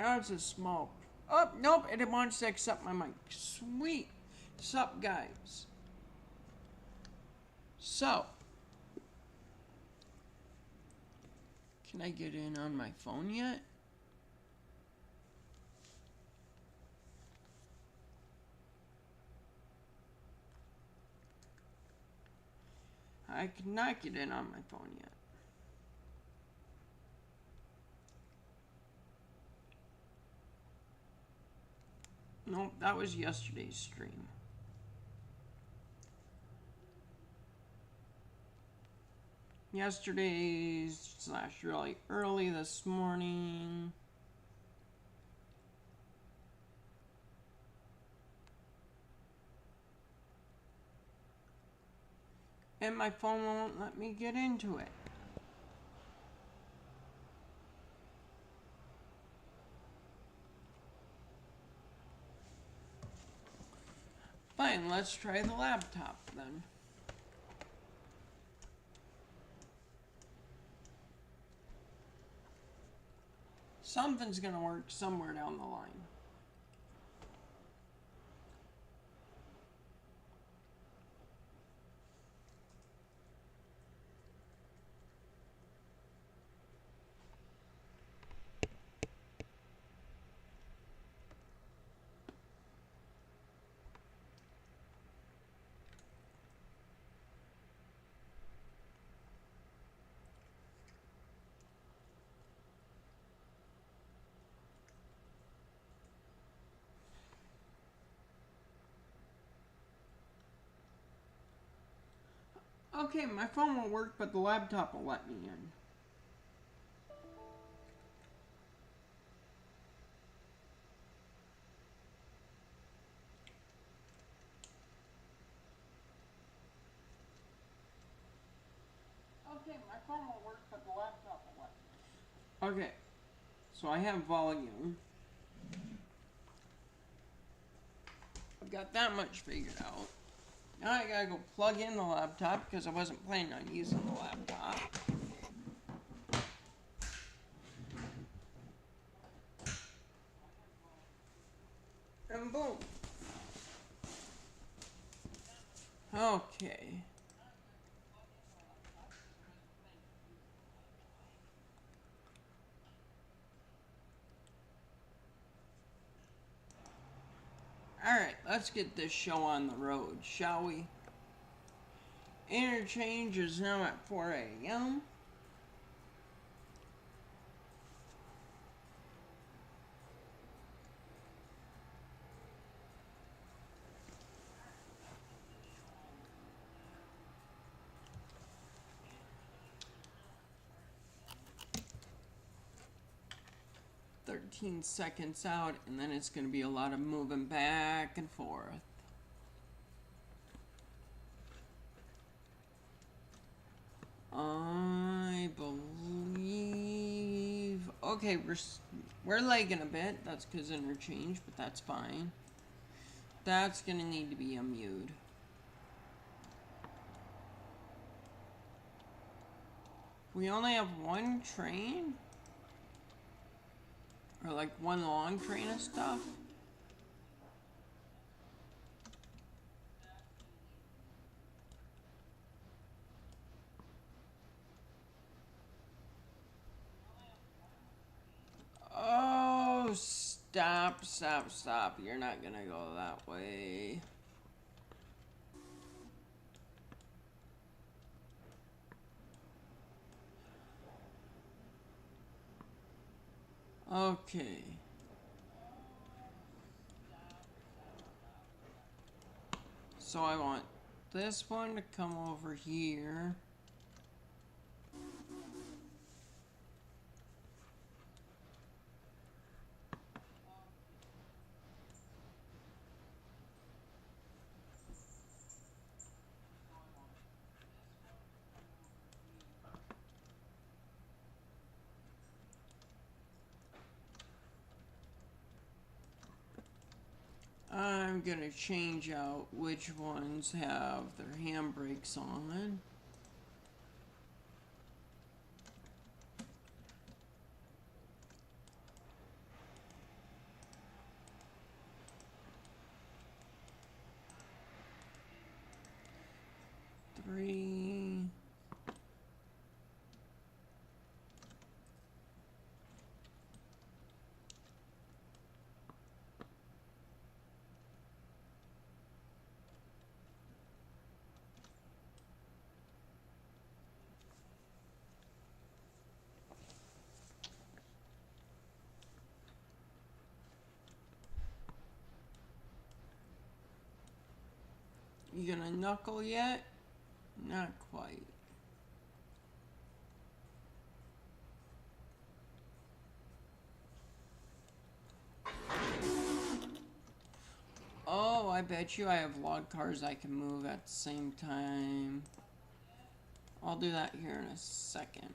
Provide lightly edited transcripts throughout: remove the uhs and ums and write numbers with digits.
Now it's a small. Oh, nope, it wants to accept my mic. Sweet. Sup, guys. So, can I get in on my phone yet? I cannot get in on my phone yet. Nope, that was yesterday's stream. Yesterday's / really early this morning. And my phone won't let me get into it. Fine, let's try the laptop then. Something's gonna work somewhere down the line. Okay, my phone won't work, but the laptop will let me in. Okay, my phone won't work, but the laptop will let me in. Okay, so I have volume. I've got that much figured out. Now I gotta go plug in the laptop because I wasn't planning on using the laptop. And boom. Okay. Alright, let's get this show on the road, shall we? Interchange is now at 4 a.m. Seconds out, and then it's going to be a lot of moving back and forth. I believe. Okay, we're lagging a bit. That's because interchange, but that's fine. That's going to need to be unmuted. We only have one train. Or like one long train of stuff. Oh, stop, stop, stop. You're not gonna go that way. Okay. So I want this one to come over here. I'm gonna change out which ones have their handbrakes on. You gonna knuckle yet? Not quite. Oh, I bet you I have log cars I can move at the same time. I'll do that here in a second.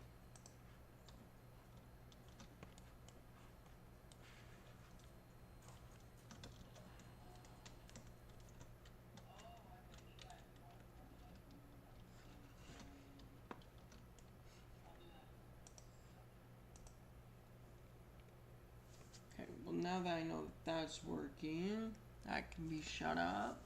Okay, well now that I know that that's working, that can be shut up.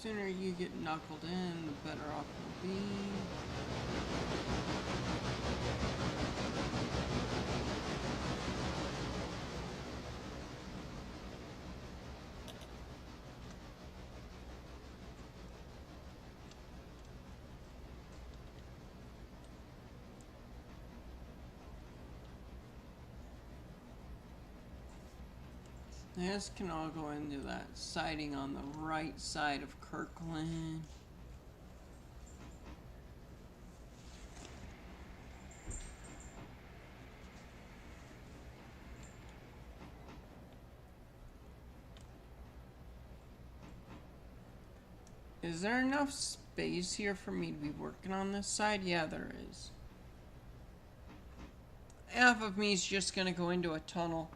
The sooner you get knuckled in, the better off you'll be. This can all go into that siding on the right side of Kirkland. Is there enough space here for me to be working on this side? Yeah, there is. Half of me is just gonna go into a tunnel.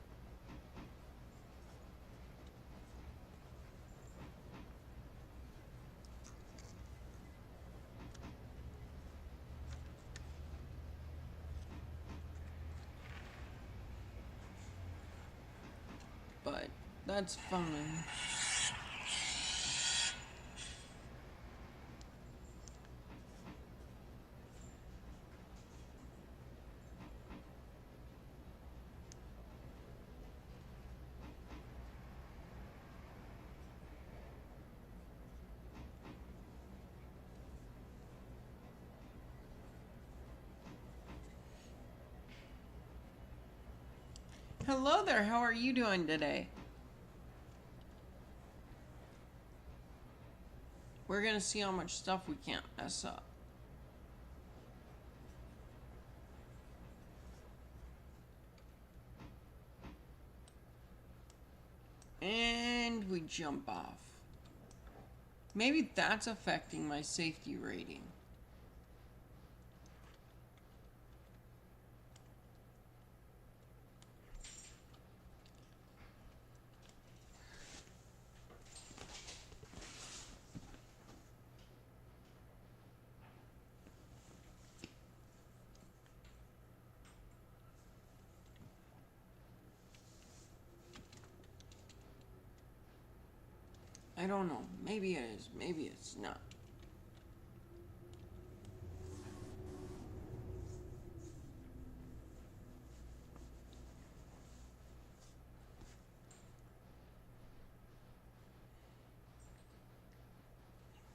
But that's fine. Hello there, how are you doing today? We're gonna see how much stuff we can't mess up. And we jump off. Maybe that's affecting my safety rating. I don't know. Maybe it is. Maybe it's not.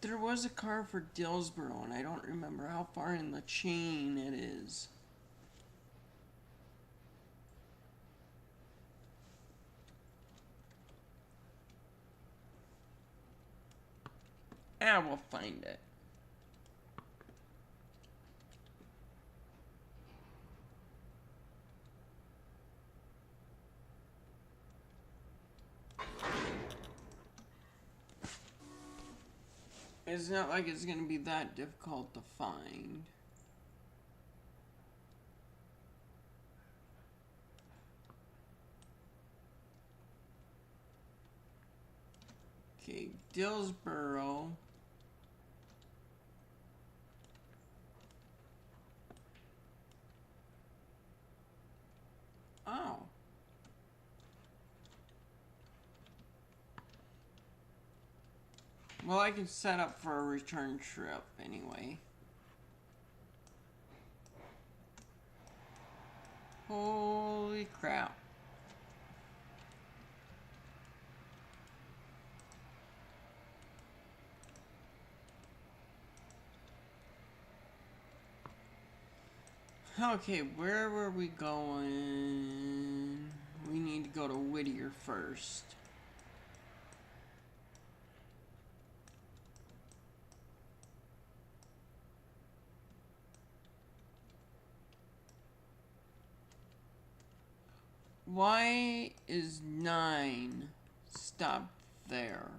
There was a car for Dillsboro, and I don't remember how far in the chain it is. Ah, we'll find it. It's not like it's gonna be that difficult to find. Okay, Dillsboro. Oh. Well, I can set up for a return trip anyway. Holy crap. Okay, where were we going? We need to go to Whittier first. Why is 9 stopped there?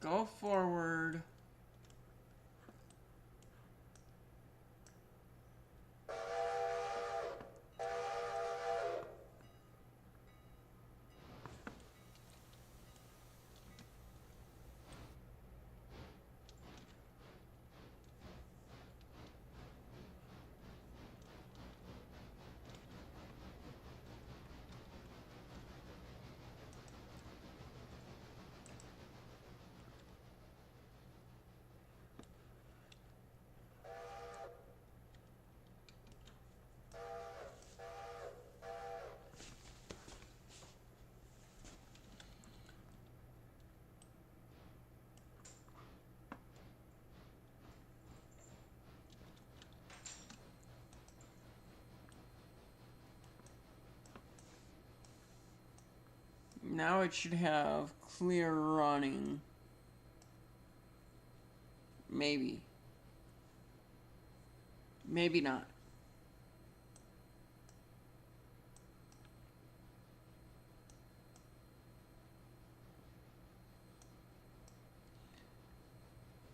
Go forward. Now it should have clear running. Maybe. Maybe not.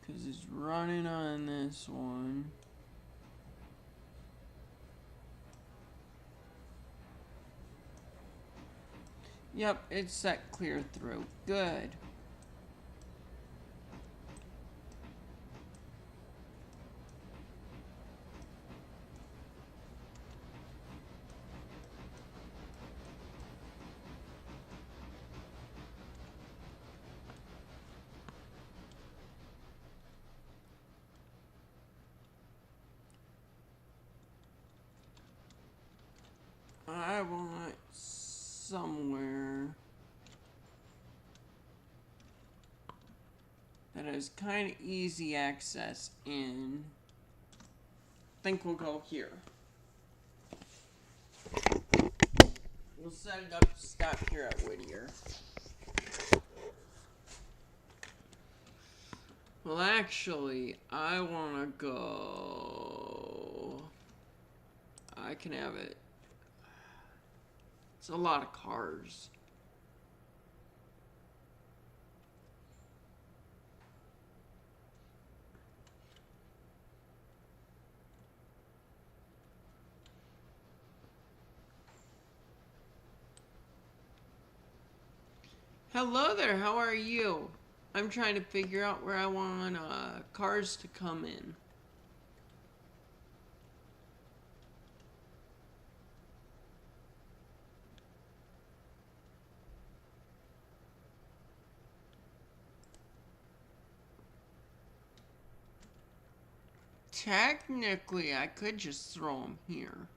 Because it's running on this one. Yep, it's set clear through. Good. I want somewhere that is kind of easy access in. I think we'll go here. We'll set it up to stop here at Whittier. Well, actually, I want to go. I can have it. It's a lot of cars. Hello there, how are you? I'm trying to figure out where I want cars to come in. Technically, I could just throw them here.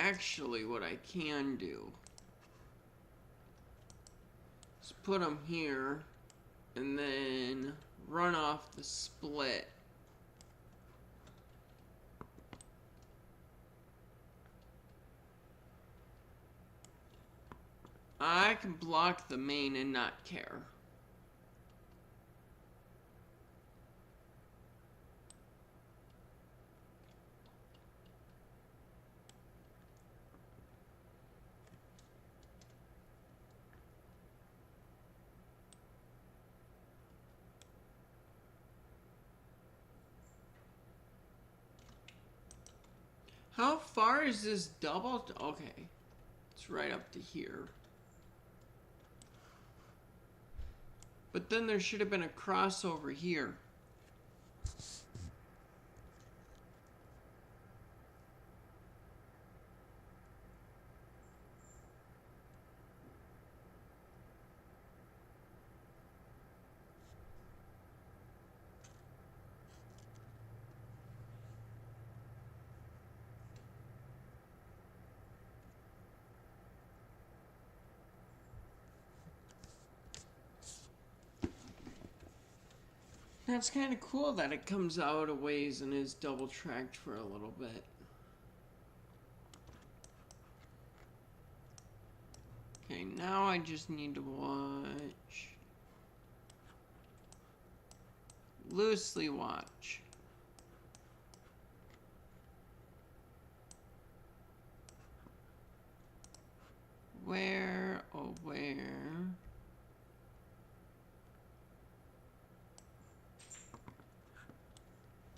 Actually, what I can do is put them here and then run off the split. I can block the main and not care. How far is this double? Okay. It's right up to here. But then there should have been a crossover here. That's kind of cool that it comes out a ways and is double tracked for a little bit. Okay, now I just need to watch. Loosely watch. Where, oh where?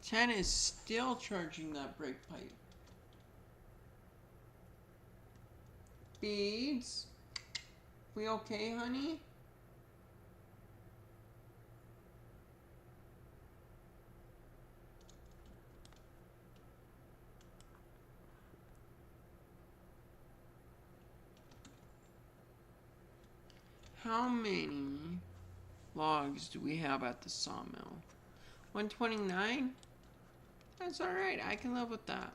Ten is still charging that brake pipe. Beads? We okay, honey? How many logs do we have at the sawmill? 129? That's alright, I can live with that.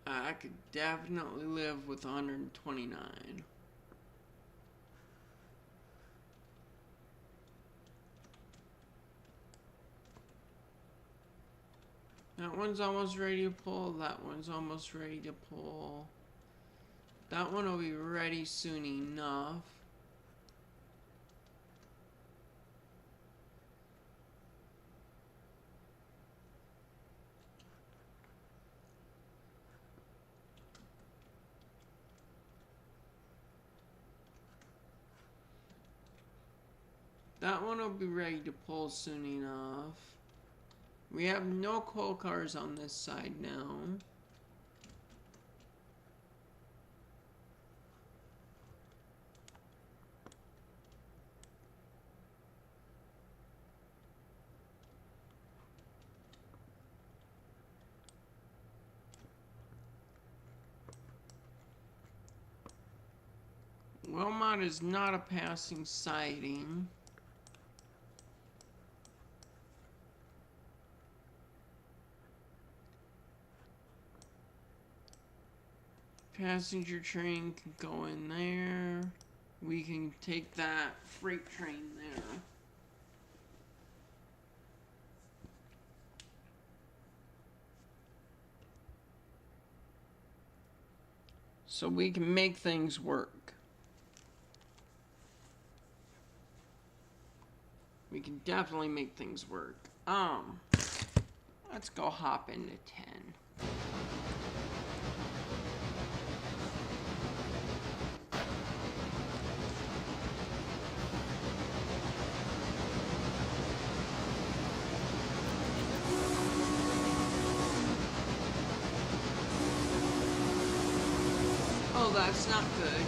I could definitely live with 129. That one's almost ready to pull. That one's almost ready to pull. That one will be ready soon enough. That one will be ready to pull soon enough. We have no coal cars on this side now. Wilmot is not a passing siding. Passenger train can go in there. We can take that freight train there. So we can make things work. We can definitely make things work. Let's go hop into 10. Oh, that's not good.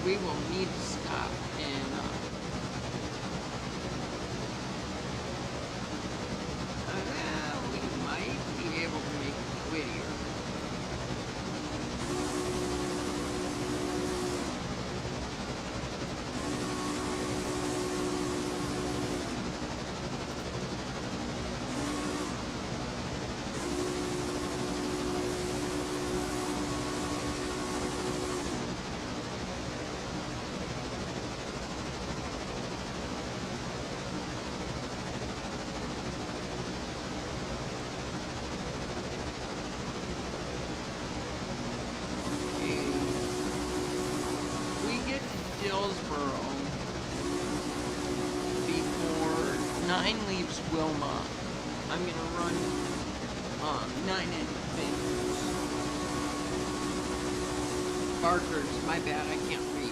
We will need to stop and we might be able to make it wittier. Dillsboro before 9 leaves Wilmot. I'm gonna run 9 into Fingers. Barkers, my bad, I can't read.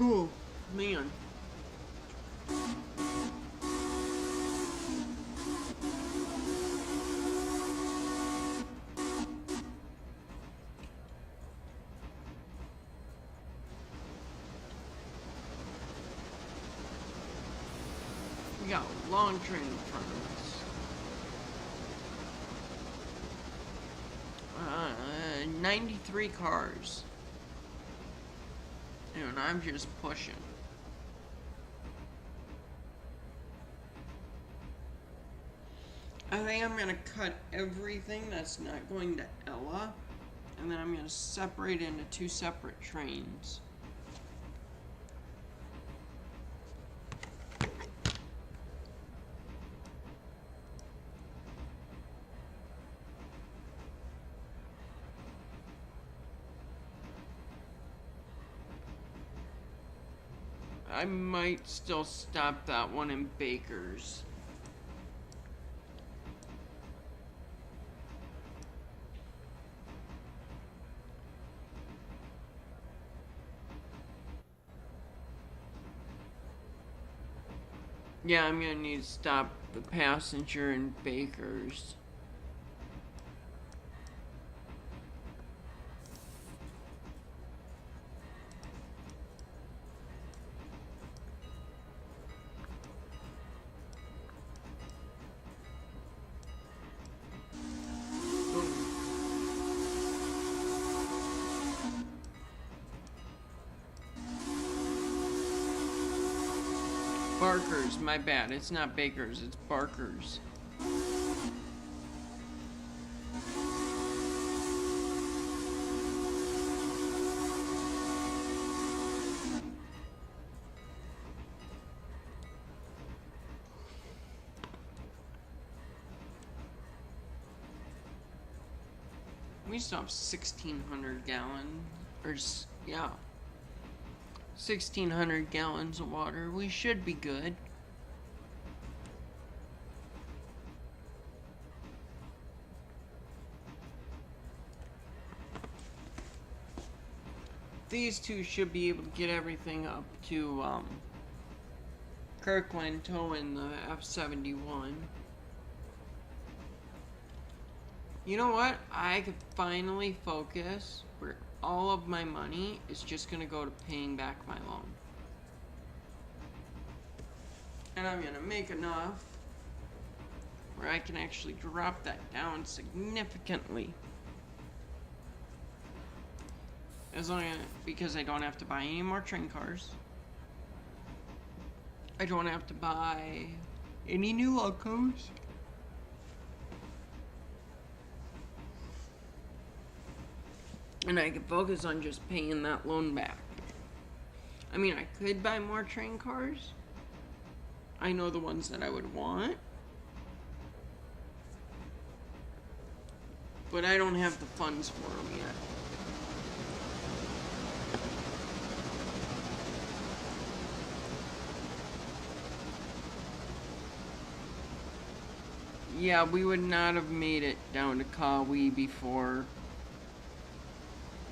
Oh, man. We got a long train in front of us. 93 cars. And I'm just pushing. I think I'm gonna cut everything that's not going to Ella, and then I'm gonna separate into 2 separate trains. I might still stop that one in Baker's. Yeah, I'm gonna need to stop the passenger in Baker's. Barker's, my bad. It's not Baker's, it's Barker's. We still have 1,600 gallons, or yeah. 1,600 gallons of water. We should be good. These two should be able to get everything up to Kirkland towing the F-71. You know what? I could finally focus where all of my money is just gonna go to paying back my loan. And I'm gonna make enough where I can actually drop that down significantly. As long as, because I don't have to buy any more train cars. I don't have to buy any new locos. And I can focus on just paying that loan back. I mean, I could buy more train cars. I know the ones that I would want. But I don't have the funds for them yet. Yeah, we would not have made it down to Kawi before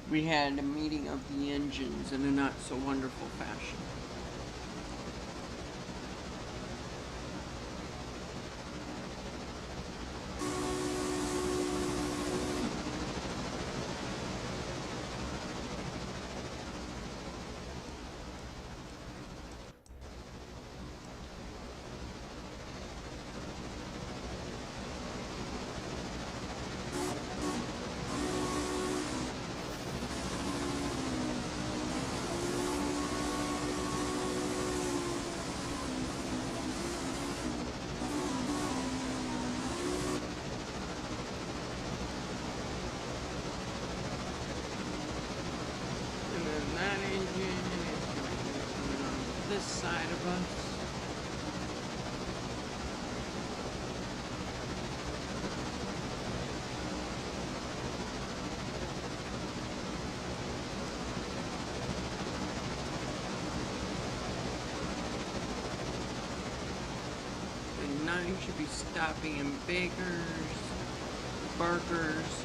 we had a meeting of the engines in a not so wonderful fashion. this side of us. And 9 should be stopping in Bakers, Barkers.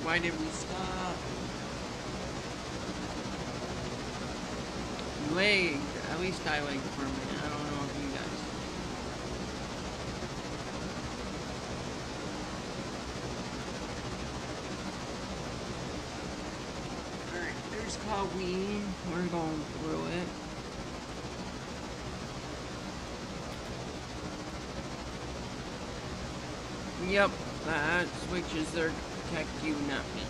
Why did we stop? Leg. At least I like permanent. I don't know if you guys. Alright, there's Colleen. We're going through it. Yep, that switches there to protect you, not me.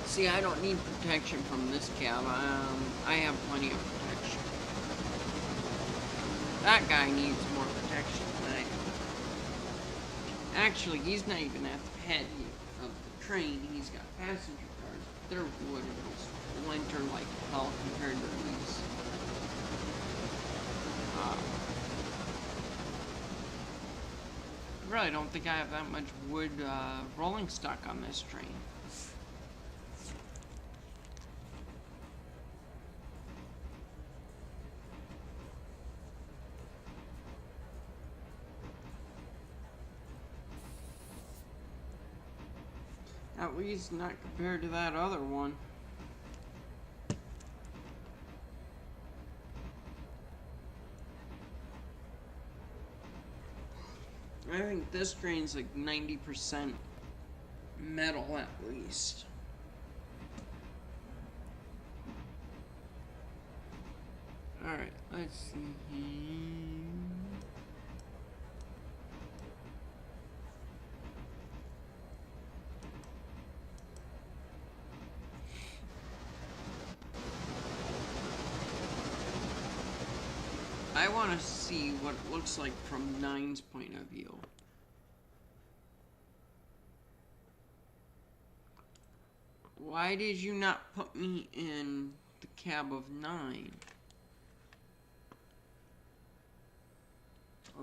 See, I don't need protection from this cab. I have plenty of protection. That guy needs more protection than I do. Actually, he's not even at the head of the train. He's got passenger cars. Their wood is splinter like hell compared to these. I really don't think I have that much wood rolling stock on this train. At least not compared to that other one. I think this train's like 90% metal at least. Alright, let's see. I want to see what it looks like from 9's point of view. Why did you not put me in the cab of 9?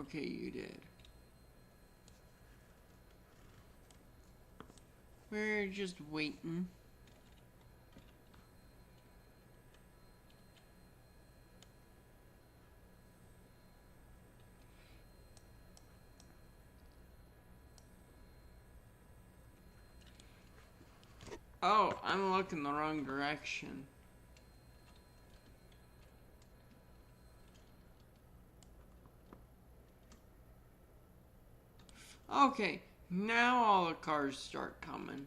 Okay, you did. We're just waiting. Oh, I'm looking the wrong direction. Okay, now all the cars start coming.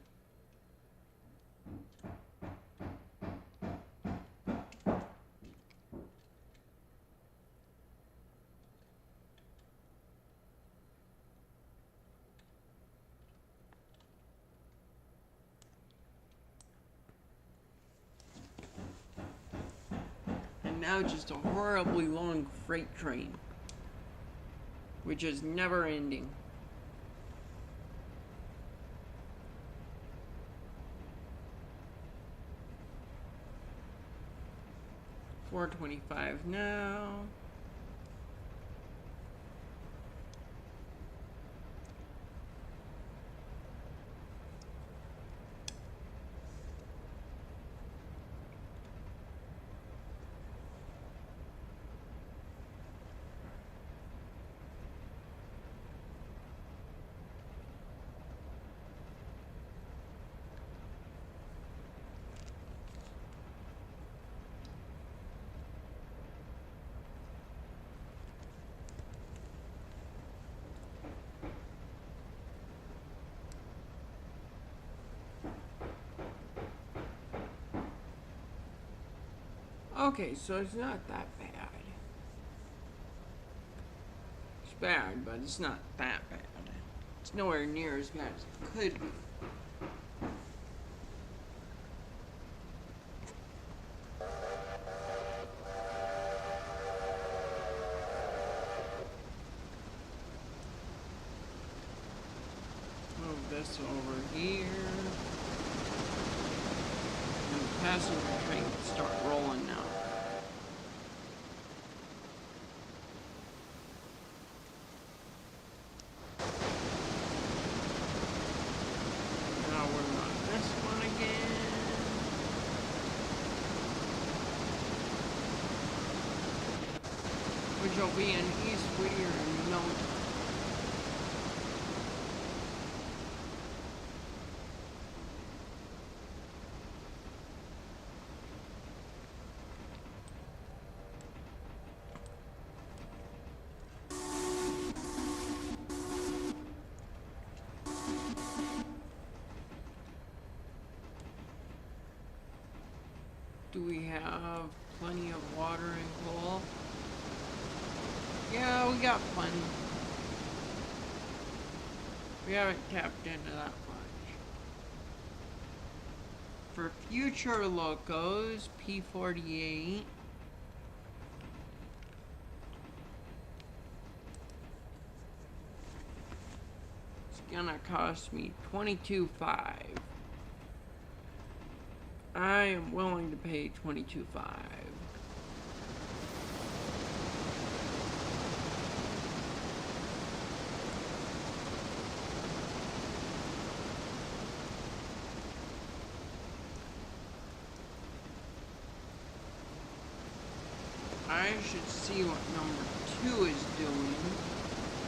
Now just a horribly long freight train, which is never ending. $4.25 now. Okay, so it's not that bad. It's bad, but it's not that bad. It's nowhere near as bad as it could be. Move this over here. And the passenger train can start rolling now. Now we're on this one again. Which will be an East Whittier in no time. Do we have plenty of water and coal? Yeah, we got plenty. We haven't tapped into that much. For future locos, P48. It's gonna cost me $22.5. I am willing to pay $22.5. I should see what number 2 is doing,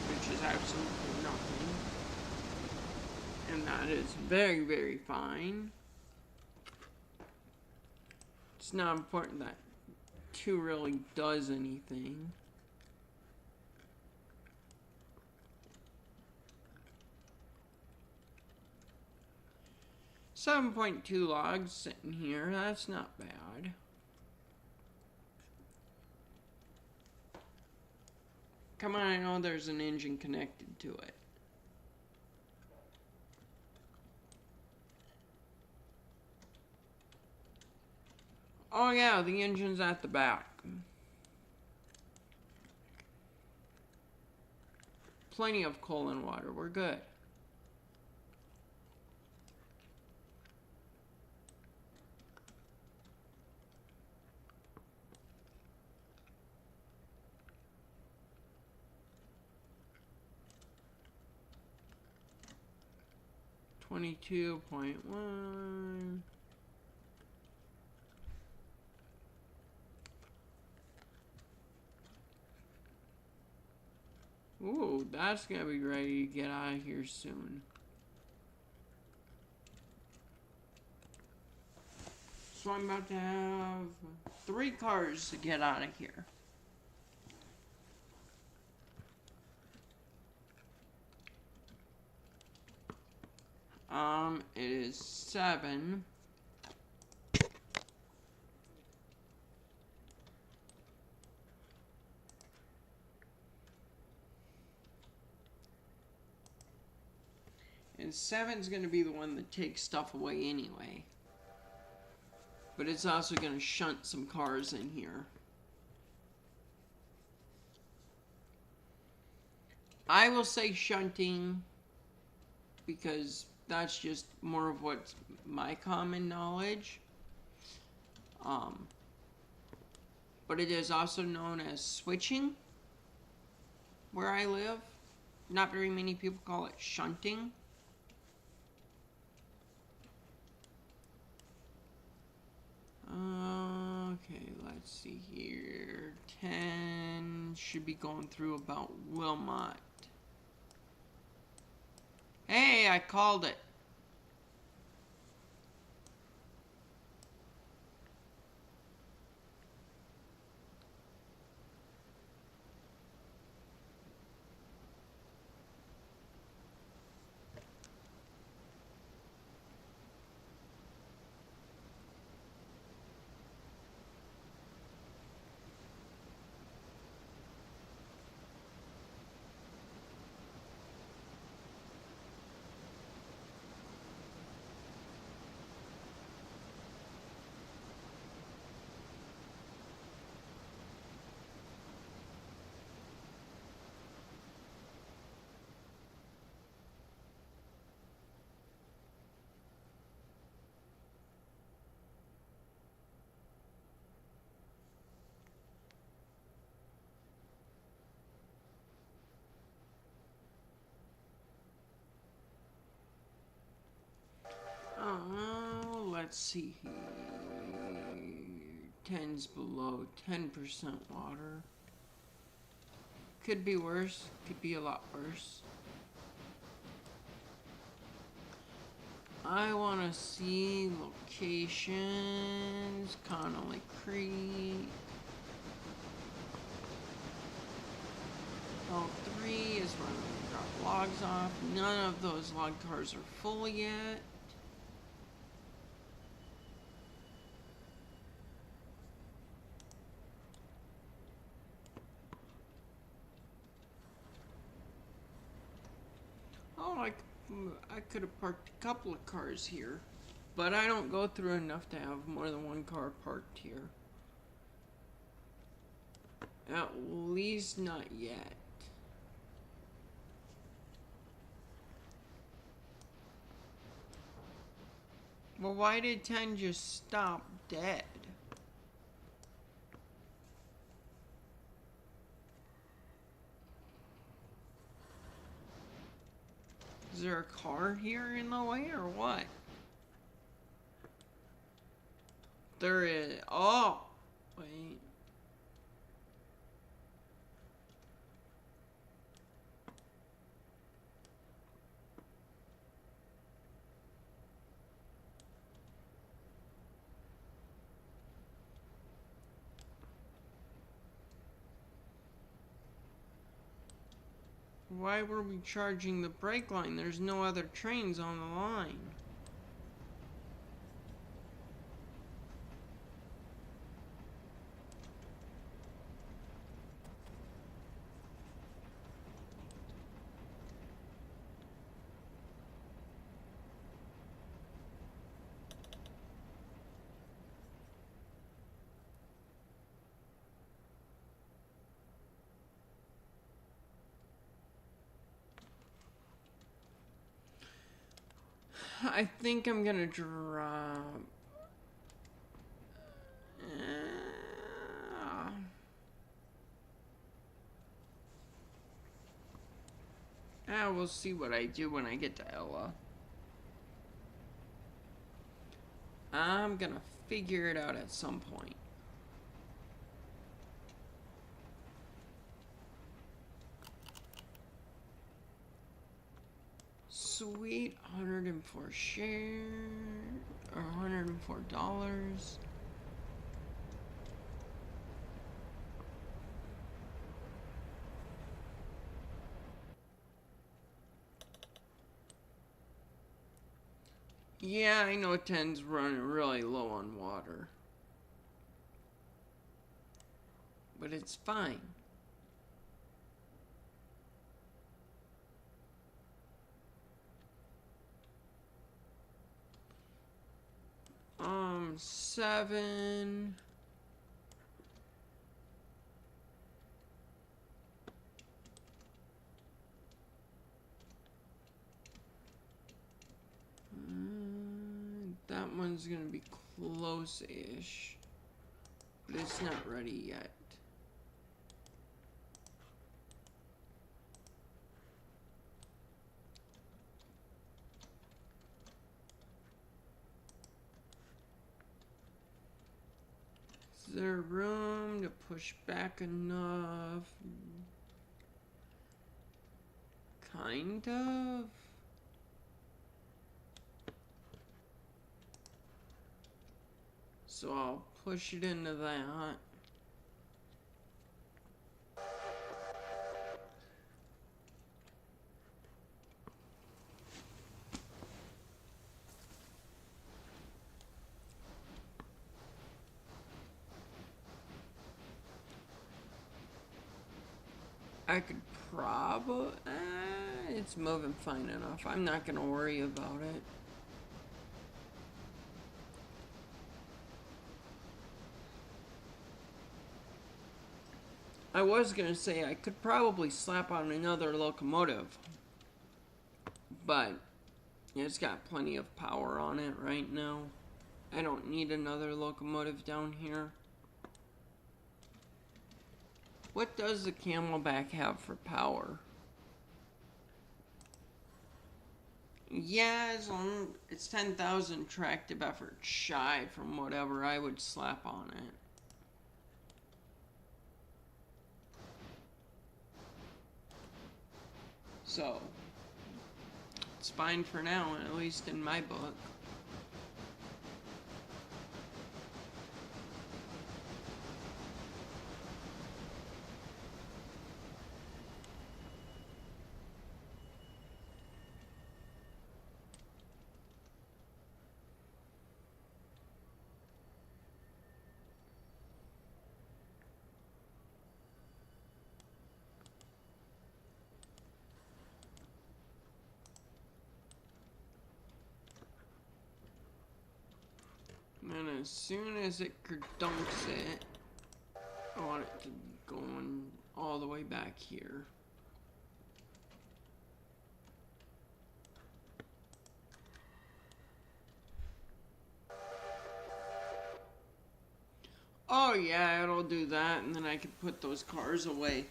which is absolutely nothing. And that is very, very fine. It's not important that 2 really does anything. $7.2 logs sitting here, that's not bad. Come on, I know there's an engine connected to it. Oh yeah, the engine's at the back. Plenty of coal and water, we're good. $22.1. Ooh, that's gonna be ready to get out of here soon. So I'm about to have 3 cars to get out of here. It is 7. And 7's gonna be the one that takes stuff away anyway. But it's also gonna shunt some cars in here. I will say shunting because that's just more of what's my common knowledge. But it is also known as switching where I live. Not very many people call it shunting. Okay, let's see here. 10 should be going through about Wilmot. Hey, I called it. let's see. 10's below 10% water. Could be worse. Could be a lot worse. I want to see locations. Connolly Creek. L3 is where I'm going to drop logs off. None of those log cars are full yet. Oh, I could have parked a couple of cars here, but I don't go through enough to have more than one car parked here. At least not yet. Well, why did 10 just stop dead? Is there a car here in the way or what? There is. Oh, wait. Why were we charging the brake line? There's no other trains on the line. I think I'm gonna drop. We'll see what I do when I get to Ella. I'm gonna figure it out at some point. Sweet, 104 shares, or $104. Yeah, I know 10's running really low on water. But it's fine. 7. That one's gonna be close-ish, but it's not ready yet. Is there room to push back enough? Kind of. So I'll push it into that. I could probably... it's moving fine enough. I'm not going to worry about it. I was going to say I could probably slap on another locomotive. But it's got plenty of power on it right now. I don't need another locomotive down here. What does the Camelback have for power? Yeah, as long as it's 10,000 tractive effort shy from whatever I would slap on it. So, it's fine for now, at least in my book. And as soon as it dunks it, I want it to be going all the way back here. Oh yeah, it'll do that, and then I can put those cars away.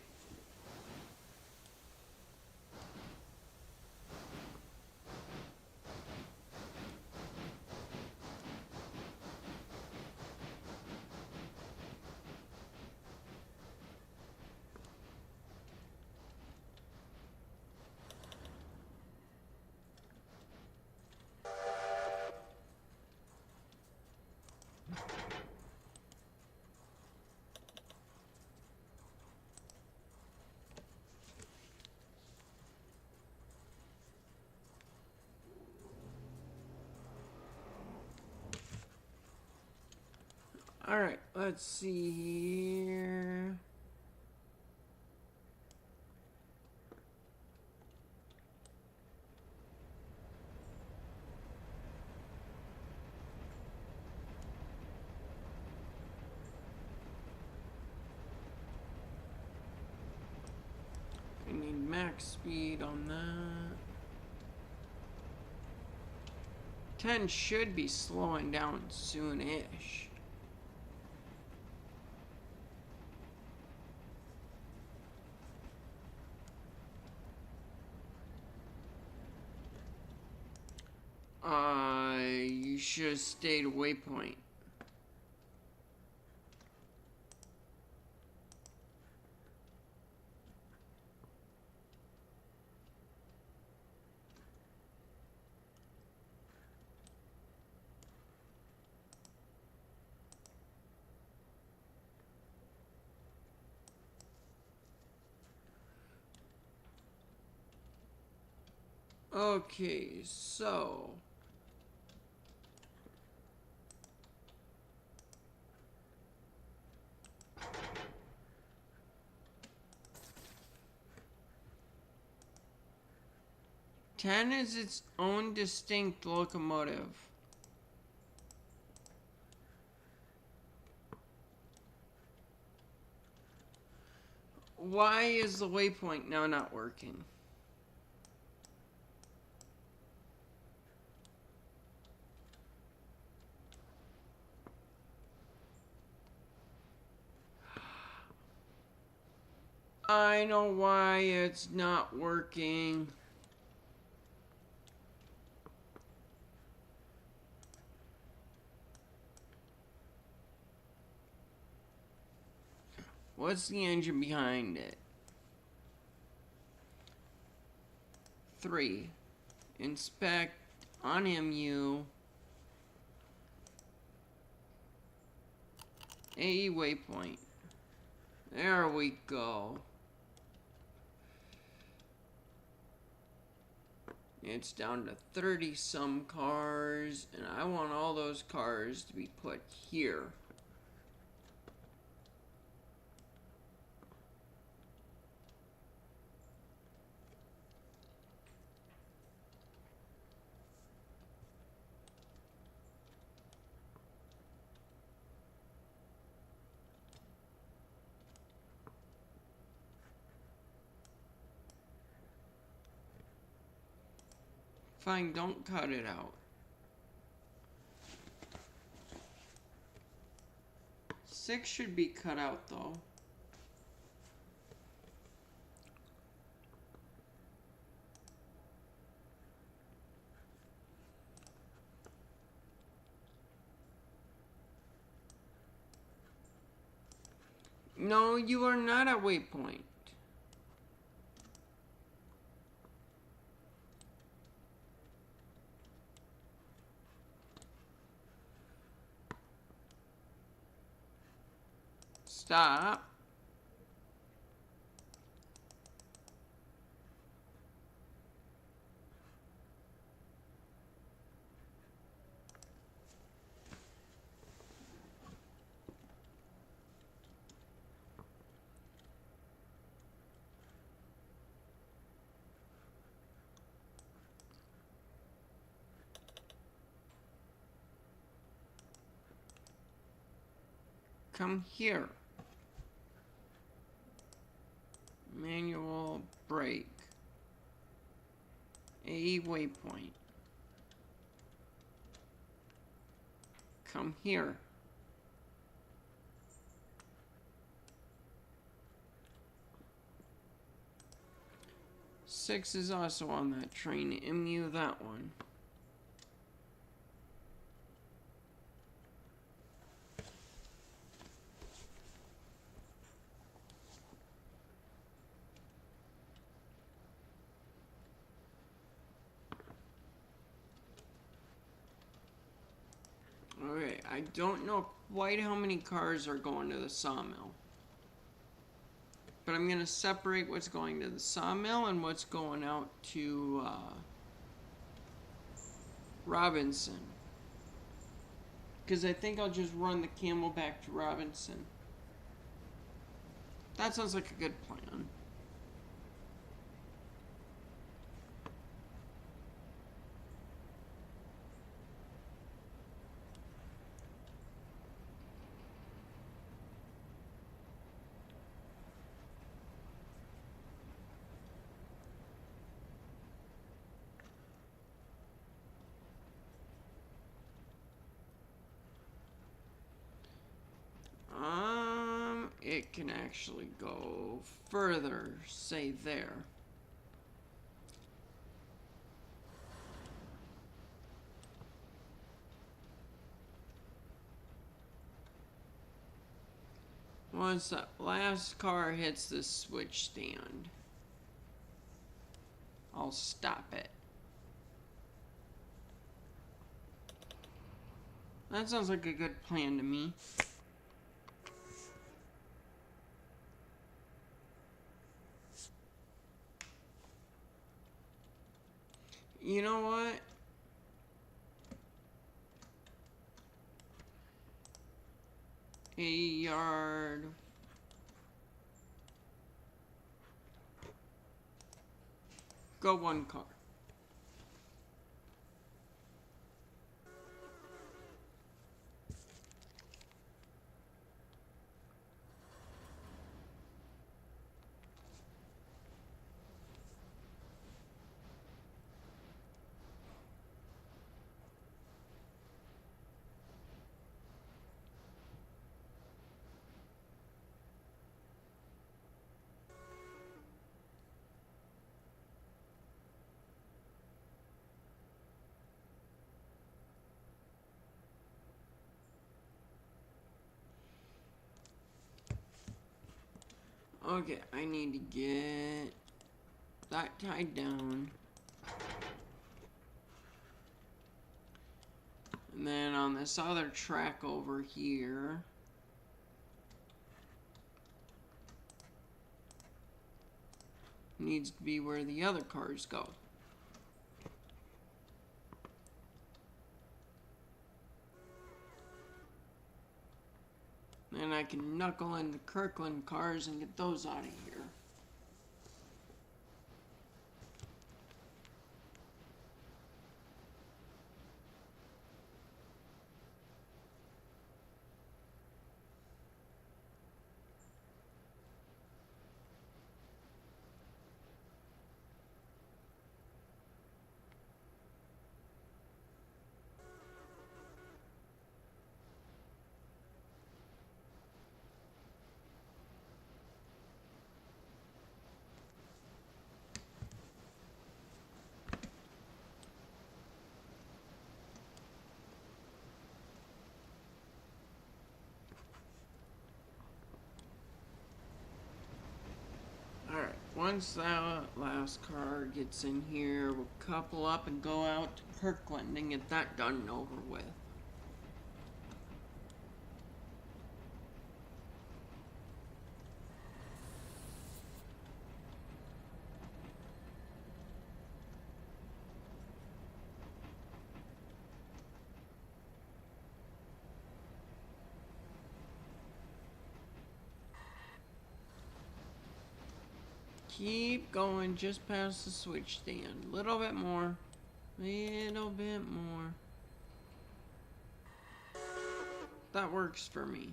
Alright, let's see here. I need max speed on that. 10 should be slowing down soon-ish. You should have stayed waypoint. Okay, so 10 is its own distinct locomotive. Why is the waypoint now not working? I know why it's not working. What's the engine behind it? 3. Inspect on MU. AE waypoint. There we go. It's down to 30 some cars, and I want all those cars to be put here. Fine, don't cut it out. 6 should be cut out though. No, you are not at waypoint. Stop. Come here. Manual brake. A waypoint. Come here. Six is also on that train. MU that one. Okay, I don't know quite how many cars are going to the sawmill. But I'm going to separate what's going to the sawmill and what's going out to Robinson. Because I think I'll just run the camel back to Robinson. That sounds like a good plan. It can actually go further, say there. Once that last car hits the switch stand, I'll stop it. That sounds like a good plan to me. You know what? A yard. Go one car. Okay, I need to get that tied down. And then on this other track over here, needs to be where the other cars go. Then I can knuckle in the Kirkland cars and get those out of here. once that last car gets in here, we'll couple up and go out to Kirkland and get that done and over with. Keep going just past the switch stand. Little bit more. Little bit more. That works for me.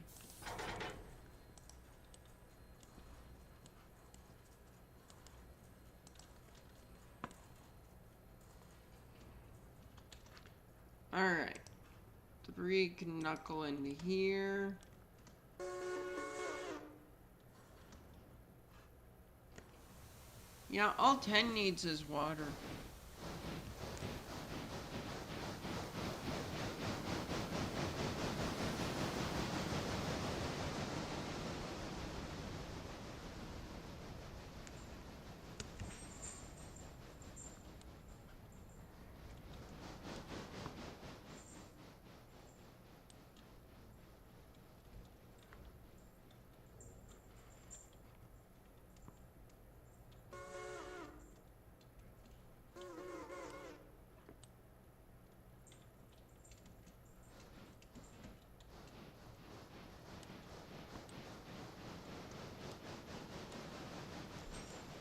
Alright. 3 can knuckle into here. Yeah, all 10 needs is water.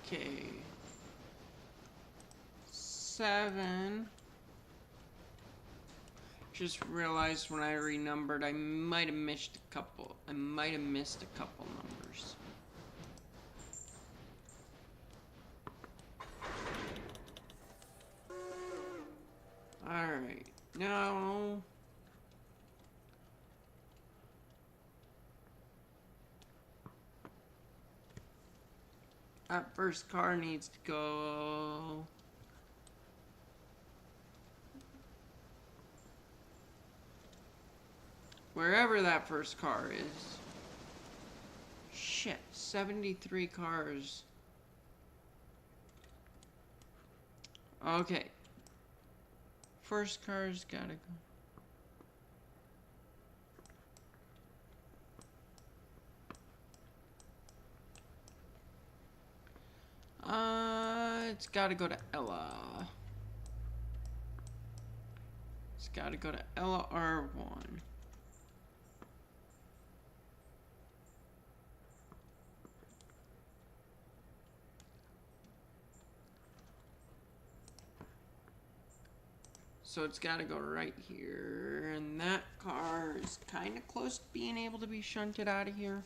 Okay. 7. Just realized when I renumbered, I might have missed a couple. I might have missed a couple numbers. Alright. Now. That first car needs to go wherever that first car is. Shit, 73 cars. Okay. First car's gotta go. It's gotta go to Ella. It's gotta go to Ella R1. So it's gotta go right here. And that car is kinda close to being able to be shunted out of here.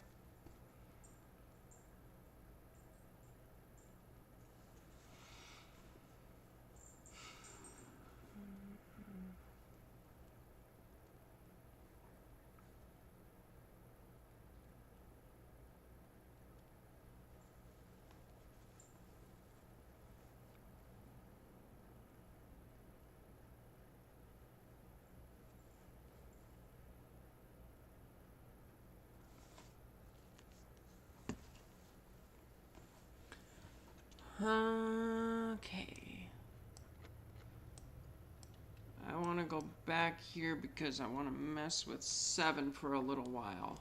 Okay. I want to go back here because I want to mess with 7 for a little while.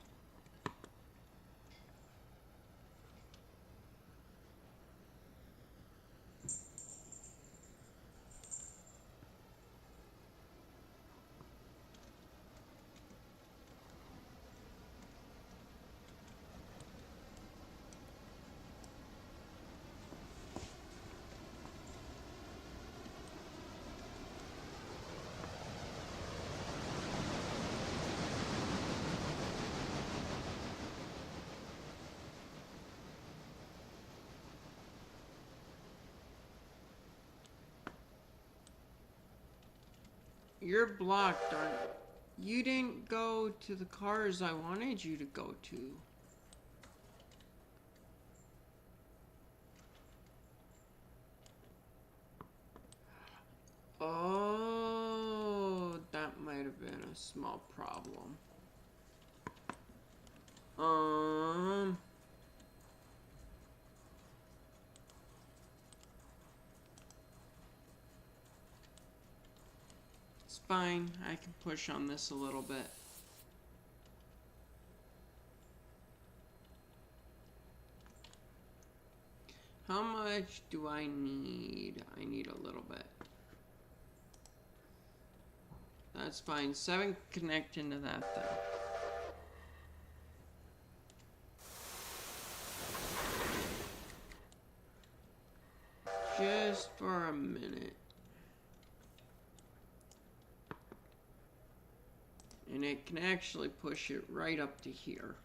You're blocked, aren't you? You didn't go to the cars I wanted you to go to. Oh, that might have been a small problem. fine. I can push on this a little bit. How much do I need? I need a little bit. That's fine. 7 connect into that though. Just for a minute. And it can actually push it right up to here.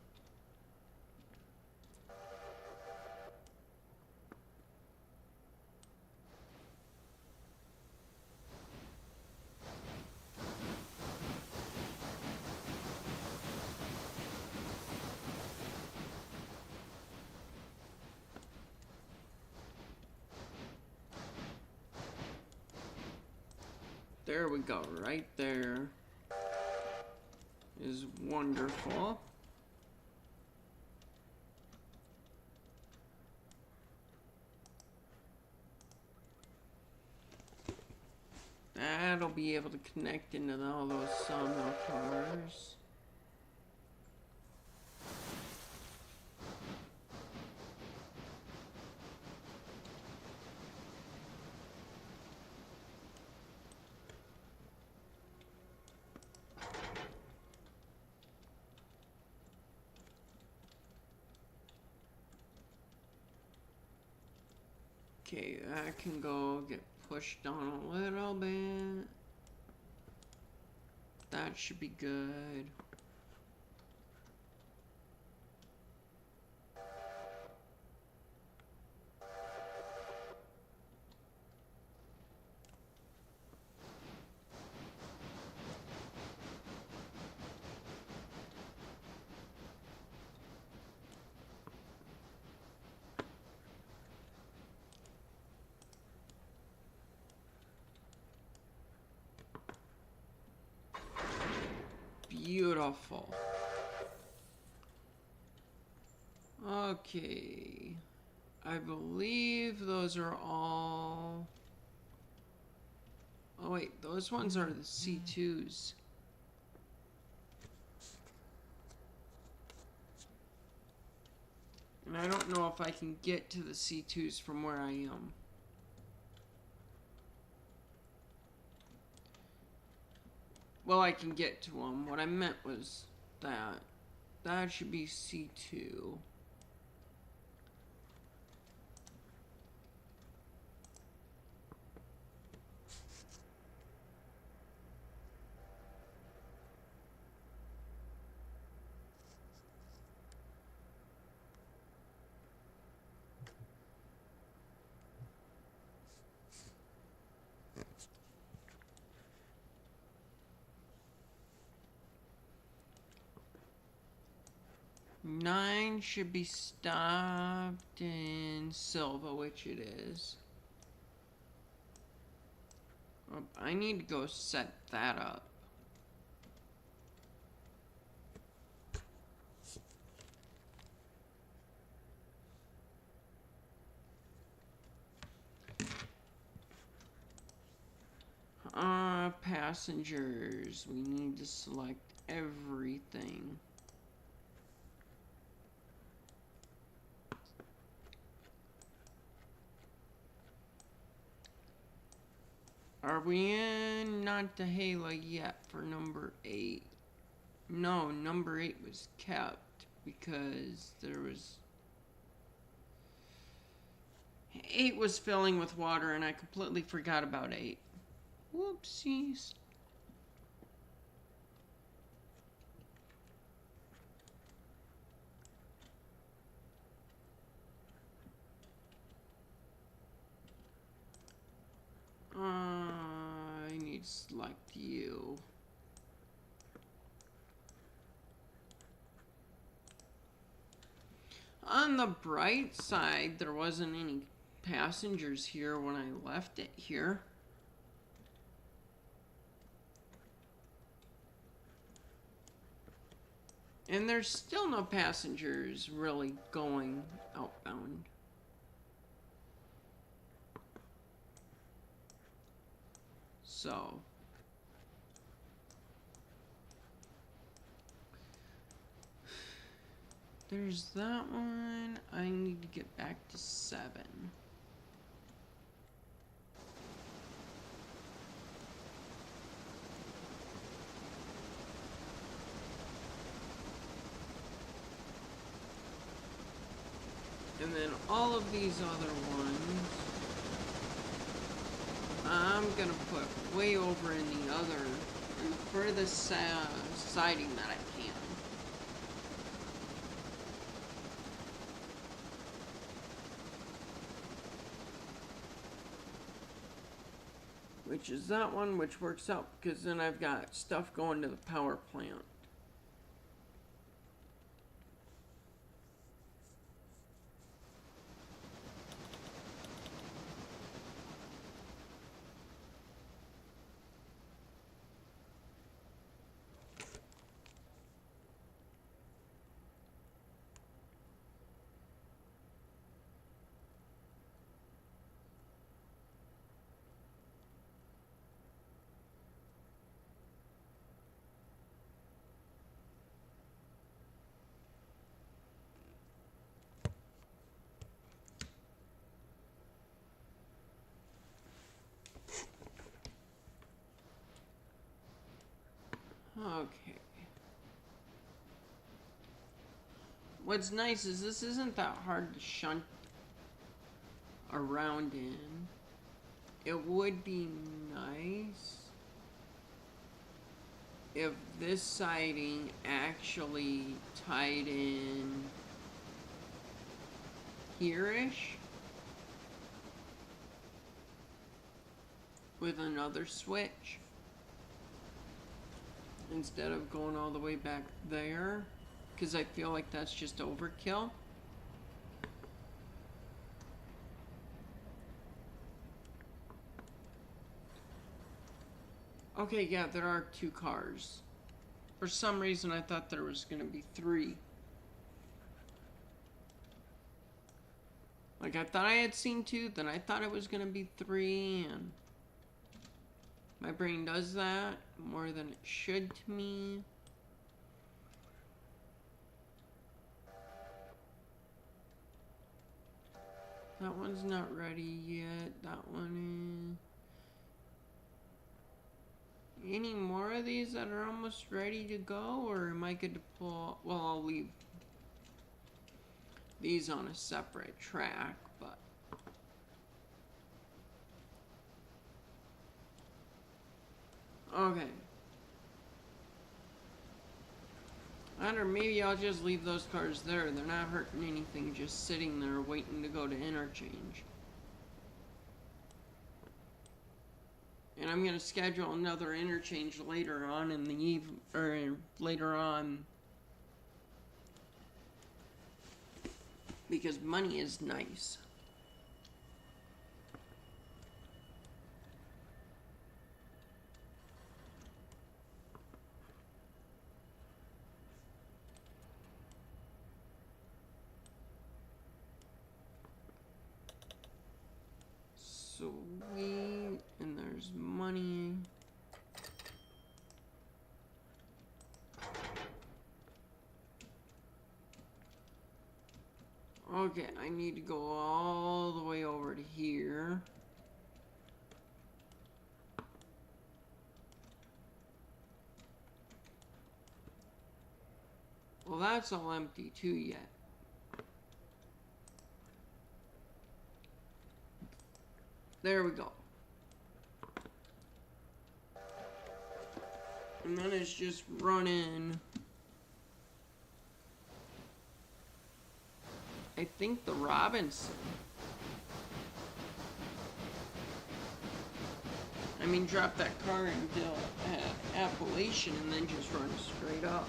There we go, right there is wonderful. That'll be able to connect into all those sawmill cars. Okay, I can go get pushed on a little bit. That should be good. Beautiful. Okay. I believe those are all... Oh wait, those ones are the C2s. And I don't know if I can get to the C2s from where I am. Well, I can get to them. What I meant was that. That should be C2. Nine should be stopped in Silva, which it is. Oh, I need to go set that up. Passengers. We need to select everything. Are we in Nantahala yet for number 8? No, number 8 was kept because there was... 8 was filling with water and I completely forgot about 8. Whoopsies. I need to select you. On the bright side, there wasn't any passengers here when I left it here. And there's still no passengers really going outbound. So, there's that one. I need to get back to 7. And then all of these other ones, I'm gonna put way over in the furthest siding that I can. Which is that one, which works out because then I've got stuff going to the power plant. Okay. What's nice is this isn't that hard to shunt around in. It would be nice if this siding actually tied in here-ish with another switch instead of going all the way back there, because I feel like that's just overkill. Okay, yeah, there are 2 cars. For some reason, I thought there was going to be 3. Like, I thought I had seen 2, then I thought it was going to be 3, and my brain does that more than it should to me. That one's not ready yet. That one is. Any more of these that are almost ready to go, or am I good to pull? Well, I'll leave these on a separate track, but okay. Or maybe I'll just leave those cars there. They're not hurting anything, just sitting there waiting to go to interchange. And I'm going to schedule another interchange later on in the later on, because money is nice. Sweet, and there's money. Okay, I need to go all the way over to here. Well, that's all empty too yet. There we go. And then it's just running. I think the Robinson. I mean, drop that car into Appalachian and then just run straight up.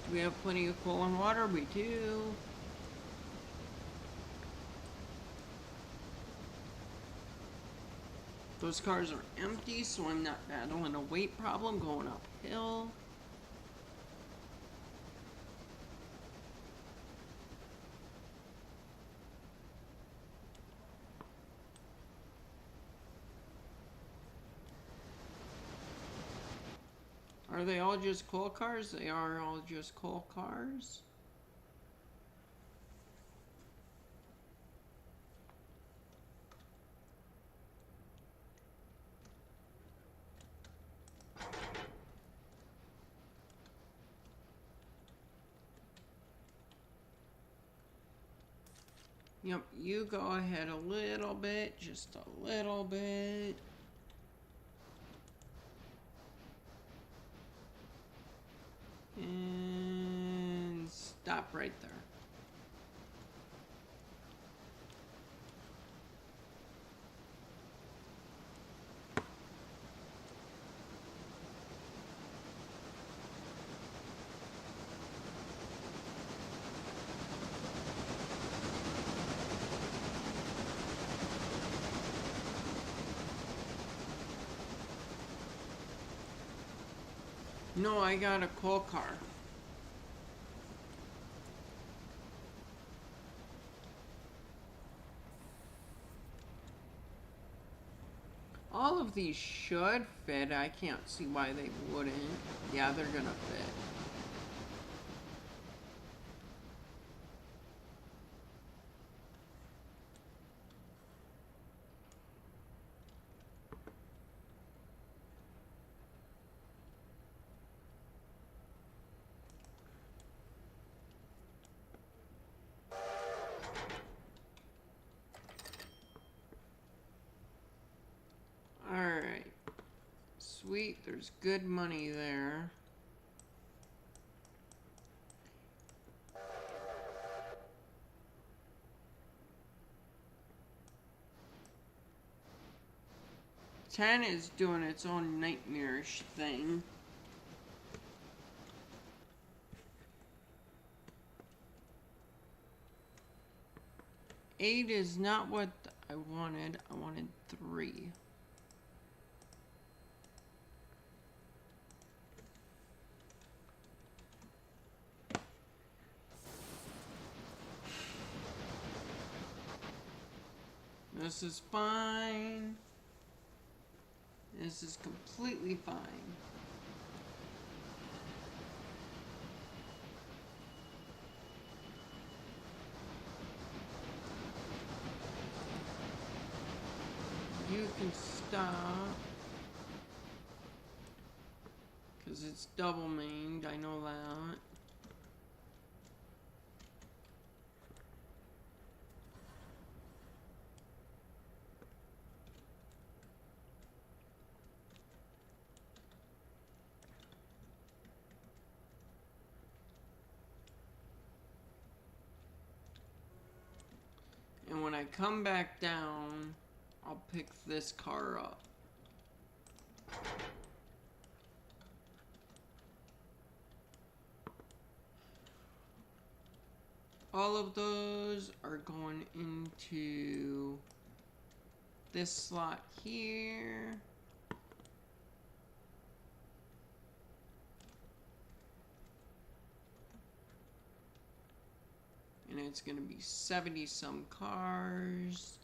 Do we have plenty of coal and water? We do. Those cars are empty, so I'm not battling a weight problem going uphill. Are they all just coal cars? They are all just coal cars. Yep, you go ahead a little bit, just a little bit. And stop right there. No, I got a coal car. All of these should fit. I can't see why they wouldn't. Yeah, they're gonna fit. Alright. Sweet, there's good money there. Ten is doing its own nightmarish thing. Eight is not what I wanted. I wanted 3. This is fine. This is completely fine. You can stop. Because it's double mained, I know that. And when I come back down, I'll pick this car up. All of those are going into this slot here. And it's going to be 70 some cars.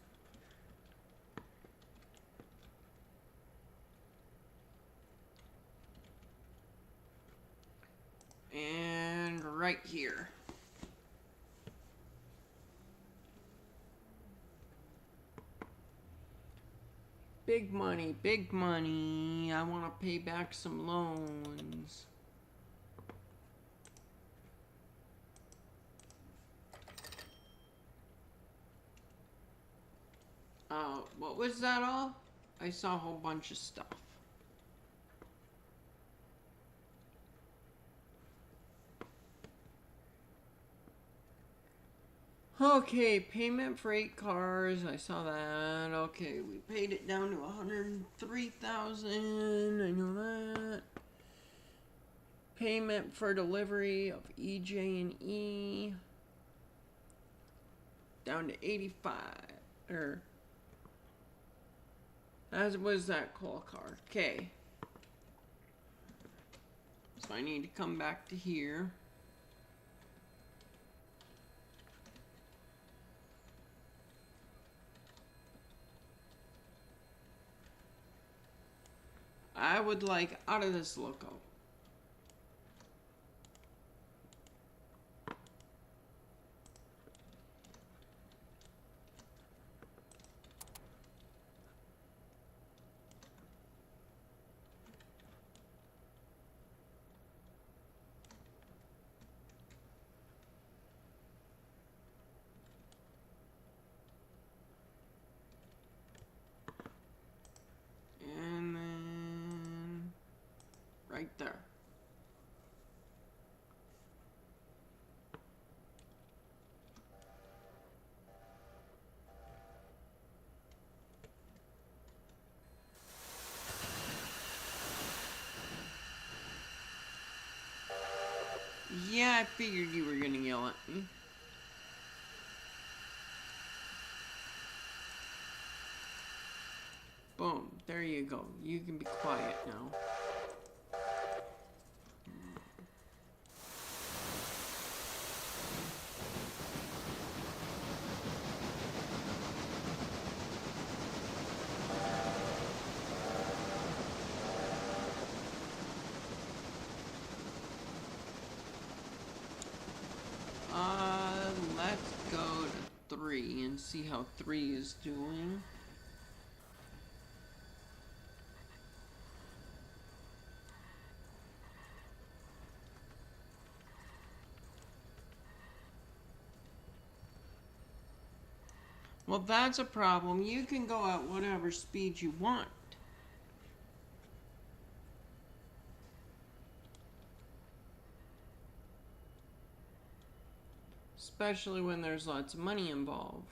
And right here. Big money, big money. I want to pay back some loans. What was that all? I saw a whole bunch of stuff. Okay, payment for 8 cars. I saw that. Okay, we paid it down to 103,000. I know that. Payment for delivery of EJ and E down to 85. As was that coal car. Okay. So I need to come back to here. I would like out of this loco. right there. Yeah, I figured you were gonna yell at me. Boom, there you go. You can be quiet now. Let's go to 3 and see how 3 is doing. Well, that's a problem. You can go at whatever speed you want. Especially when there's lots of money involved.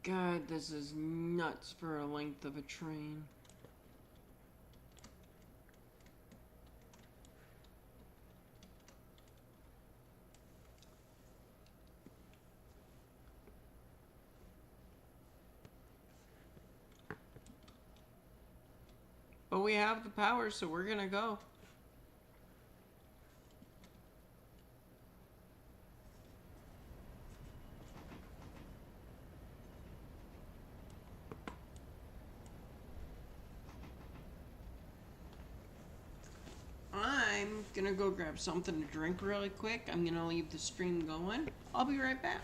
God, this is nuts for a length of a train. But we have the power, so we're gonna go. I'm gonna go grab something to drink really quick. I'm gonna leave the stream going. I'll be right back.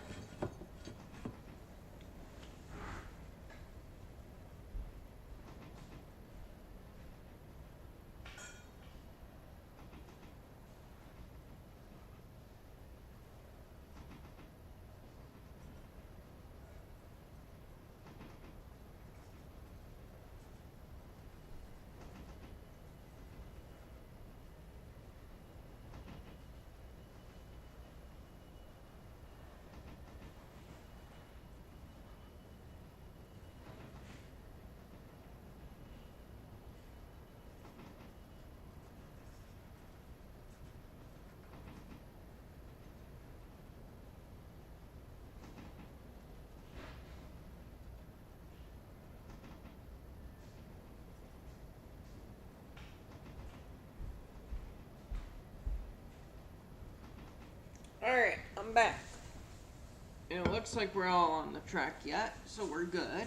Alright, I'm back. And it looks like we're all on the track yet, so we're good.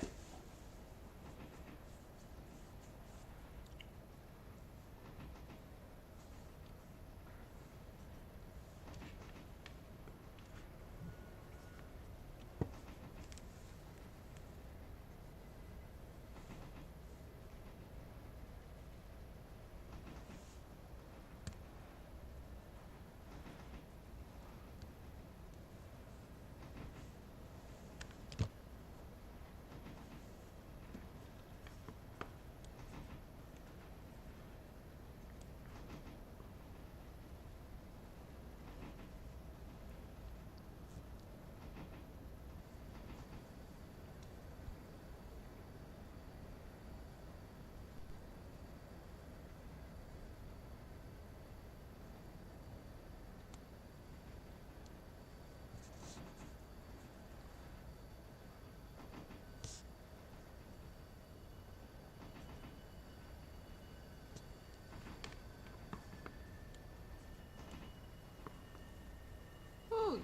Oh,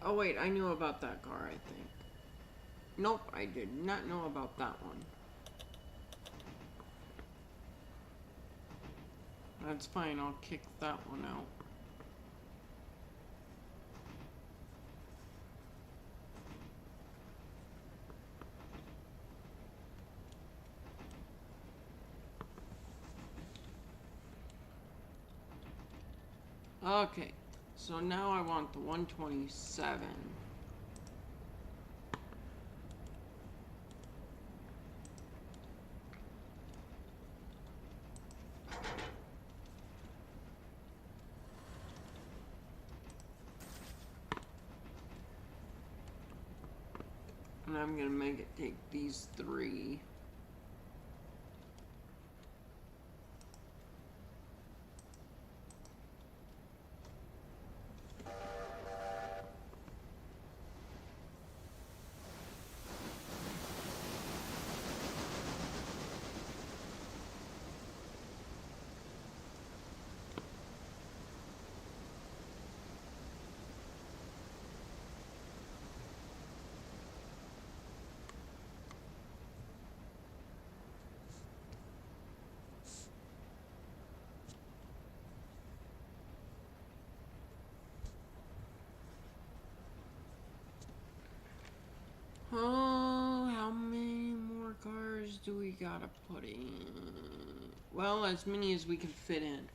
oh wait, I knew about that car, I think. Nope, I did not know about that one. That's fine, I'll kick that one out. Okay, so now I want the 127. And I'm gonna make it take these 3. Oh, how many more cars do we gotta put in? Well, as many as we can fit in.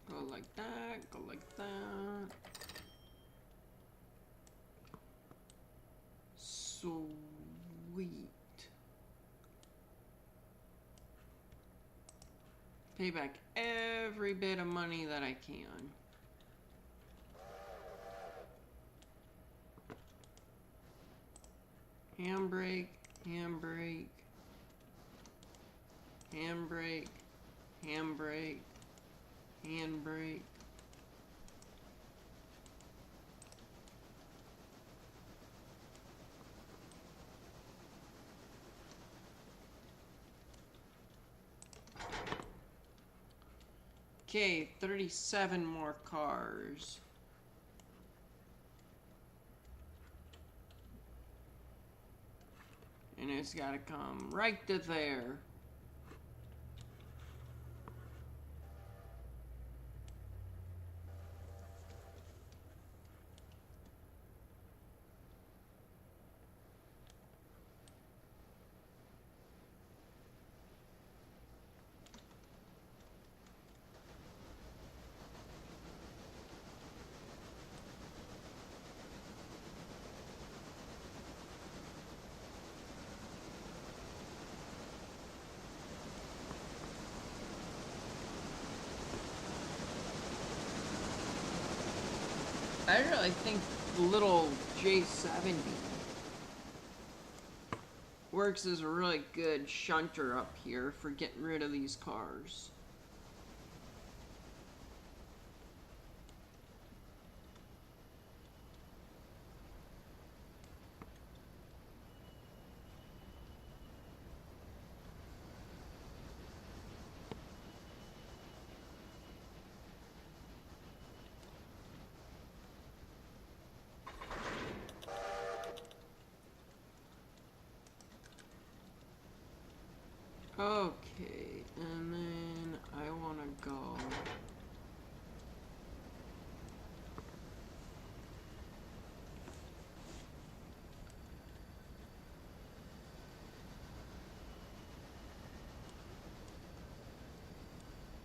Go like that, go like that. Sweet. Pay back every bit of money that I can. Handbrake, handbrake, handbrake, handbrake, handbrake. Okay, 37 more cars. And it's gotta come right to there. I really think the little J70 works as a really good shunter up here for getting rid of these cars. Okay, and then I want to go.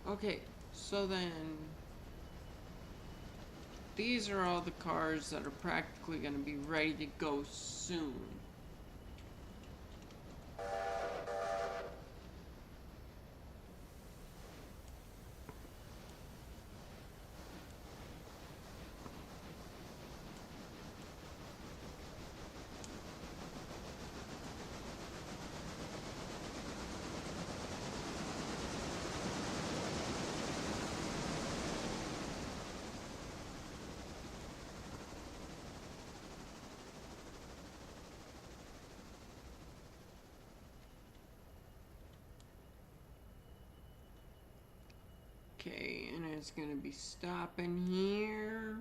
Okay, so then these are all the cars that are practically going to be ready to go soon. Okay, and it's gonna be stopping here.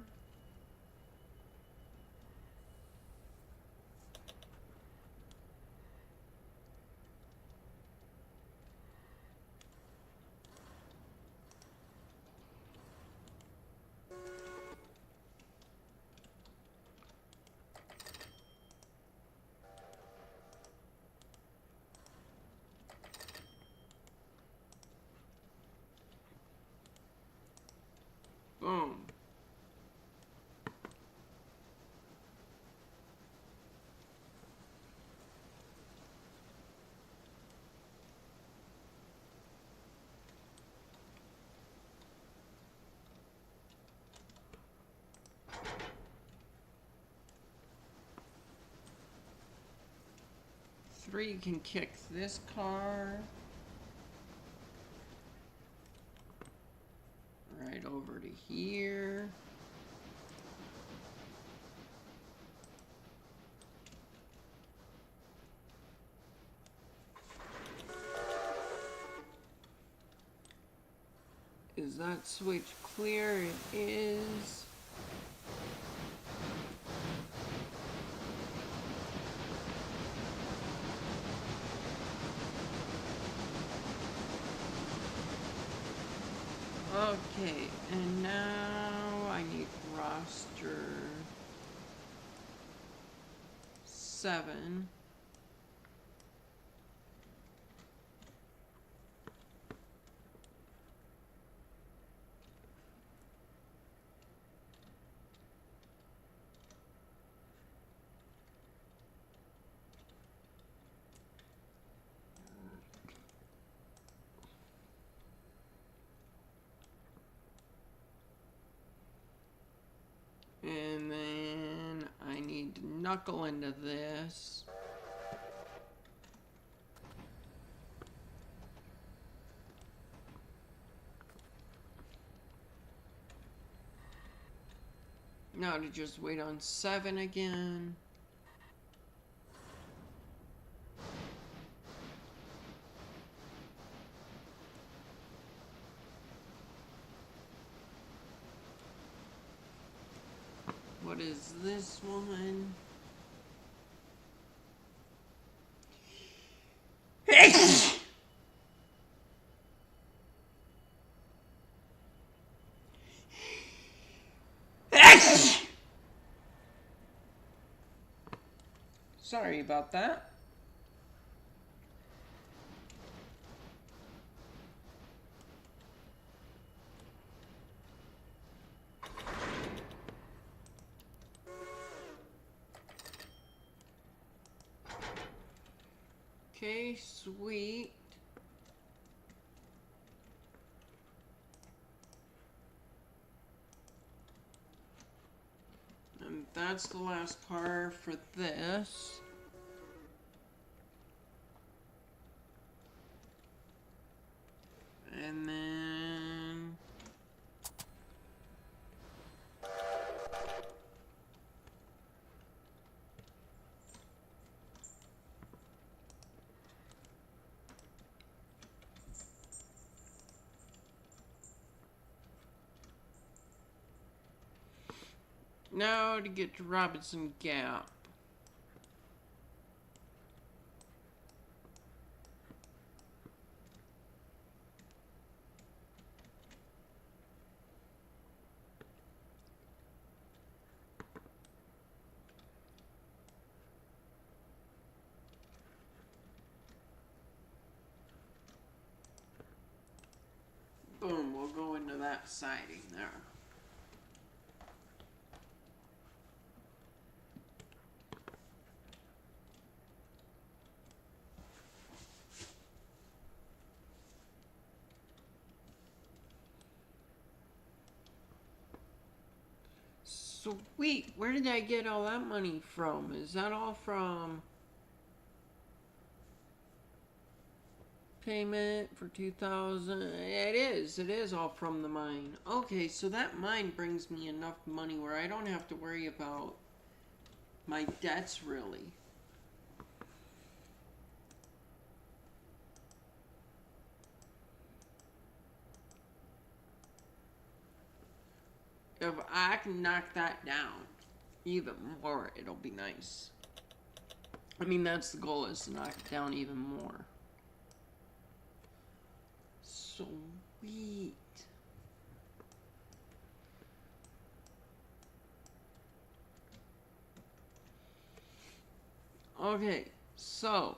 Boom. Three can kick this car right over to here. Is that switch clear? It is. Okay, and now I need roster 7. And then I need to knuckle into this. Now to just wait on 7 again. What is this one? Sorry about that. Okay, sweet. And that's the last car for this. And then now to get to Robinson Gap. Boom, we'll go into that siding there. Sweet, where did I get all that money from? Is that all from payment for 2,000? It is all from the mine. Okay, so that mine brings me enough money where I don't have to worry about my debts really. If I can knock that down even more, it'll be nice. I mean, that's the goal, is to knock it down even more. Sweet. Okay, so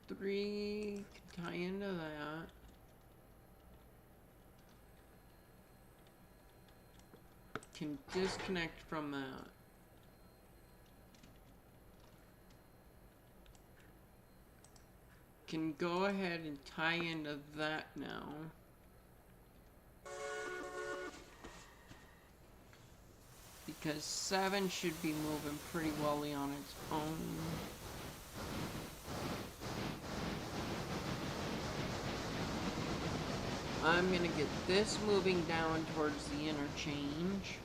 three can tie into that. Can disconnect from that. Can go ahead and tie into that now. Because 7 should be moving pretty well on its own. I'm gonna get this moving down towards the interchange.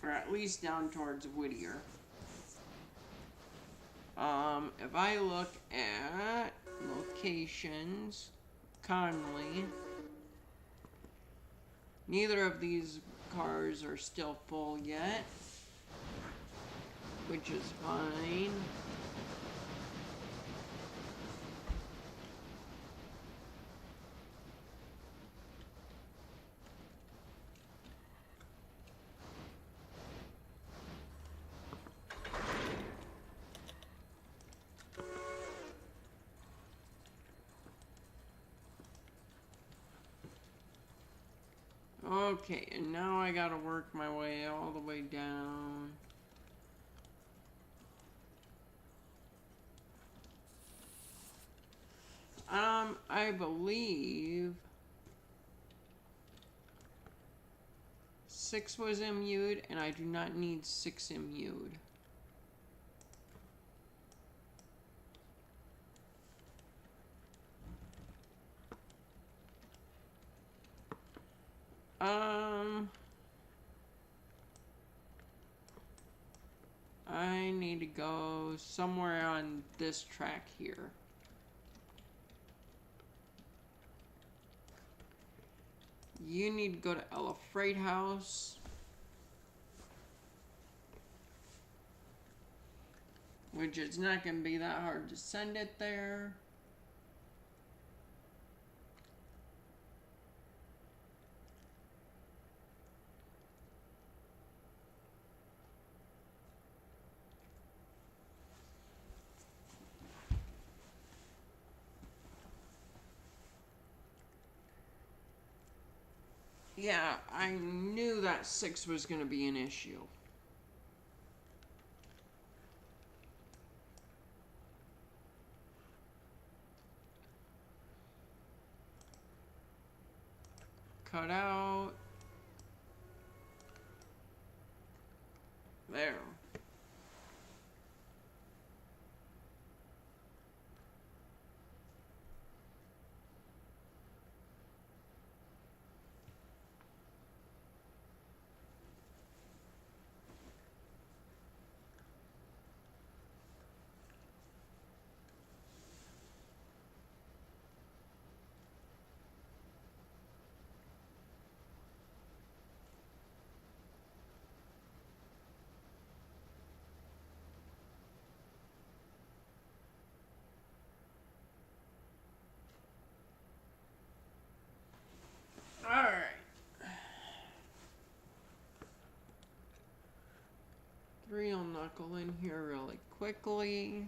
Or at least down towards Whittier. If I look at locations, Conley, neither of these cars are still full yet, which is fine. Okay, and now I gotta work my way all the way down. I believe 6 was MU'd, and I do not need 6 MU'd. I need to go somewhere on this track here. You need to go to Ella Freight House, which is not going to be that hard to send it there. Yeah, I knew that 6 was going to be an issue. Cut out. There. Alright. 3 will knuckle in here really quickly.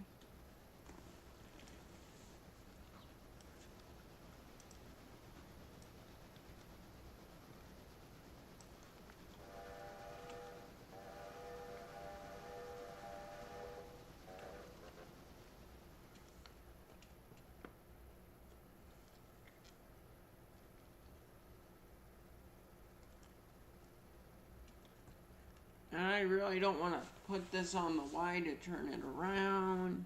And I really don't want to put this on the Y to turn it around.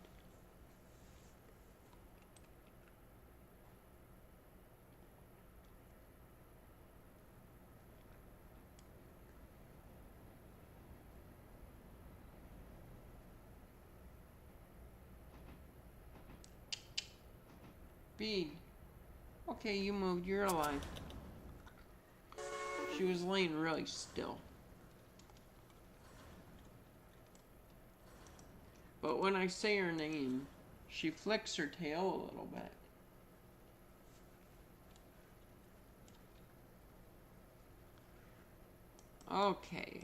speed. Okay, you moved. You're alive. She was laying really still. But when I say her name, she flicks her tail a little bit. Okay.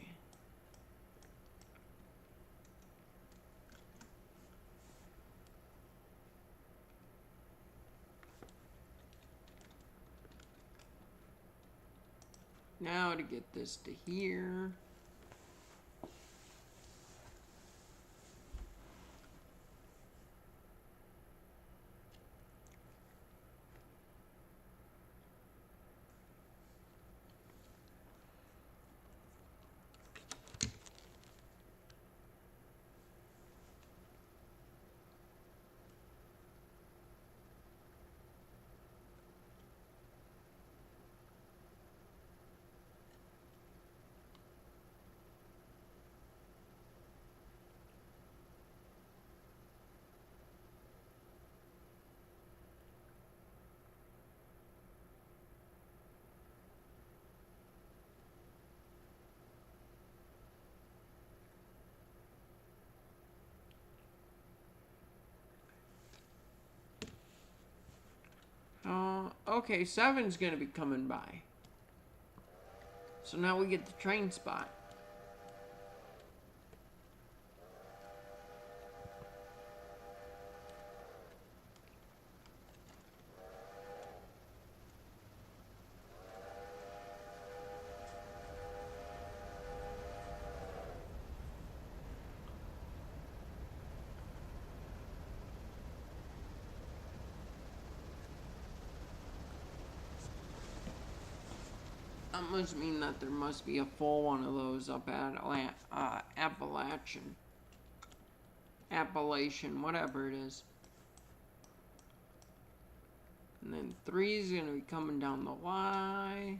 Now to get this to here. Okay, 7's gonna be coming by. So now we get the train spot. That must mean that there must be a full one of those up at Appalachian, whatever it is. And then 3 is going to be coming down the Y.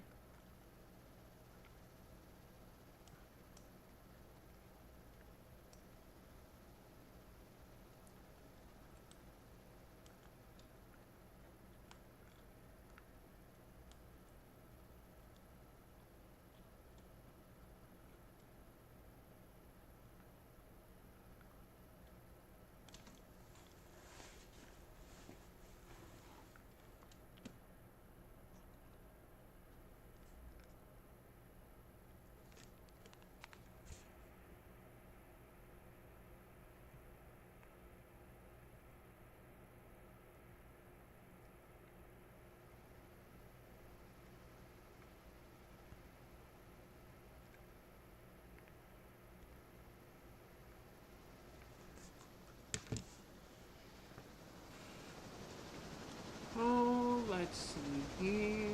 Oh, let's see here.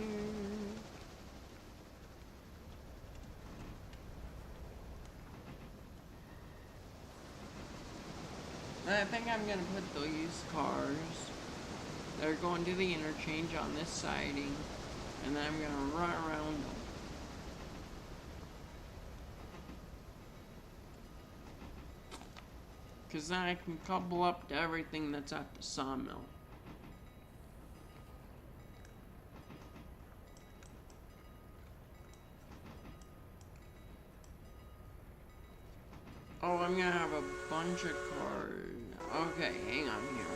I think I'm gonna put these cars that are going to the interchange on this siding, and then I'm gonna run around them. Because then I can couple up to everything that's at the sawmill. Oh, I'm gonna have a bunch of cars. Okay, hang on here.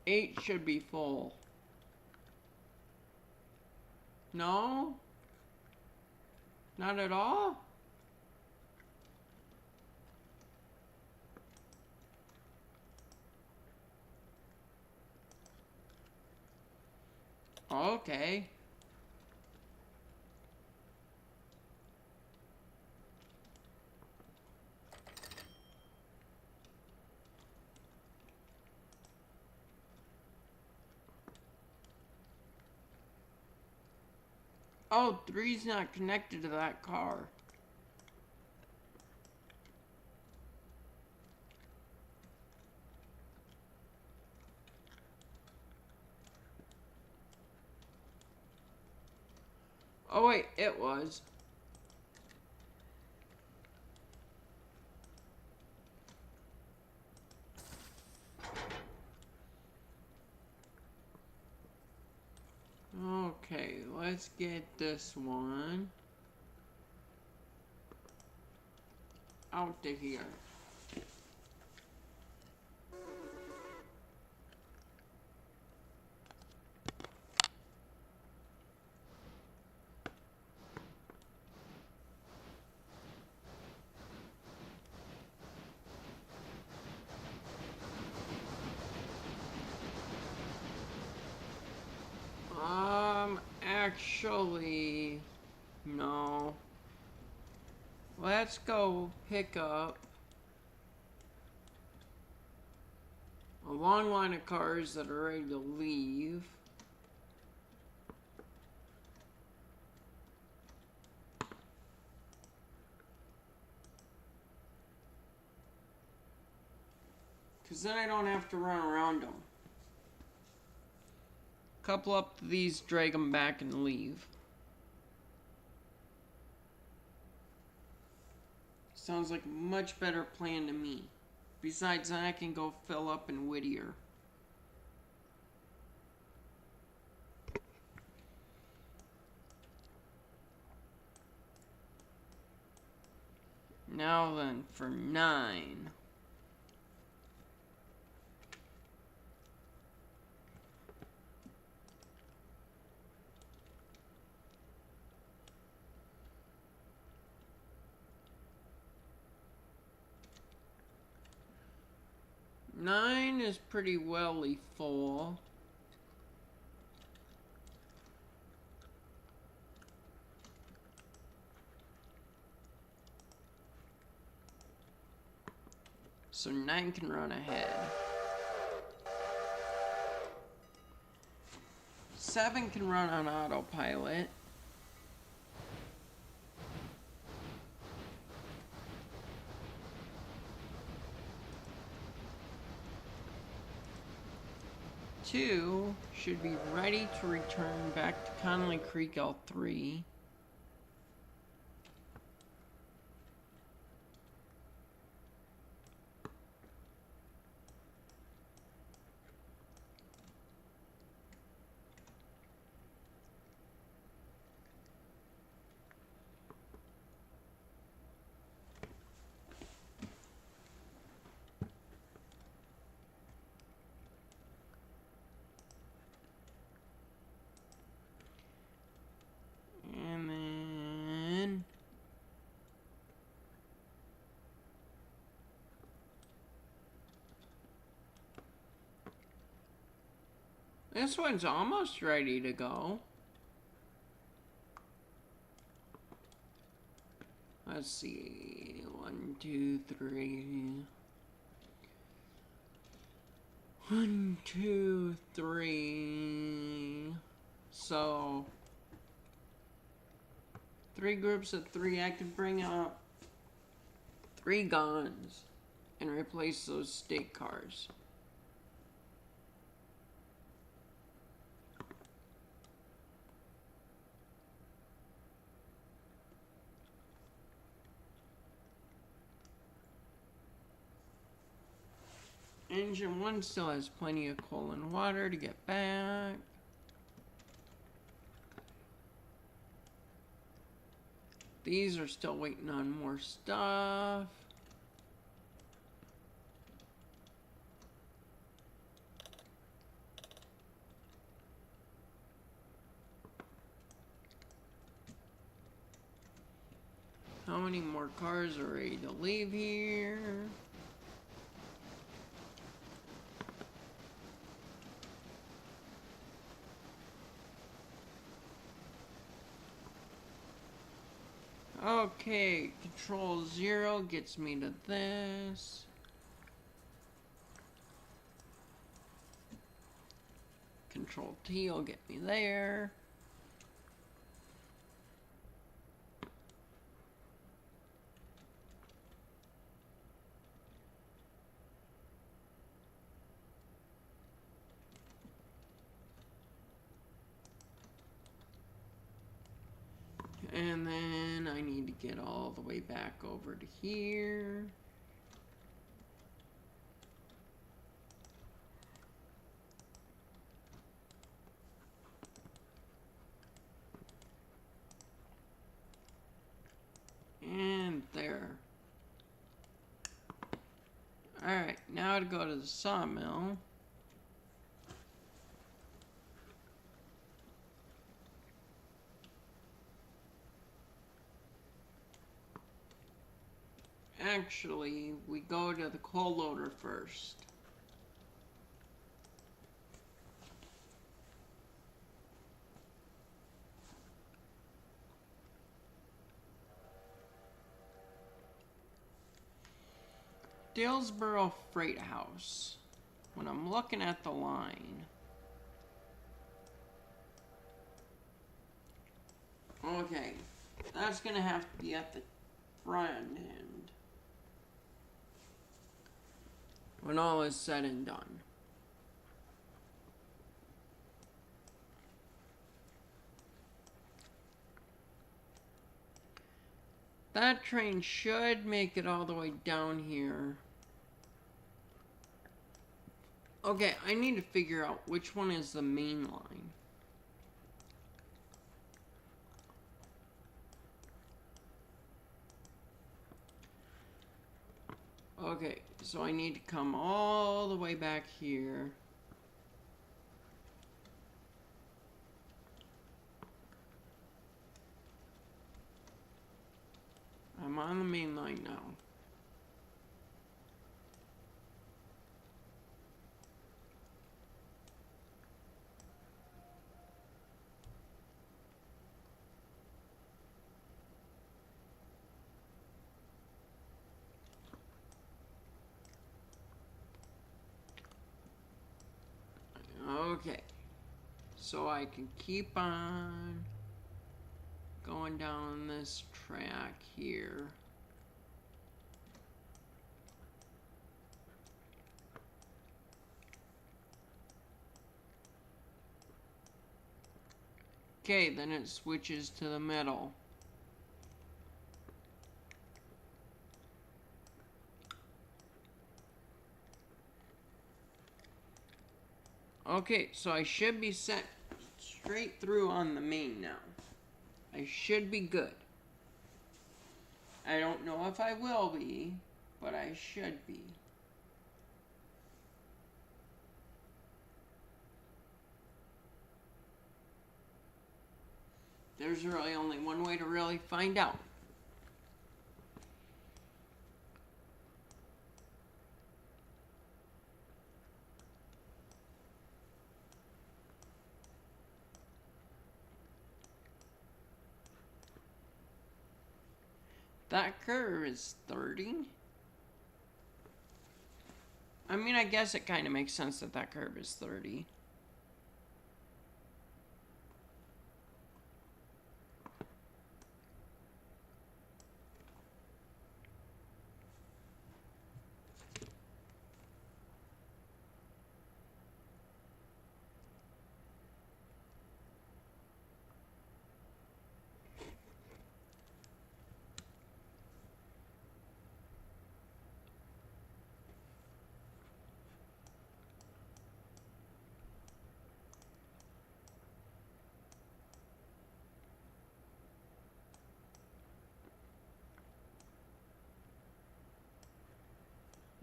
Eight should be full. No? Not at all? Okay. Oh, 3's not connected to that car. Oh wait, it was. let's get this one out to here. Actually, no. Let's go pick up a long line of cars that are ready to leave. Because then I don't have to run around them. Couple up to these, drag them back, and leave. Sounds like a much better plan to me. Besides, then I can go fill up in Whittier. Now then, for 9. Nine is pretty welly full. So 9 can run ahead. 7 can run on autopilot. Two should be ready to return back to Connolly Creek L3. And then this one's almost ready to go. Let's see. 1, 2, 3. 1, 2, 3. So 3 groups of 3. I could bring up 3 guns and replace those state cars. Engine 1 still has plenty of coal and water to get back. These are still waiting on more stuff. How many more cars are ready to leave here? Okay, Control 0 gets me to this. Control T will get me there. And then I need to get all the way back over to here. Alright, now to go to the sawmill. Actually, we go to the coal loader first. Dillsboro Freight House. When I'm looking at the line. Okay, that's gonna have to be at the front end. When all is said and done. That train should make it all the way down here. Okay, I need to figure out which one is the main line. Okay, so I need to come all the way back here. I'm on the main line now. Okay, so I can keep on going down this track here. Okay, then it switches to the middle. Okay, so I should be set straight through on the main now. I should be good. I don't know if I will be, but I should be. There's really only one way to really find out. That curve is 30. I mean, I guess it kind of makes sense that that curve is 30.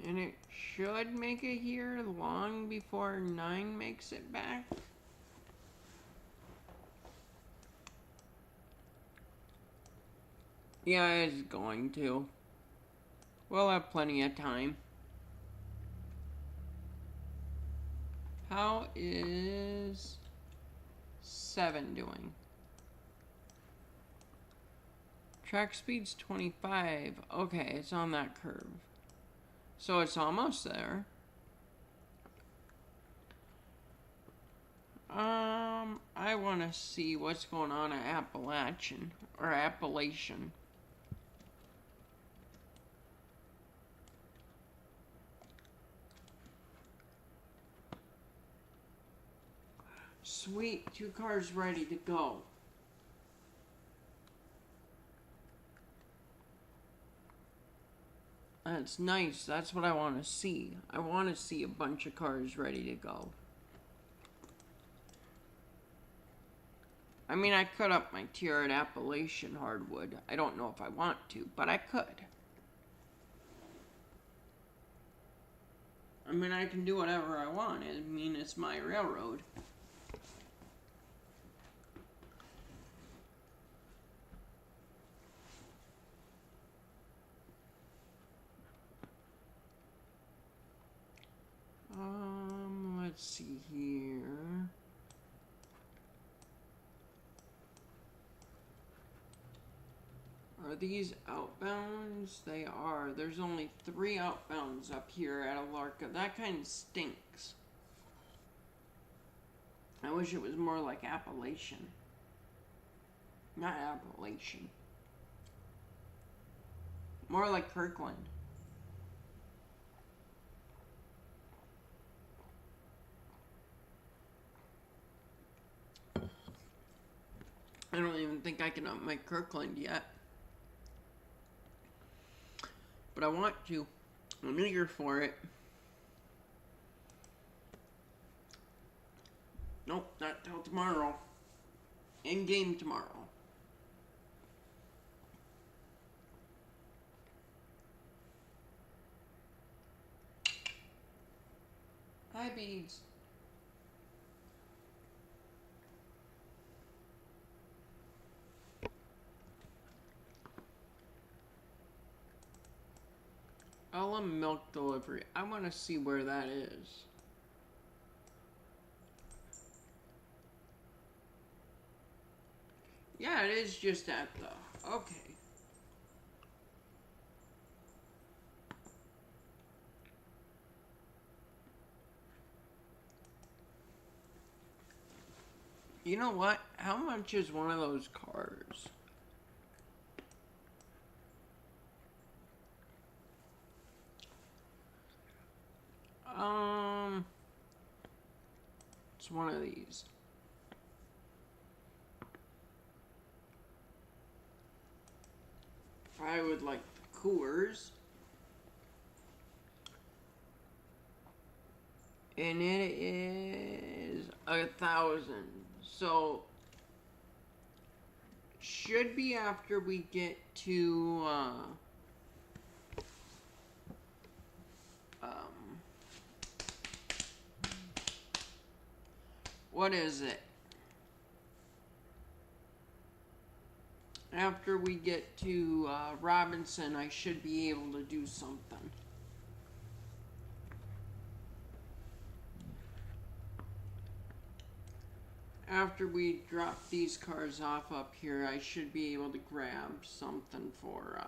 And it should make it here long before 9 makes it back. Yeah, it's going to. We'll have plenty of time. How is 7 doing? Track speed's 25. Okay, it's on that curve. So it's almost there. I want to see what's going on at Appalachian. Sweet, 2 cars ready to go. That's nice. That's what I want to see. I want to see a bunch of cars ready to go. I mean, I could up my tier at Appalachian hardwood. I don't know if I want to, but I could. I mean, I can do whatever I want. I mean, it's my railroad. Let's see here. Are these outbounds? They are. There's only 3 outbounds up here at ALCo. That kind of stinks. I wish it was more like Appalachian. Not Appalachian. More like Kirkland. I don't even think I can up my Kirkland yet. But I want to. I'm eager for it. Nope, not till tomorrow. In game tomorrow. Hi, beads. Milk delivery. I want to see where that is. Yeah, it is just at the... Okay. You know what? How much is one of those cars? It's one of these. I would like the Coors. And it is 1,000. So should be after we get to what is it? After we get to Robinson, I should be able to do something. After we drop these cars off up here, I should be able to grab something for,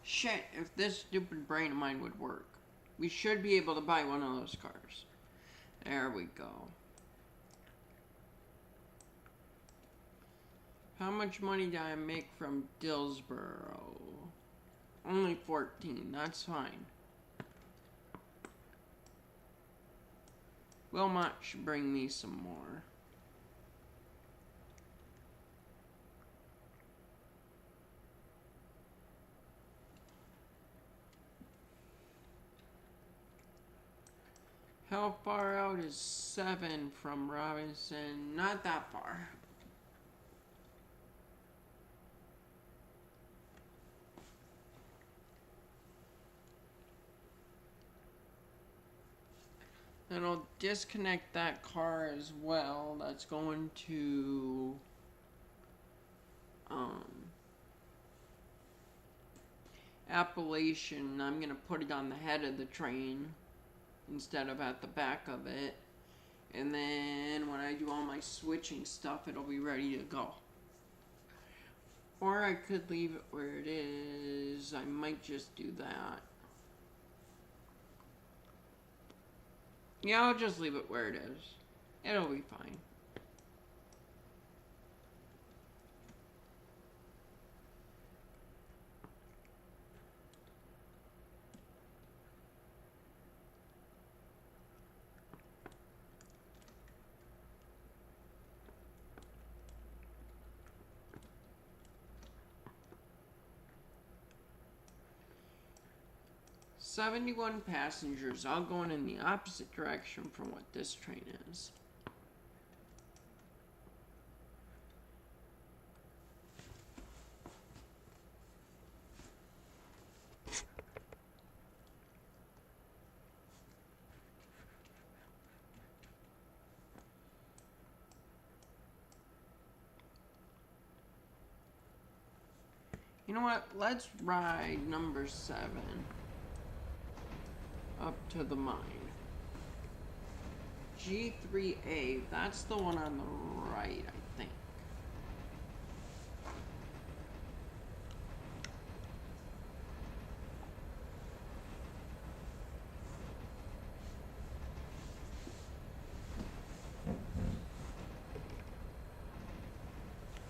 Shit, if this stupid brain of mine would work. We should be able to buy one of those cars. There we go. How much money did I make from Dillsboro? Only 14, that's fine. Wilmot should bring me some more. How far out is 7 from Robinson? Not that far. Then I'll disconnect that car as well. That's going to Appalachian. I'm gonna put it on the head of the train instead of at the back of it. And then when I do all my switching stuff, it'll be ready to go. Or I could leave it where it is. I might just do that. Yeah, I'll just leave it where it is. It'll be fine. $71 passengers, all going in the opposite direction from what this train is. You know what? Let's ride number 7 up to the mine. G3A, that's the one on the right, I think.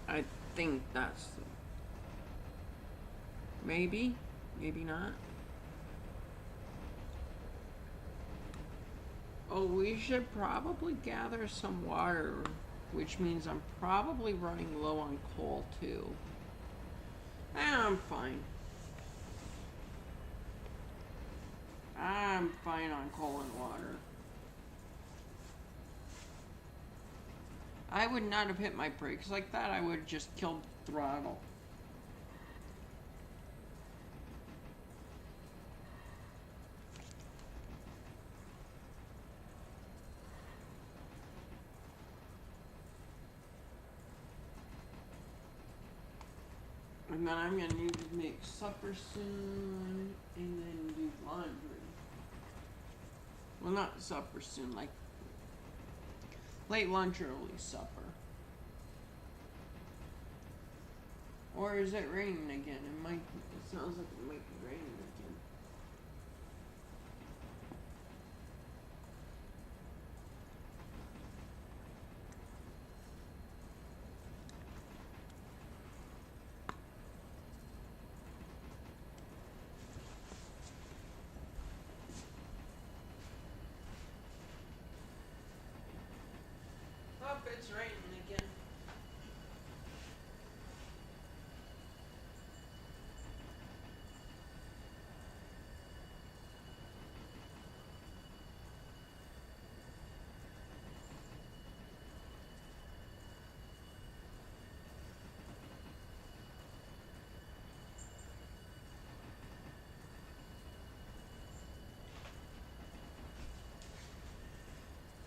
I think that's the... Maybe? Maybe not? Oh, we should probably gather some water, which means I'm probably running low on coal, too. I'm fine. I'm fine on coal and water. I would not have hit my brakes like that. I would have just killed the throttle. And then I'm gonna need to make supper soon, and then do laundry. Well, not supper soon, like late lunch, early supper. Or is it raining again? It sounds like it might be raining again. Oh, it's raining again.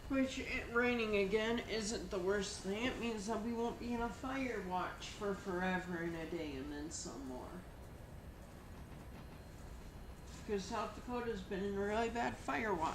Which, it raining again isn't the worst thing. It means that we won't be in a fire watch for forever and a day and then some more. Because South Dakota's been in a really bad fire watch.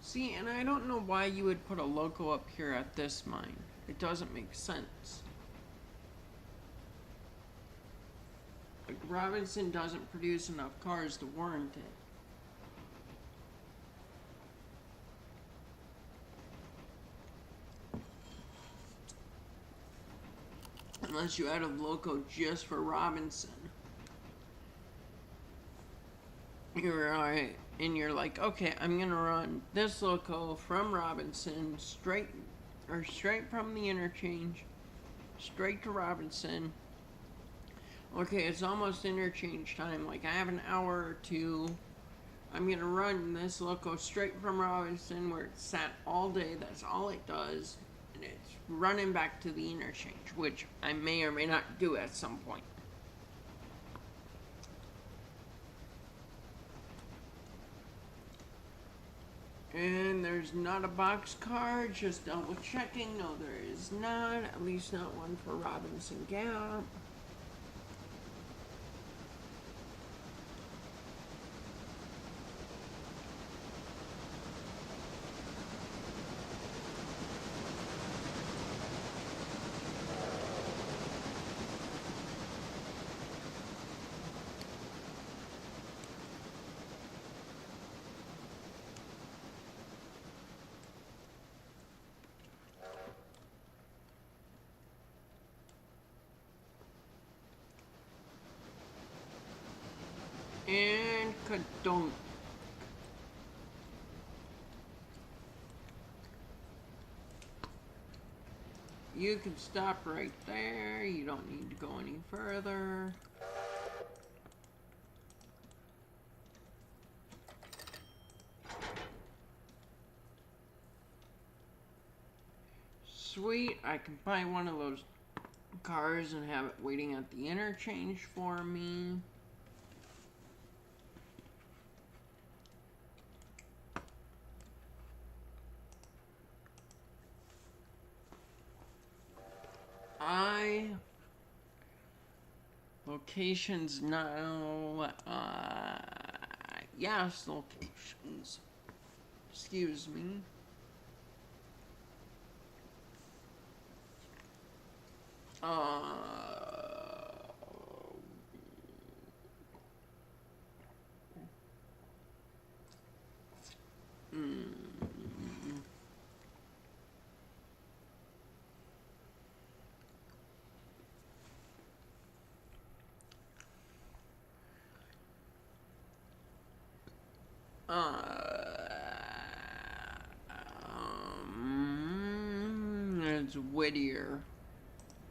See, and I don't know why you would put a loco up here at this mine. It doesn't make sense. Like, Robinson doesn't produce enough cars to warrant it. Unless you add a loco just for Robinson. You're like, okay, I'm gonna run this loco from Robinson straight from the interchange straight to Robinson. Okay, it's almost interchange time, like I have an hour or two. I'm gonna run this loco straight from Robinson where it's sat all day, that's all it does, and it's running back to the interchange, which I may or may not do at some point. And there's not a boxcar, just double checking. No, there is not. At least not one for Robinson Gap. And Kadunk. You can stop right there. You don't need to go any further. Sweet, I can buy one of those cars and have it waiting at the interchange for me. Locations now, yes, locations. Excuse me. It's Whittier.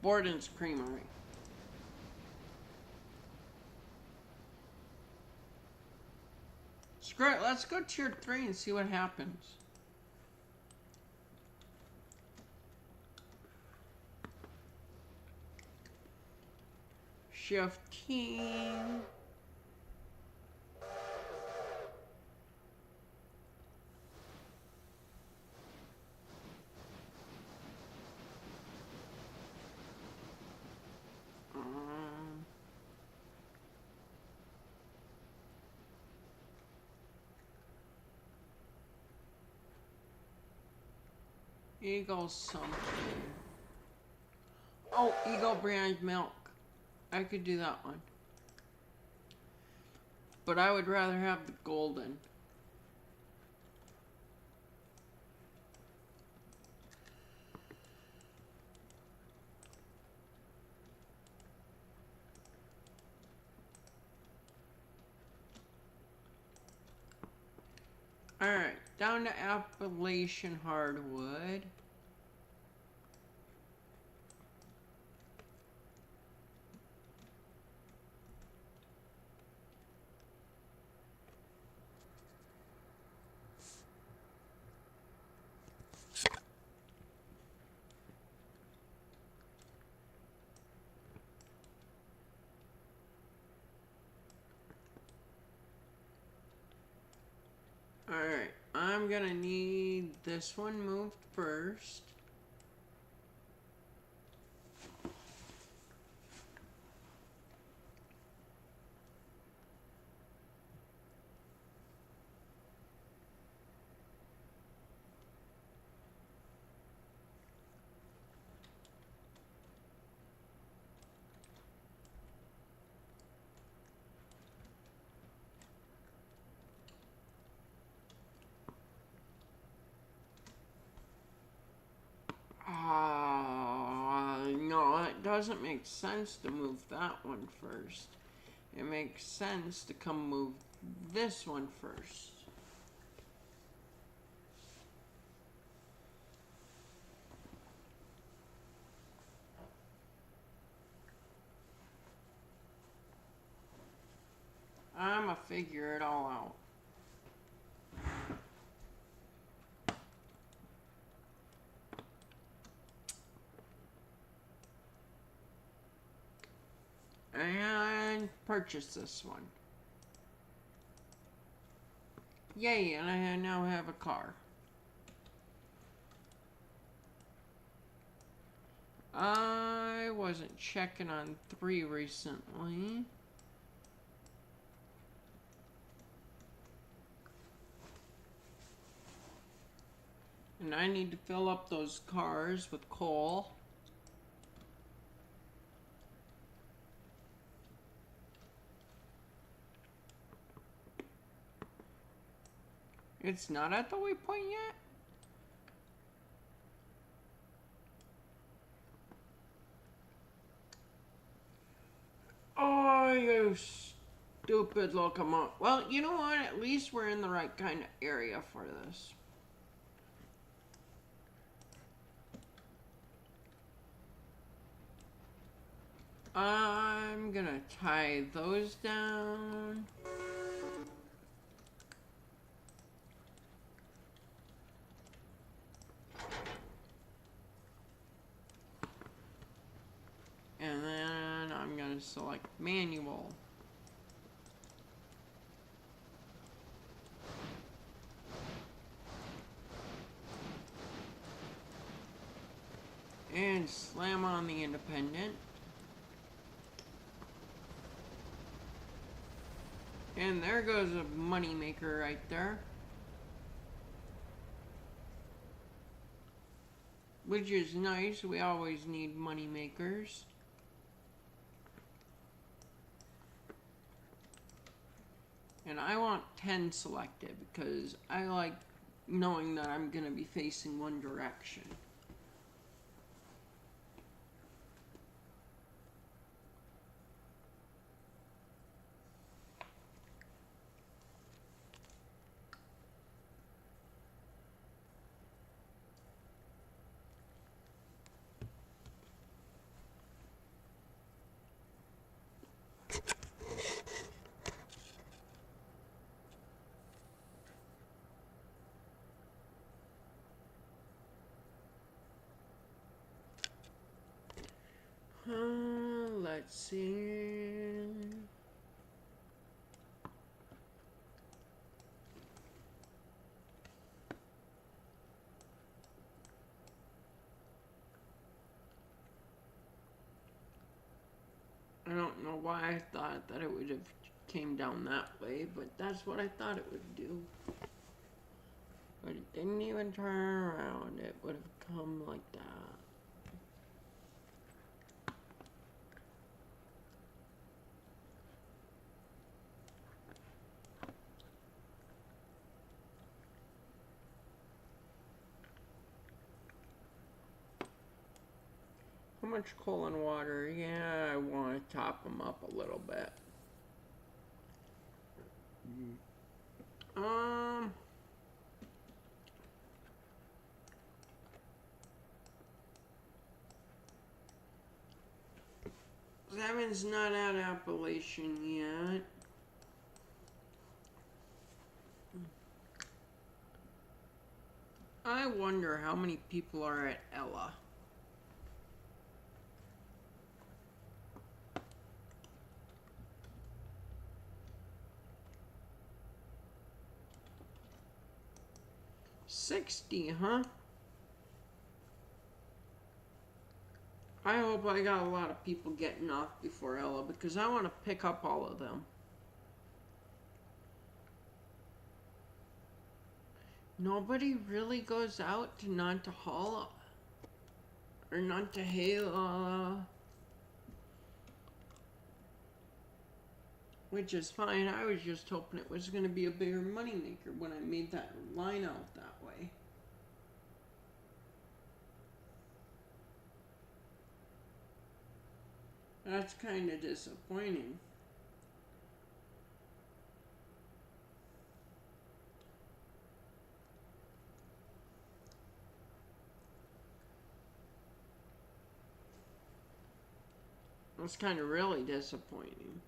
Borden's Creamery. Screw it, let's go tier 3 and see what happens. Shifting. Eagle something. Oh, Eagle brand milk. I could do that one. But I would rather have the golden. Alright, down to Appalachian hardwood. Alright, I'm gonna need this one moved first. No, it doesn't make sense to move that one first. It makes sense to come move this one first. I'ma figure it all out. And purchase this one. Yay, and I now have a car. I wasn't checking on 3 recently. And I need to fill up those cars with coal. It's not at the waypoint yet? Oh, you stupid locomotive. Well, you know what? At least we're in the right kind of area for this. I'm gonna tie those down. And then I'm gonna select manual. And slam on the independent. And there goes a money maker right there. Which is nice, we always need money makers. And I want 10 selected because I like knowing that I'm going to be facing one direction. Let's see. I don't know why I thought that it would have came down that way, but that's what I thought it would do. But it didn't even turn around. It would have come like that. How much coal and water? Yeah, I want to top them up a little bit. Seven's not at Appalachian yet. I wonder how many people are at Ella. $60, huh? I hope I got a lot of people getting off before Ella because I want to pick up all of them. Nobody really goes out to Nantahala or Nantahala, which is fine. I was just hoping it was going to be a bigger moneymaker when I made that line out that way. That's kind of disappointing. That's kind of really disappointing.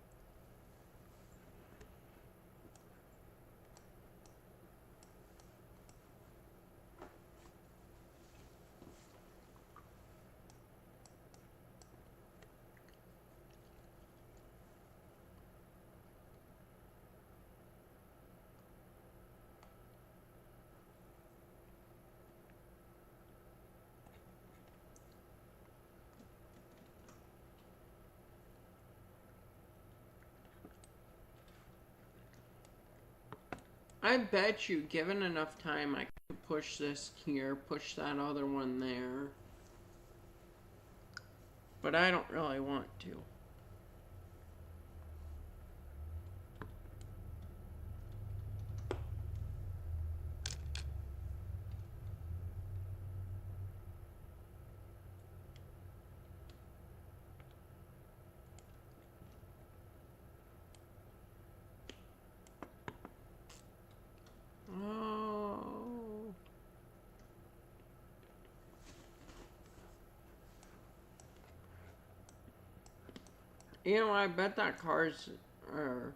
I bet you, given enough time, I could push this here, push that other one there. But I don't really want to. You know, I bet that car's, I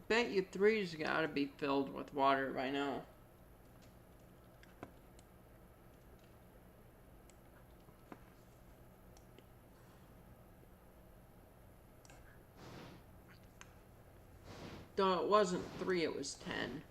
bet you 3's gotta be filled with water by now. Though it wasn't 3, it was 10.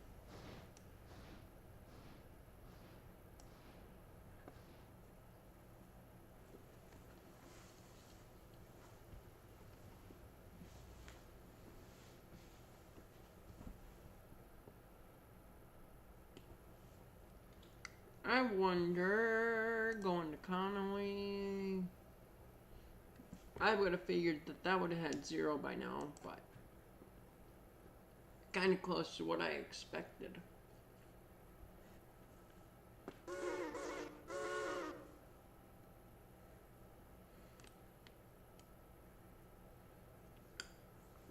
I wonder, going to Connolly, I would have figured that that would have had 0 by now, but kind of close to what I expected.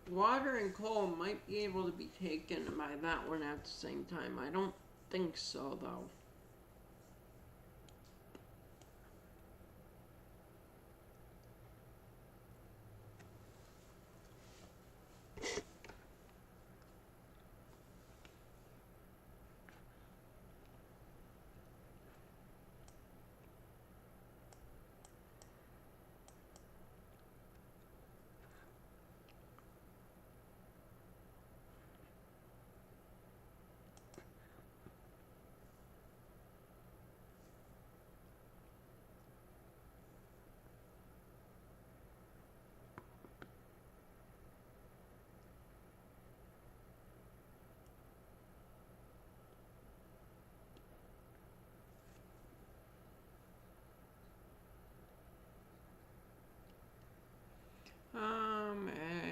Water and coal might be able to be taken by that one at the same time. I don't think so, though.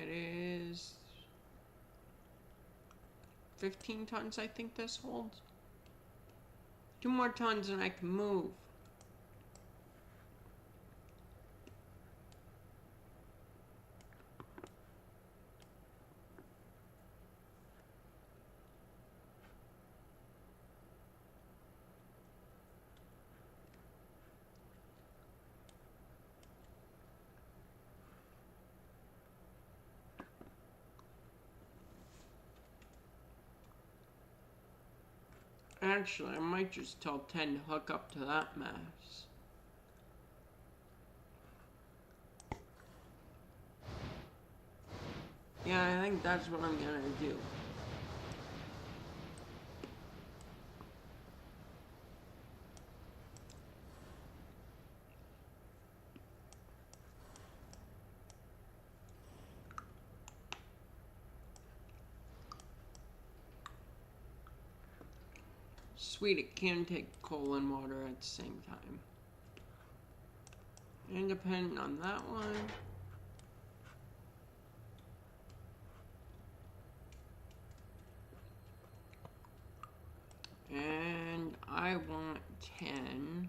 It is 15 tons, I think this holds. 2 more tons and I can move. Actually, I might just tell 10 to hook up to that mess. Yeah, I think that's what I'm gonna do. Sweet, it can take coal and water at the same time. Independent on that one. And I want 10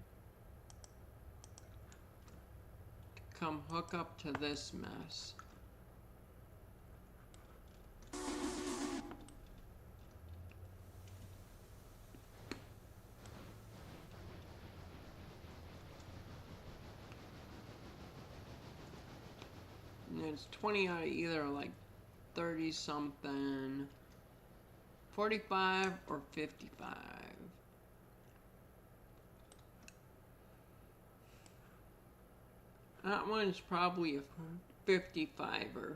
to come hook up to this mess. And it's 20 out of either like 30 something, 45 or 55. That one's probably a 55er.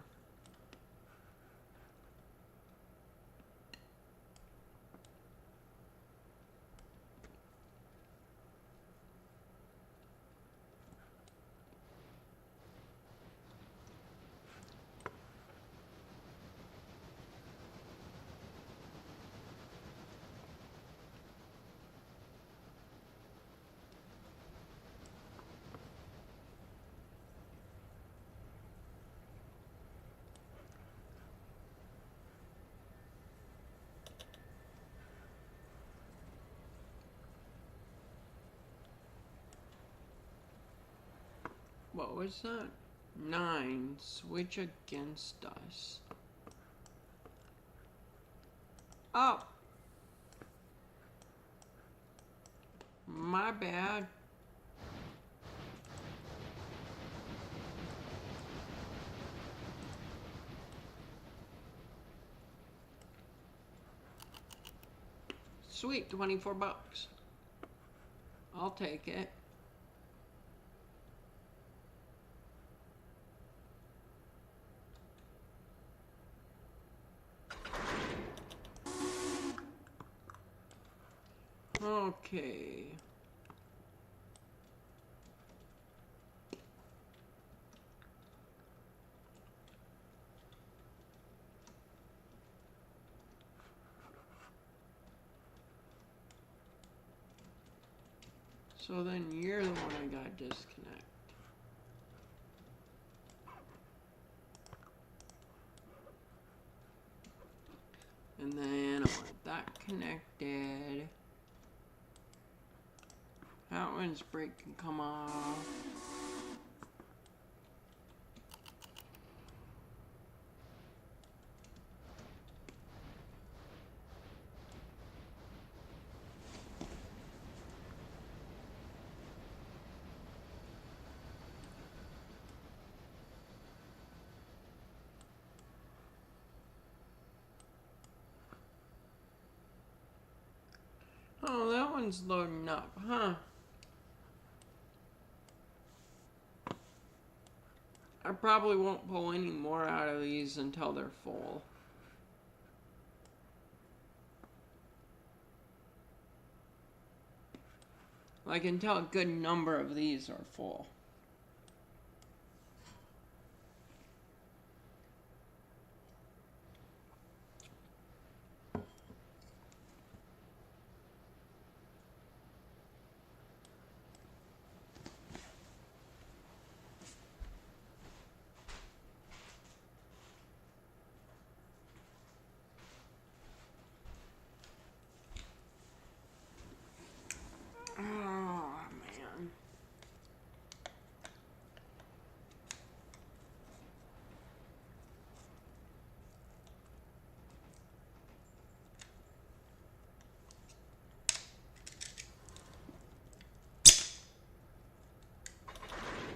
What was that? 9. Switch against us. Oh! My bad. sweet, 24 bucks. I'll take it. Okay. So then you're the one I gotta disconnect. And then I want that connected. That one's brake can come off. Oh, that one's loading up, huh? I probably won't pull any more out of these until they're full. Like until a good number of these are full.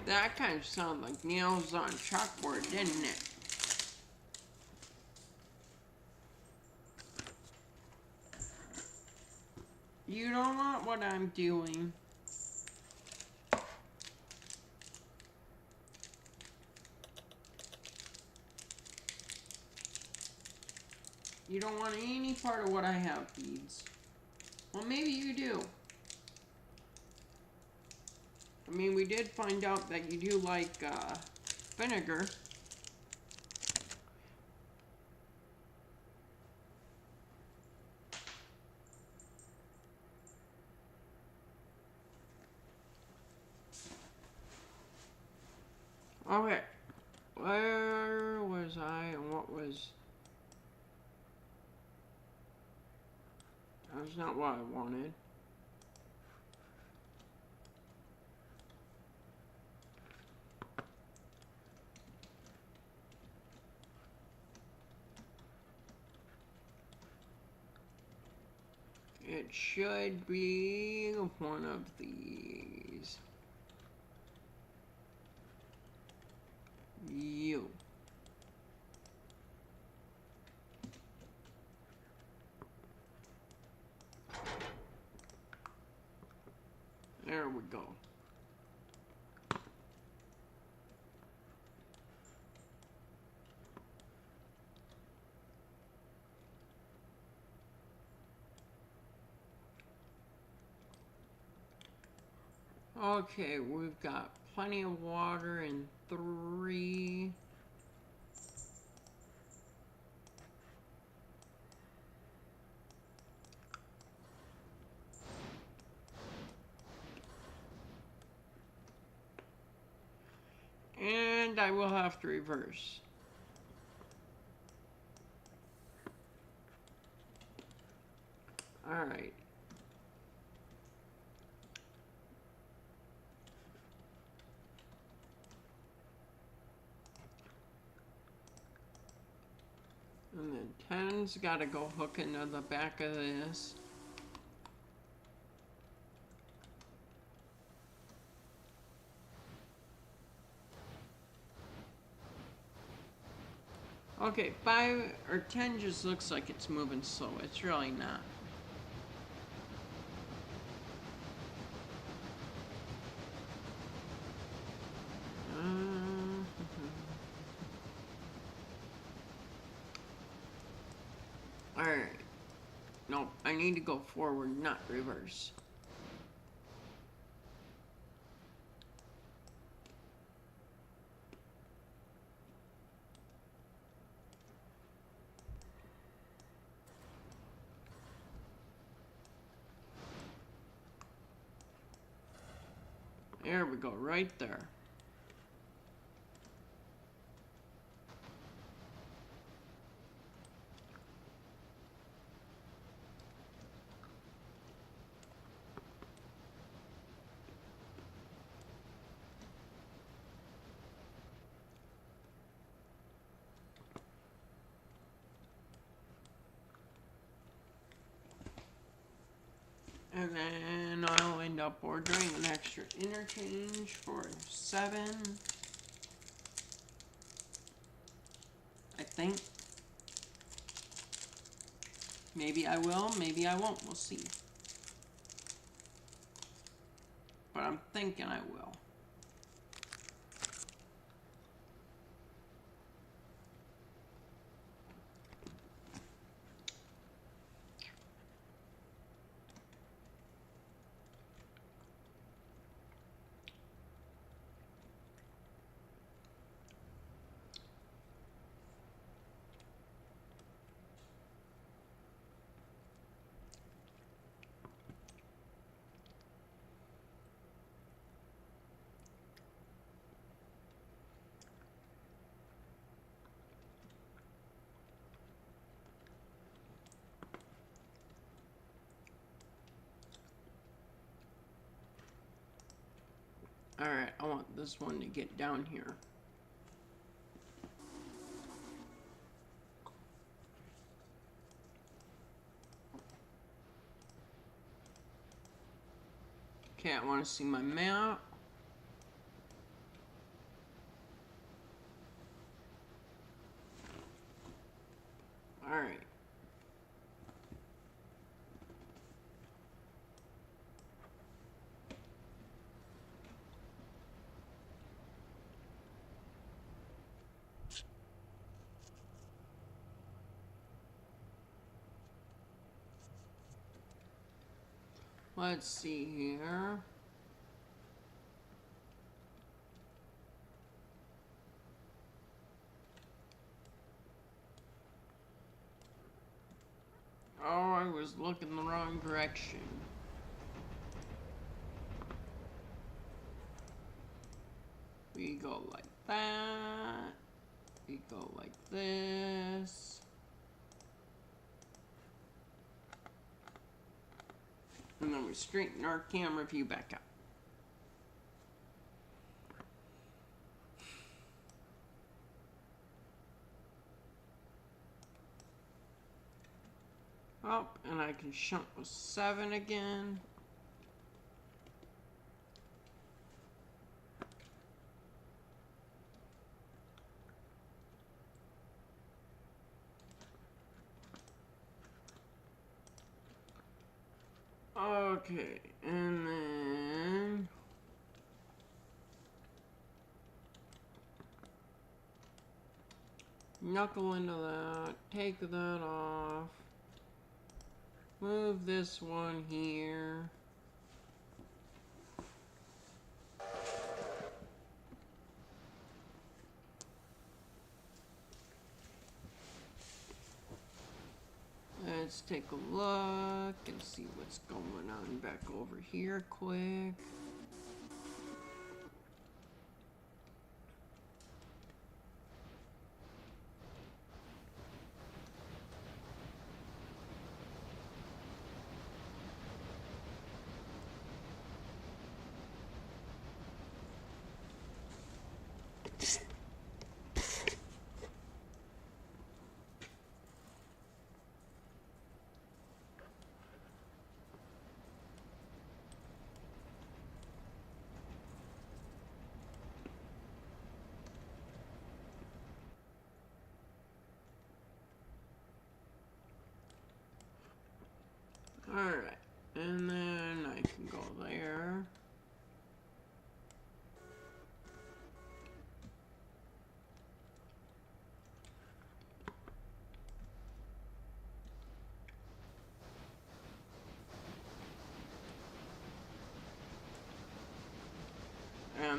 That kind of sounded like nails on chalkboard, didn't it? You don't want what I'm doing. You don't want any part of what I have, Beads. Well, maybe you do. I mean, we did find out that you do like vinegar. Okay, where was I and what was... That's not what I wanted. It should be one of these. You. There we go. Okay, we've got plenty of water in 3. And I will have to reverse. All right. And then 10's got to go hook into the back of this. Okay, 5 or 10 just looks like it's moving slow. It's really not. Alright. Nope, I need to go forward, not reverse. There we go, right there. And then I'll end up ordering an extra interchange for 7. I think. Maybe I will, maybe I won't. We'll see. But I'm thinking I will. Alright, I want this one to get down here. Okay, I want to see my map. Alright. Let's see here. Oh, I was looking the wrong direction. We go like that. We go like this. And then we straighten our camera view back up. Up, and I can shunt with 7 again. Okay, and then knuckle into that, take that off, move this one here. Let's take a look and see what's going on back over here quick.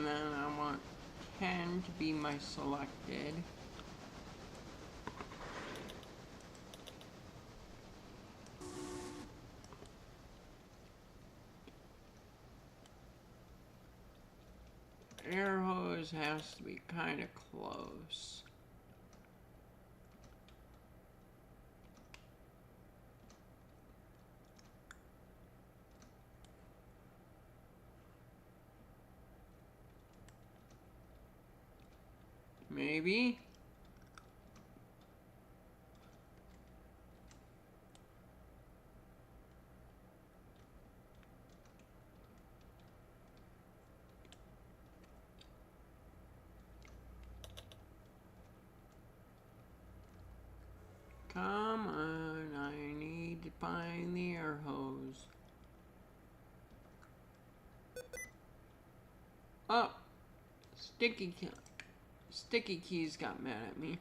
then I want 10 to be my selected. Air hose has to be kind of close. Maybe. Come on, I need to find the air hose. Oh, sticky keys got mad at me.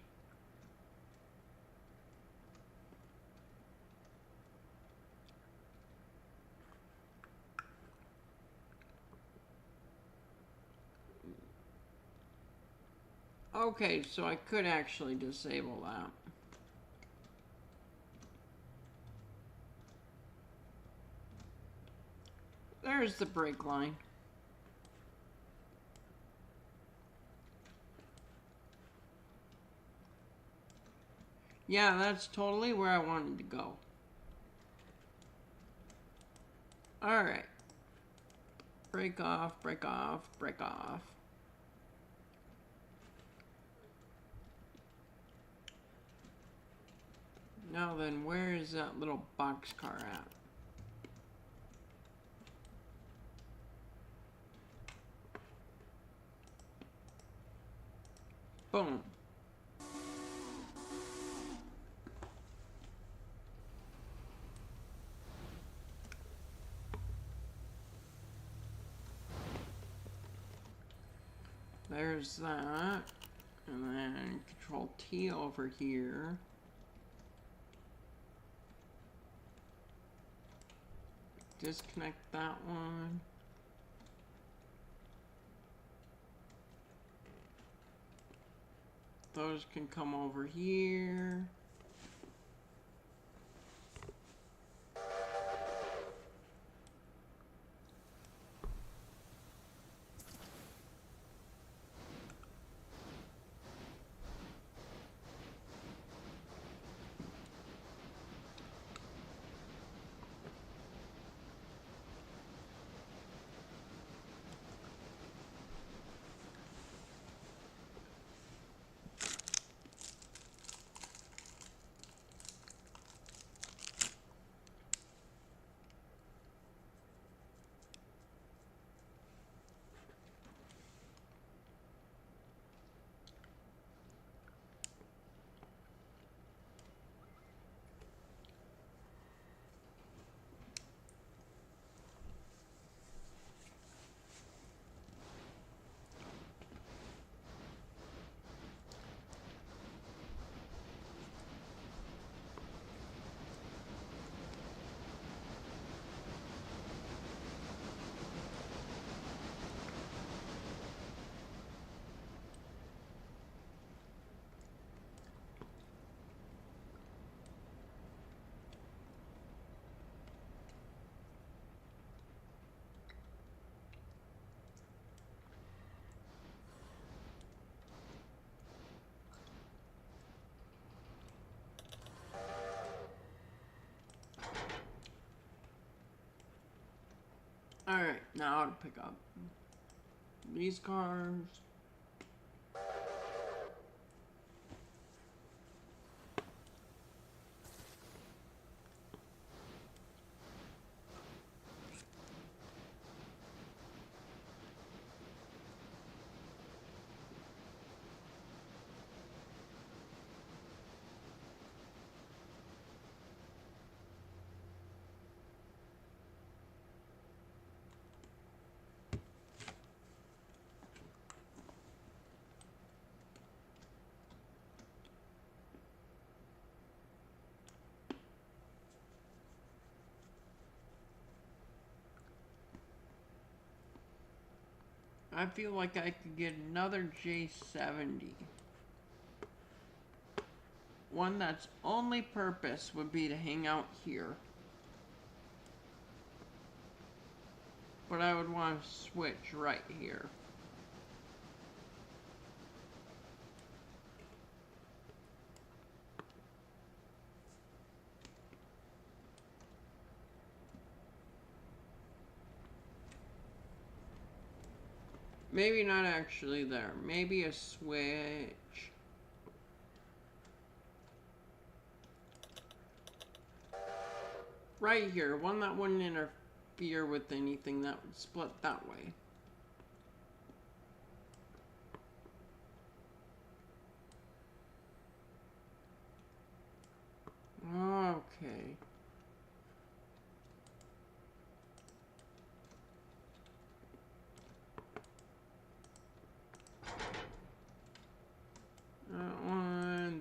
Okay, so I could actually disable that. There's the brake line. Yeah, that's totally where I wanted to go. Alright. Break off, break off, break off. Now then, where is that little boxcar at? Boom. There's that. And then Control T over here. Disconnect that one. Those can come over here. Alright, now to pick up these cars. I feel like I could get another J70. One that's only purpose would be to hang out here. But I would want to switch right here. Maybe not actually there. Maybe a switch. Right here. One that wouldn't interfere with anything, that would split that way. Okay.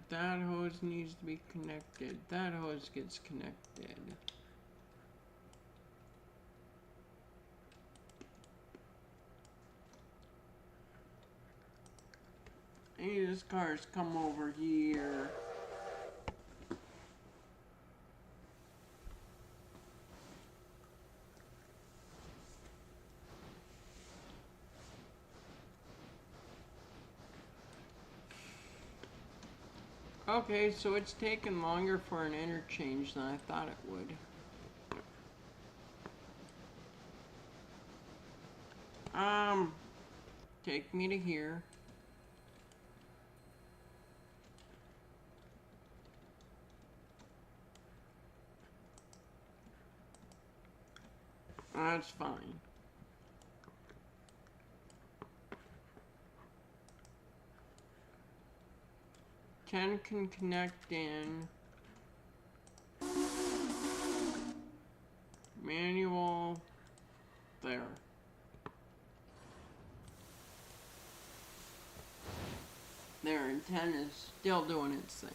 That hose needs to be connected. That hose gets connected. These cars come over here. Okay, so it's taken longer for an interchange than I thought it would. Take me to here. That's fine. Ten can connect in. Manual. There. There, and 10 is still doing its thing.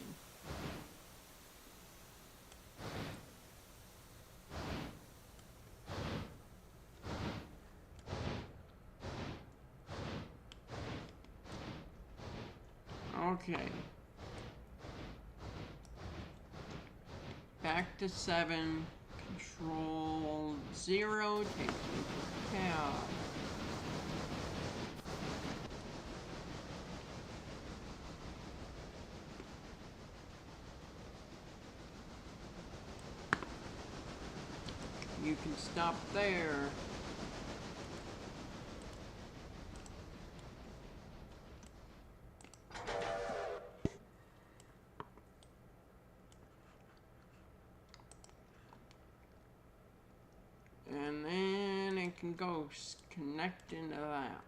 Okay. Back to 7. Control 0. Take me to cab. You can stop there. And then it can go connect into that.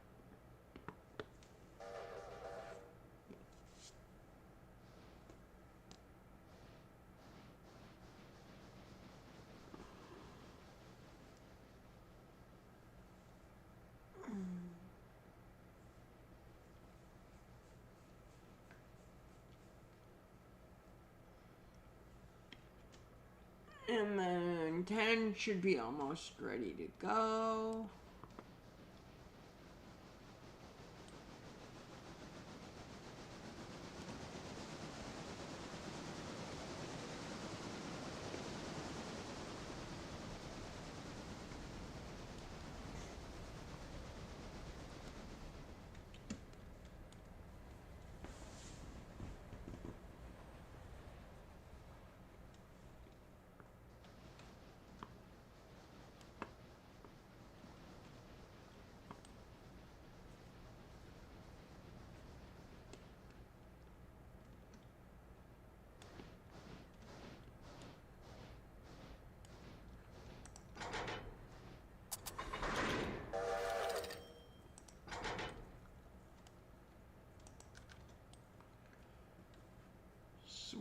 And then 10 should be almost ready to go.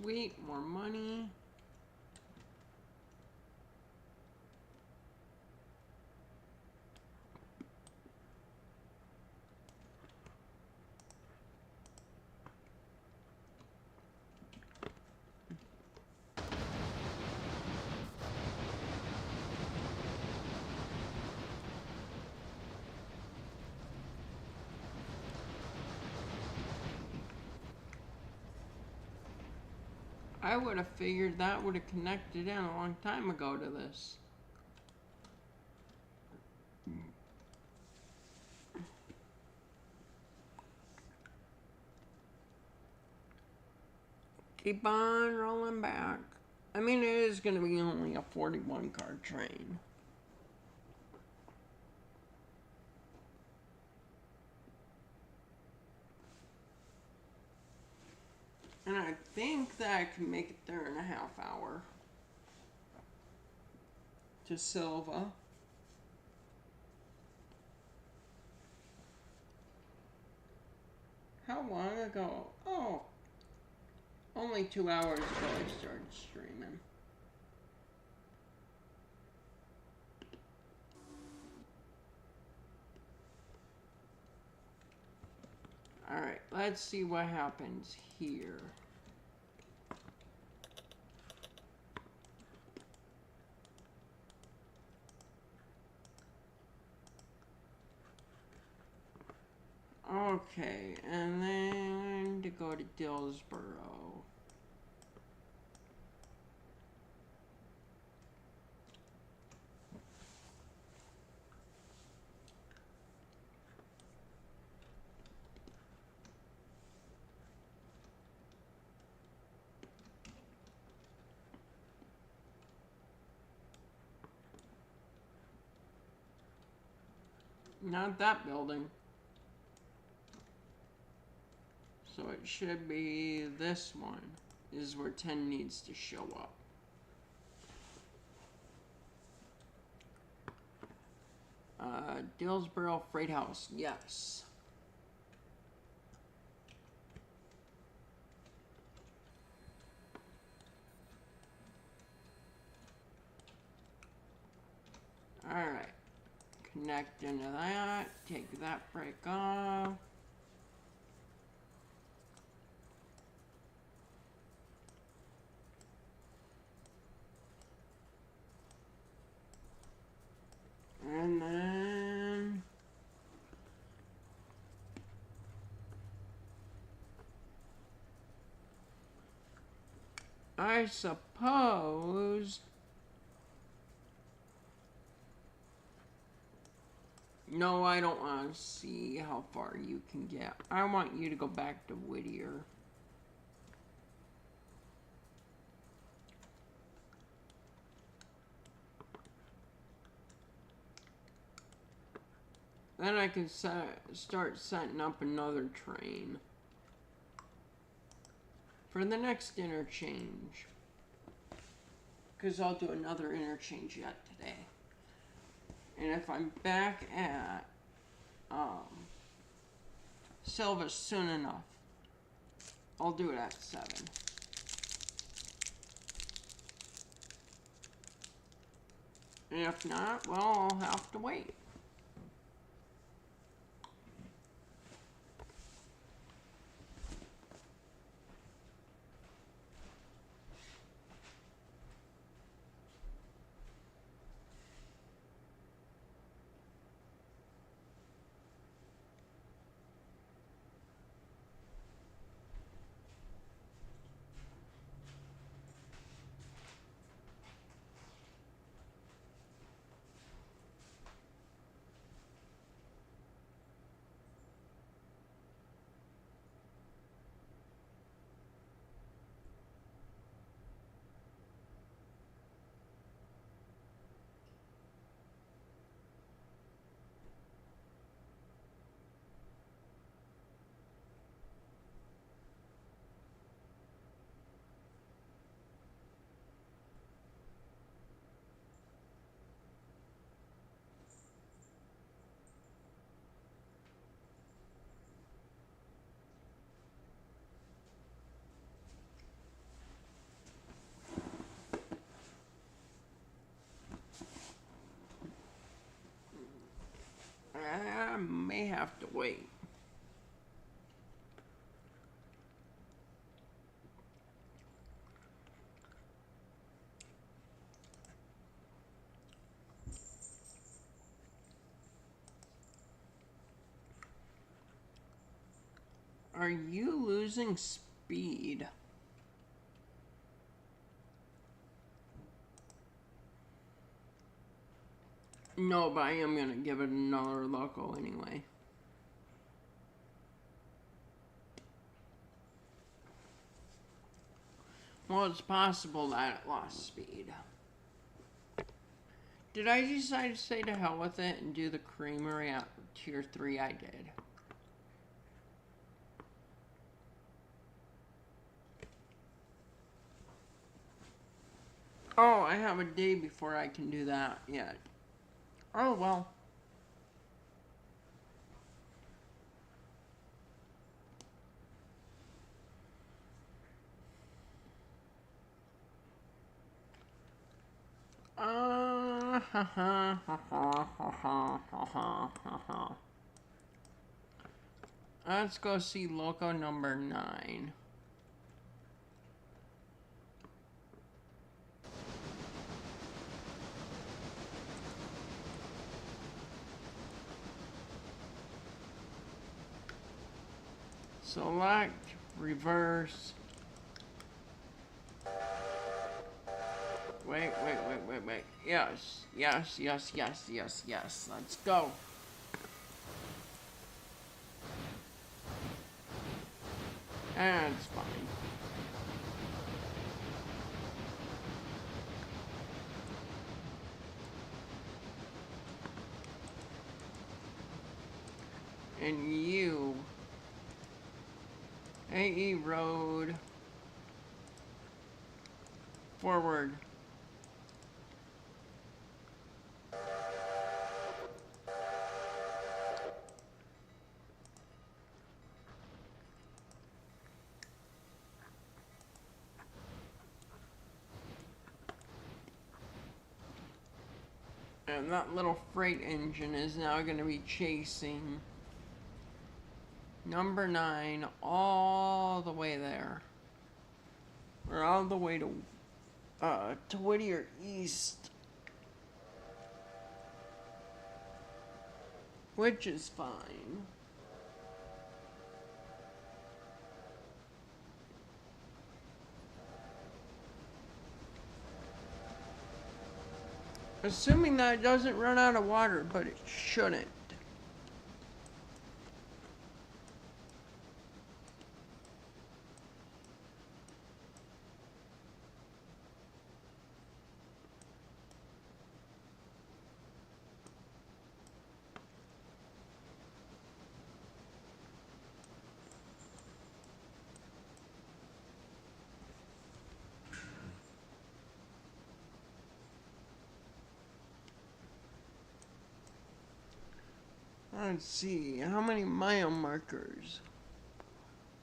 Sweet, more money. I would have figured that would have connected in a long time ago to this. Keep on rolling back. I mean, it is going to be only a 41 car train. And I think that I can make it there in a half hour. To Silva. How long ago? Oh, only 2 hours ago I started streaming. Alright, let's see what happens here. Okay, and then to go to Dillsboro. Not that building. So it should be this one, is where 10 needs to show up. Dillsboro Freight House, yes. Alright. Connect into that, take that brake off. And then I suppose no, I don't want to see how far you can get. I want you to go back to Whittier. Then I can start setting up another train for the next interchange. Because I'll do another interchange yet today. And if I'm back at Silva soon enough, I'll do it at 7. And if not, well, I'll have to wait. I may have to wait. Are you losing speed? No, but I am gonna give it another loco anyway. Well, it's possible that it lost speed. Did I decide to say to hell with it and do the creamery at tier 3? I did. Oh, I have a day before I can do that yet. Oh, well. Let's go see Loco number 9. Select, reverse. Wait. Yes. Let's go. That's fine. And you, AE road, forward. And that little freight engine is now going to be chasing number 9 all the way there. Or all the way to Whittier East. Which is fine. Assuming that it doesn't run out of water, but it shouldn't. Let's see, how many mile markers?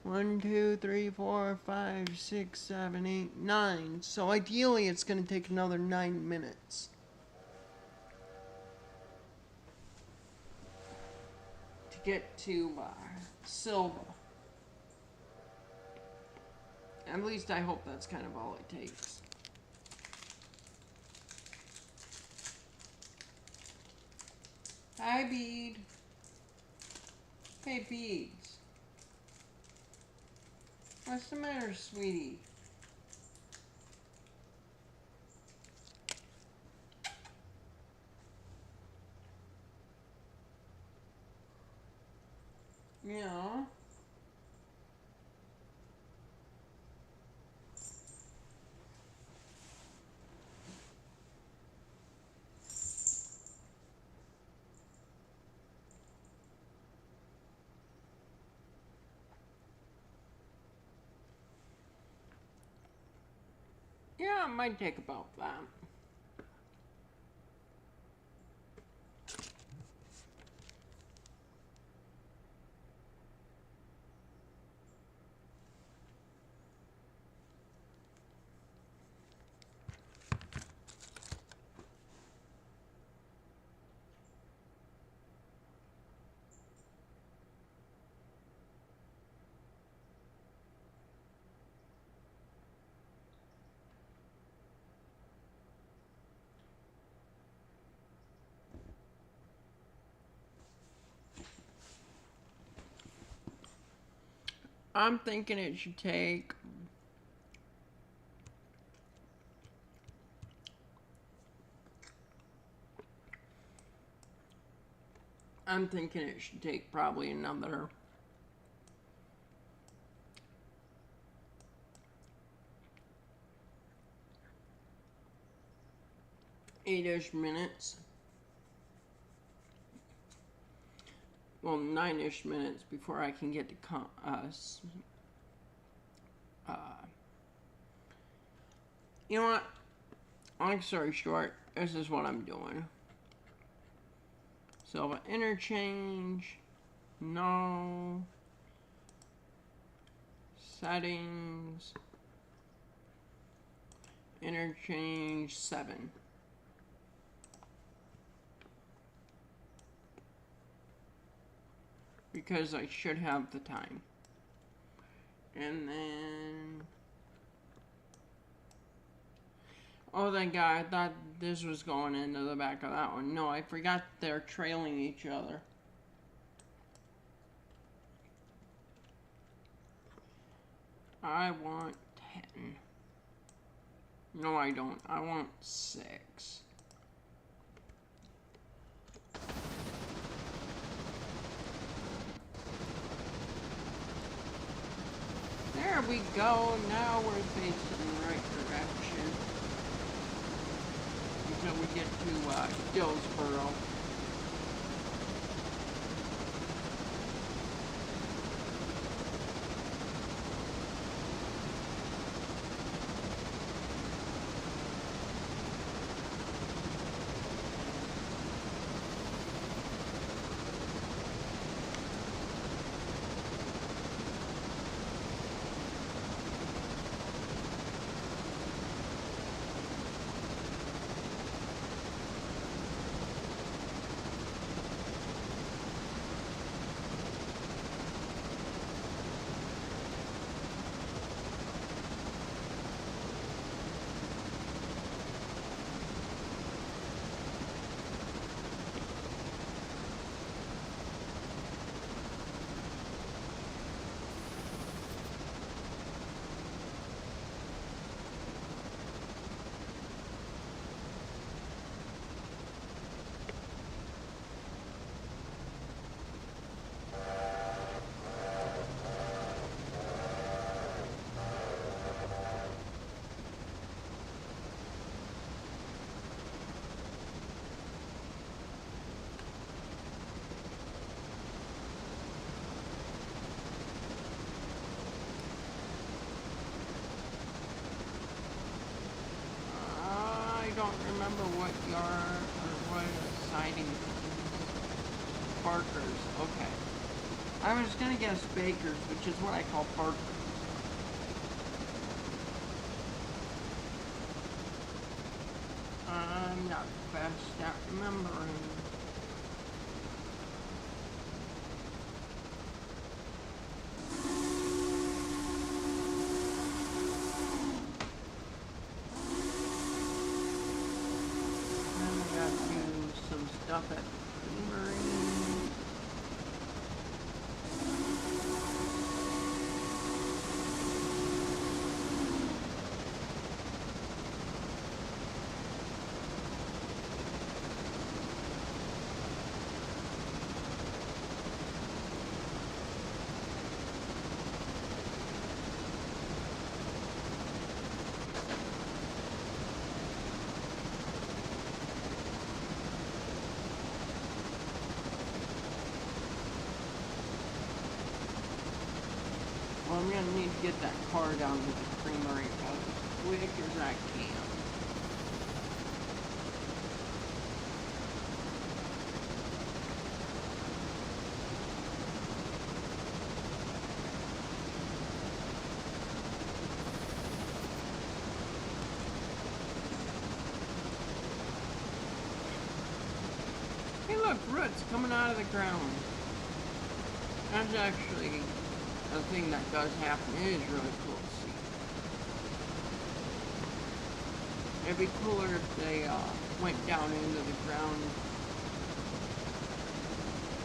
1, 2, 3, 4, 5, 6, 7, 8, 9. So ideally it's going to take another 9 minutes to get to Silva. At least I hope that's kind of all it takes. Hi, Bede. Hey, Beads. What's the matter, sweetie? Yeah. Yeah, it might take about that. I'm thinking it should take I'm thinking it should take probably another 8-ish minutes. Well, 9-ish minutes before I can get to you know what? Long story short, this is what I'm doing. So, interchange, no, settings, interchange 7. Because I should have the time. And then... oh, thank God, I thought this was going into the back of that one. No, I forgot they're trailing each other. I want 10. No, I don't. I want 6. There we go. Now we're facing the right direction. Until we get to Dillsboro. I don't remember what yard or what siding. Parkers, okay. I was gonna guess Bakers, which is what I call Parkers. I'm not the best at remembering. Stuff at Gollery. Well, I'm going to need to get that car down to the creamery about as quick as I can. Hey look, roots coming out of the ground. That's actually a thing that does happen. It is really cool to see. It'd be cooler if they went down into the ground,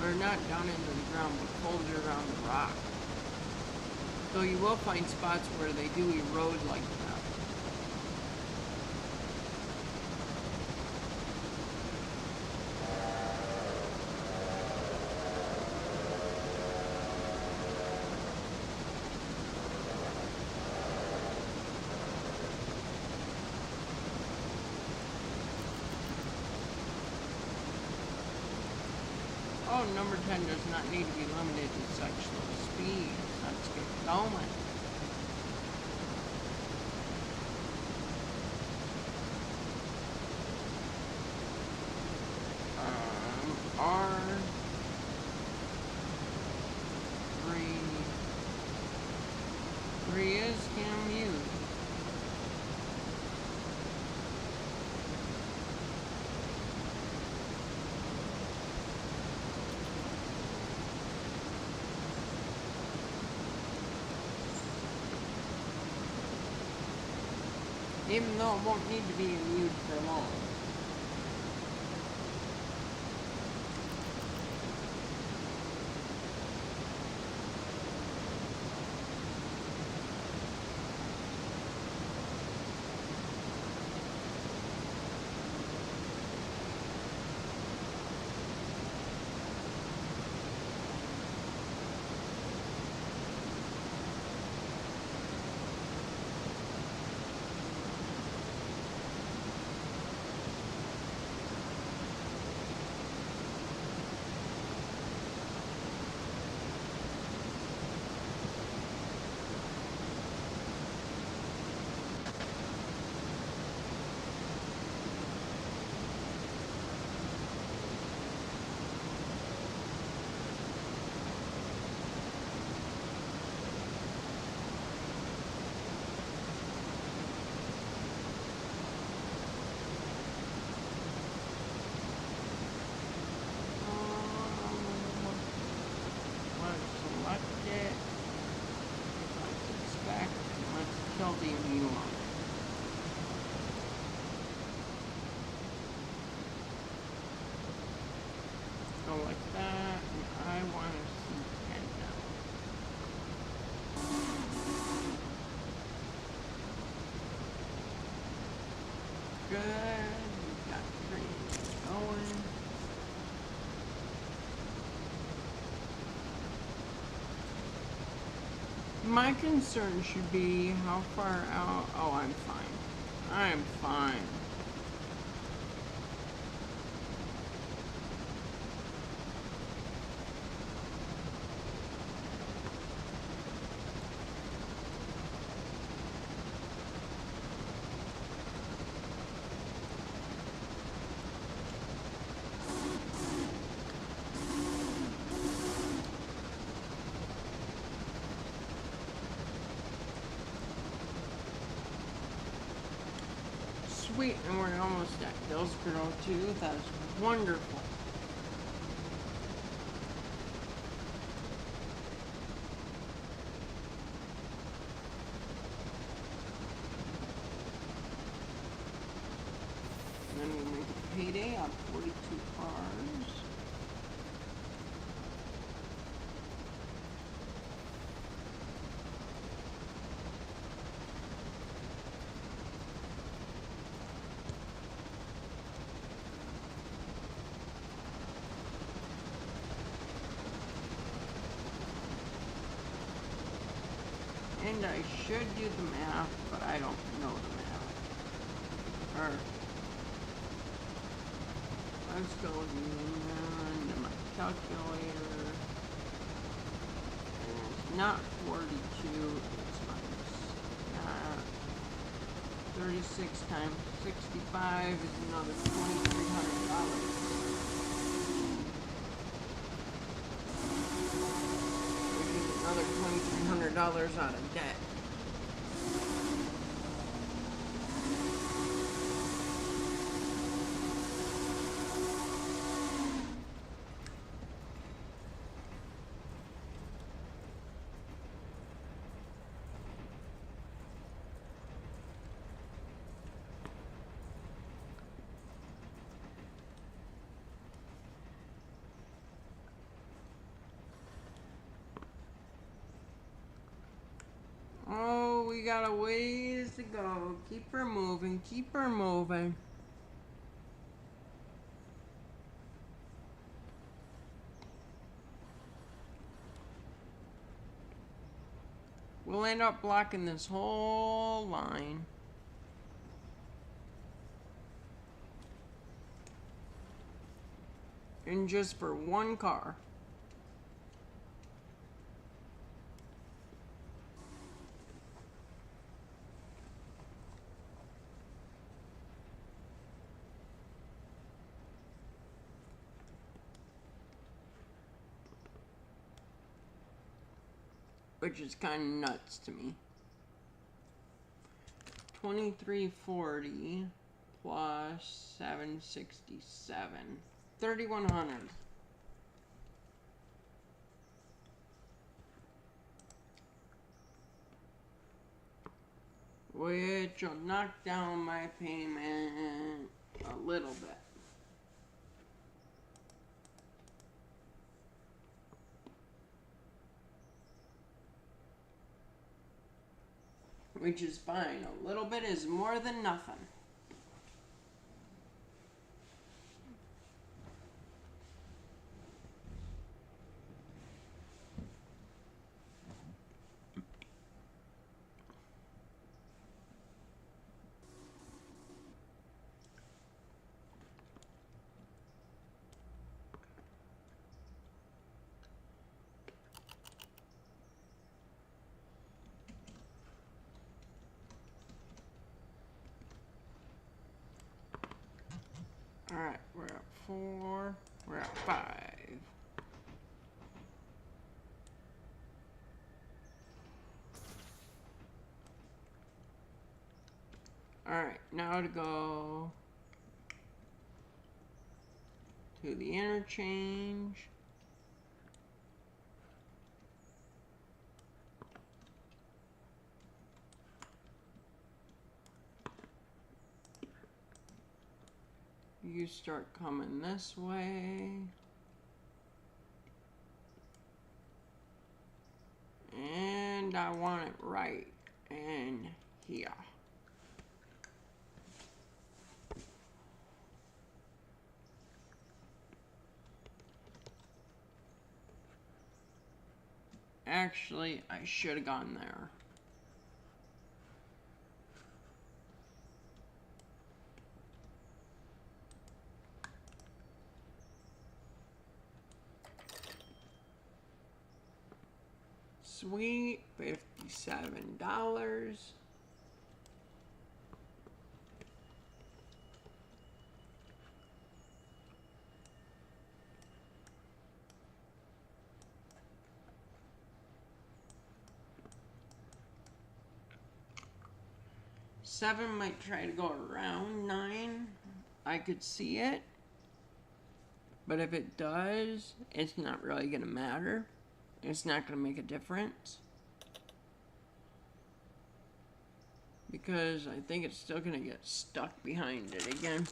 or not down into the ground, but folded around the rock. So you will find spots where they do erode like that. Oh, number 10 does not need to be limited to such low speed. Let's get going. R3 is commute. Even though it won't need to be mute for long. The immune line. Go like that, and I want to see 10 now. Good, we got 3 going. My concern should be how far out. Oh, I'm fine. I'm fine. Sweet, and we're almost at Hillsborough too. That's wonderful. And then we'll make a payday on 42 cars. And I should do the math, but I don't know the math. Or, let's go into my calculator. And it's not 42, it's minus 36 times 65 is another $2,300. Another $2,300 out of debt. Oh, we got a ways to go. Keep her moving, keep her moving. We'll end up blocking this whole line. and just for one car. Which is kind of nuts to me. 2340 plus 767. 3100. Which will knock down my payment a little bit. Which is fine. A little bit is more than nothing. Alright, we're at 4, we're at 5. Alright, now to go to the interchange. You start coming this way. And I want it right in here. Actually, I should have gone there. Sweet, $57. Seven might try to go around 9. I could see it. But if it does, it's not really going to matter. It's not going to make a difference. Because I think it's still going to get stuck behind it again.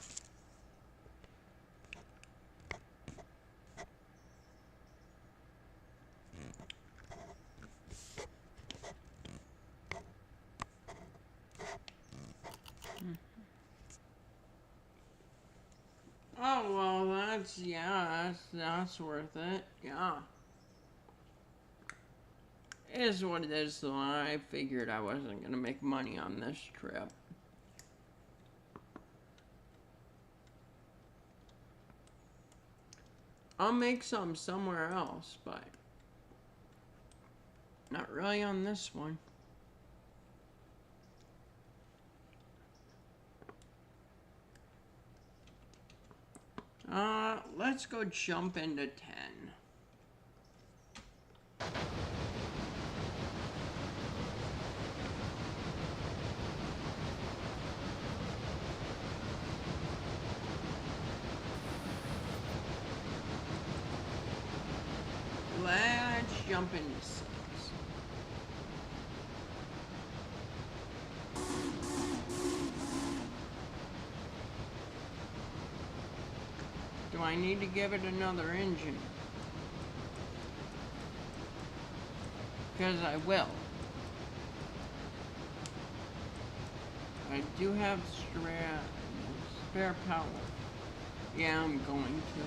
Oh, well, that's worth it. Yeah. It is what it is, though. I figured I wasn't going to make money on this trip. I'll make some somewhere else, but not really on this one. Let's go jump into 10. Let's jump into 6. Do I need to give it another engine? Because I will. I do have spare power. Yeah, I'm going to.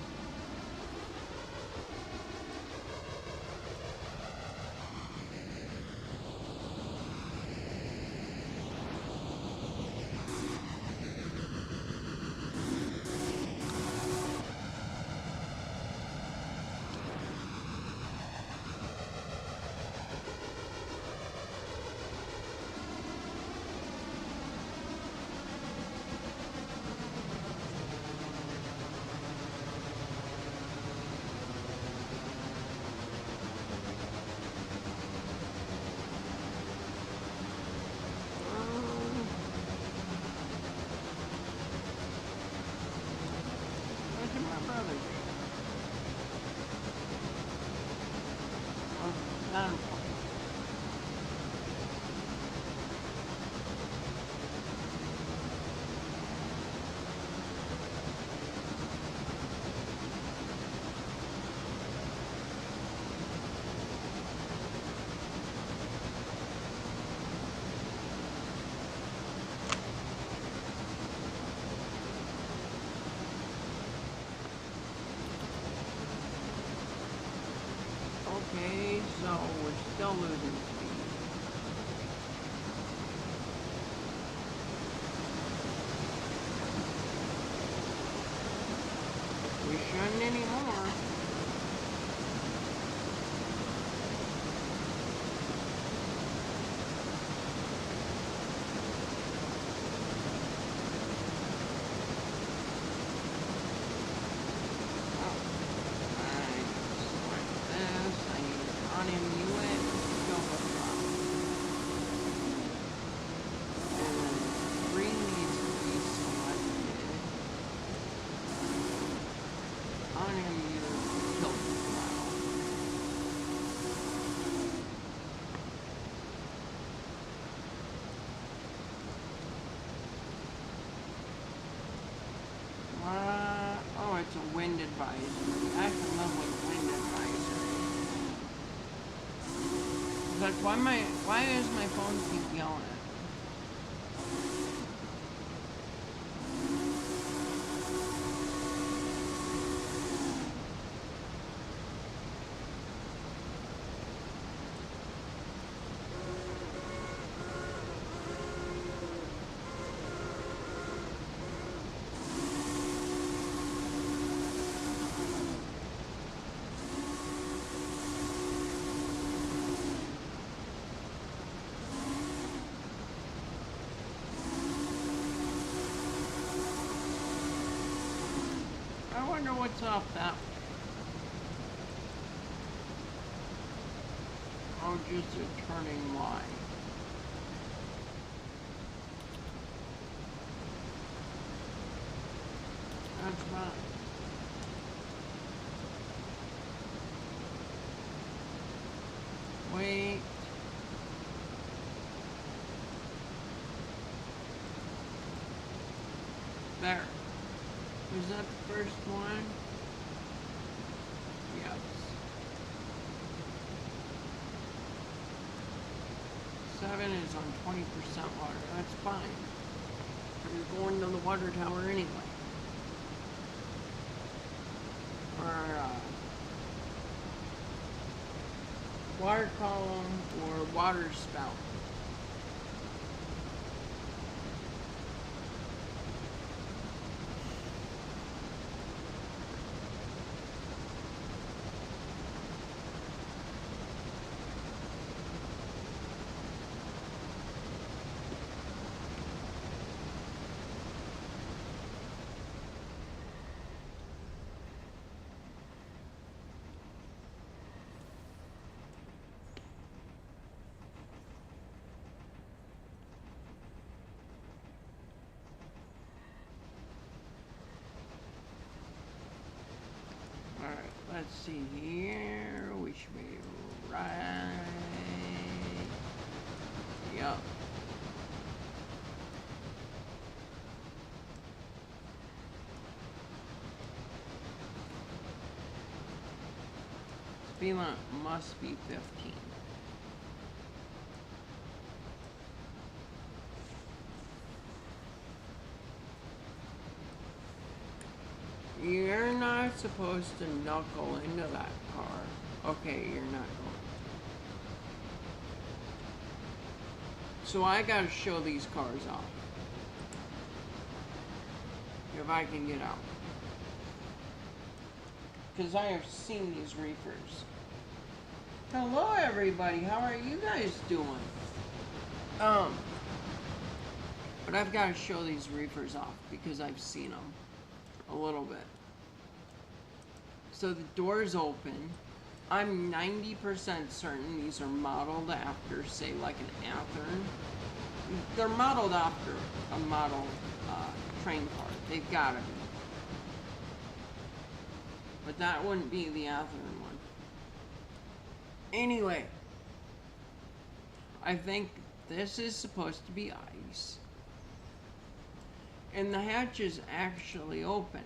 not important. Okay, so we're still losing speed. We shouldn't anymore. Oh, it's a wind advisory. I can love with wind advisory. It's like, why does my phone keep yelling? I wonder what's off that way. Oh, just a turning line. That's fine. Wait. There. Was that the first one? Yes. Seven is on 20% water. That's fine. We're going to the water tower anyway. Or water column or water spout. Let's see here, we should be right, yup. Speed limit must be 15. You're not supposed to knuckle into that car. Okay, you're not going to. So I gotta show these cars off. If I can get out. Because I have seen these reefers. Hello everybody, how are you guys doing? But I've got to show these reefers off because I've seen them a little bit. So the door's open. I'm 90% certain these are modeled after, say, like an Athearn. They're modeled after a model train car. They've got to be. But that wouldn't be the Athearn one. Anyway, I think this is supposed to be ice. And the hatch is actually open.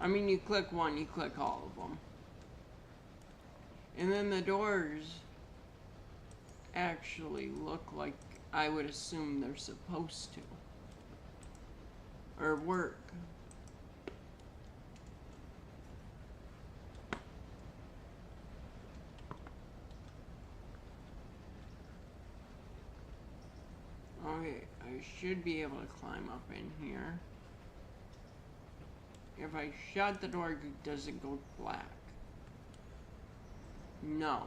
I mean, you click one, you click all of them. And then the doors actually look like I would assume they're supposed to. Or work. Okay, I should be able to climb up in here. If I shut the door, does it go black? No.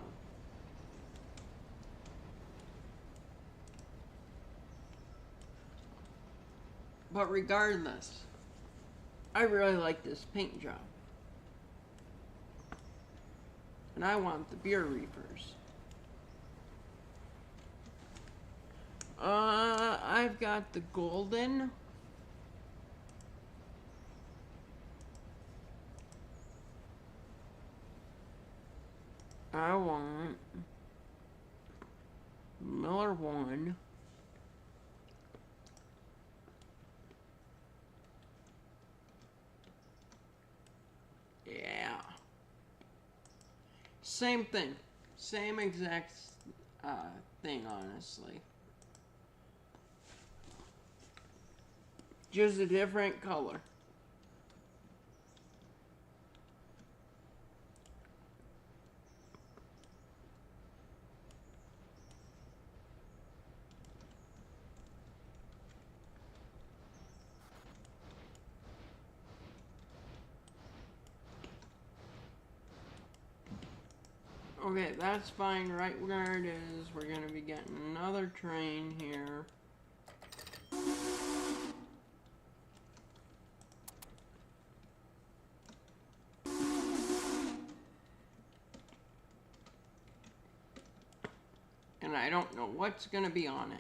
But regardless, I really like this paint job. And I want the beer reefers. I've got the golden. I want Miller 1. Yeah. Same thing. Same exact thing, honestly. Just a different color. Okay, that's fine right where it is. We're going to be getting another train here. And I don't know what's going to be on it.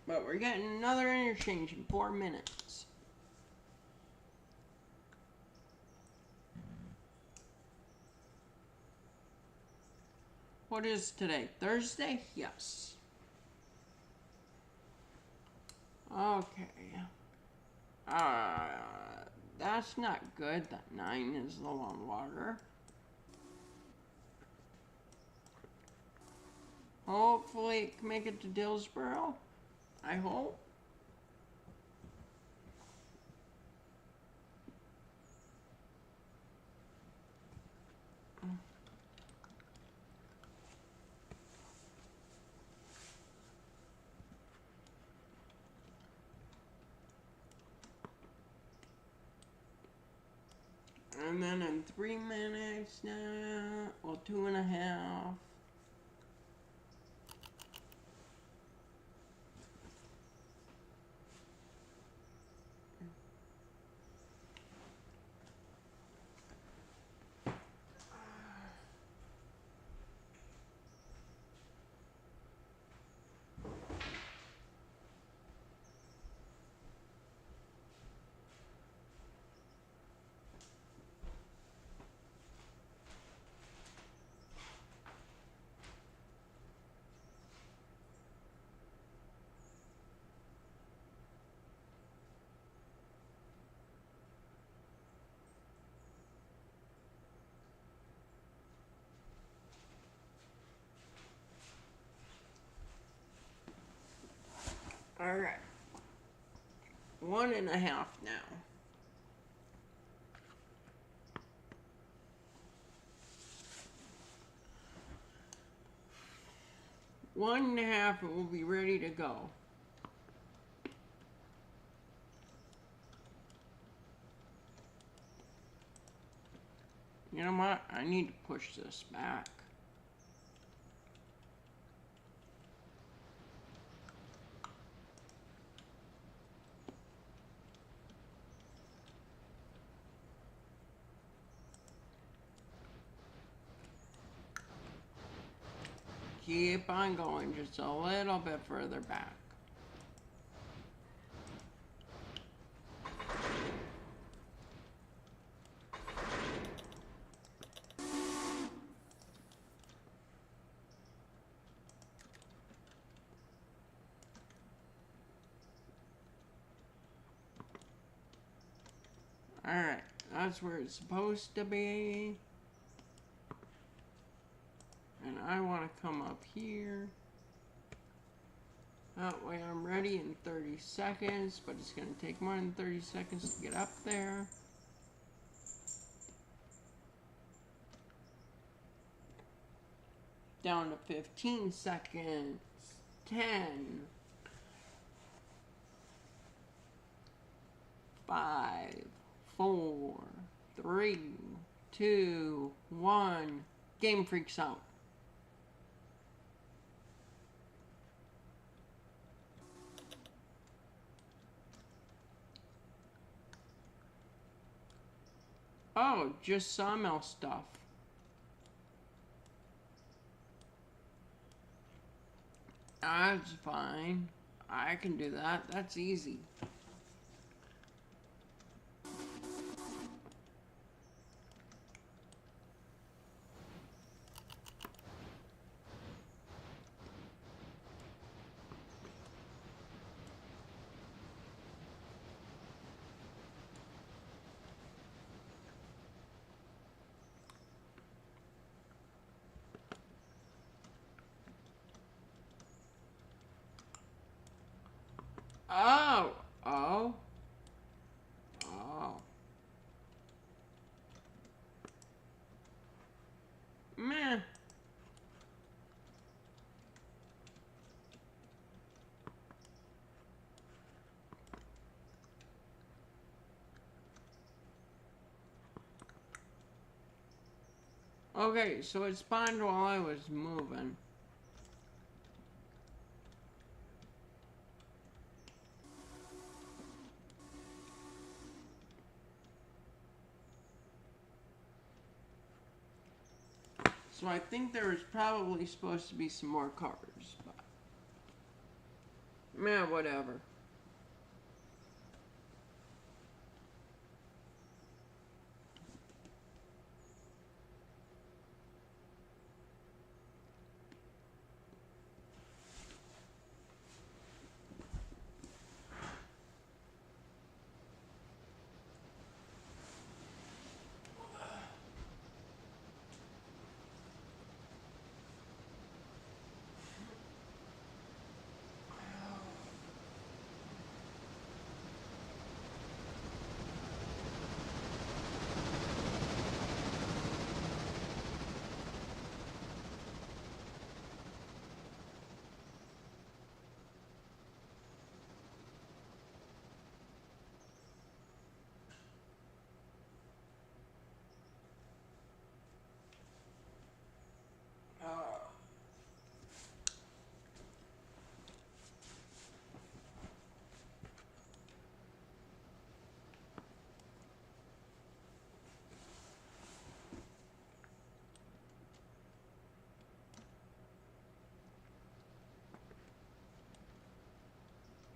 But we're getting another interchange in 4 minutes. What is today? Thursday? Yes. Okay. That's not good that 9 is low on water. Hopefully it can make it to Dillsboro. I hope. And then in 3 minutes now, well, 2.5. All right. 1.5 now. One and a half, and we'll be ready to go. You know what? I need to push this back. Keep on going just a little bit further back. Alright, that's where it's supposed to be. And I want to come up here. That way I'm ready in 30 seconds, but it's going to take more than 30 seconds to get up there. Down to 15 seconds. 10. 5, 4, 3, 2, 1. Game freaks out. Oh, just sawmill stuff. That's fine. I can do that. That's easy. Oh, oh, oh. Meh. Okay, so it spawned while I was moving. So I think there was probably supposed to be some more cars, but meh, whatever.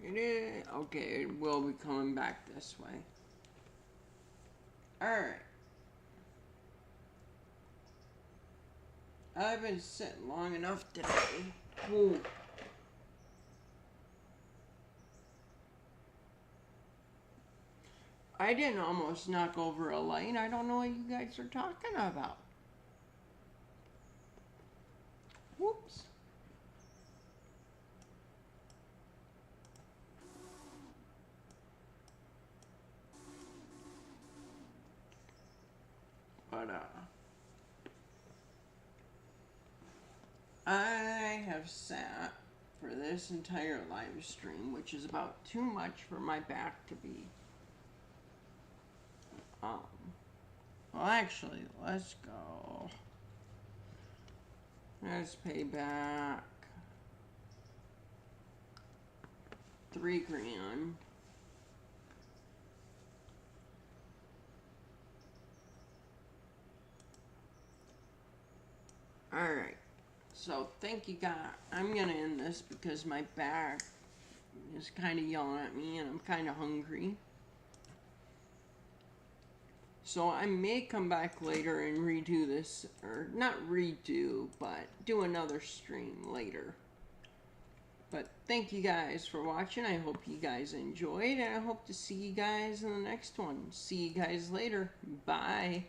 It is, okay, it will be coming back this way. Alright. I've been sitting long enough today. Ooh. I didn't almost knock over a light. I don't know what you guys are talking about. Whoops. But, I have sat for this entire live stream, which is about too much for my back to be. Well, actually, let's go. Let's pay back $3 grand. Alright, so thank you guys. I'm gonna end this because my back is kind of yelling at me and I'm kind of hungry. So I may come back later and redo this, or not redo, but do another stream later. But thank you guys for watching. I hope you guys enjoyed, and I hope to see you guys in the next one. See you guys later. Bye.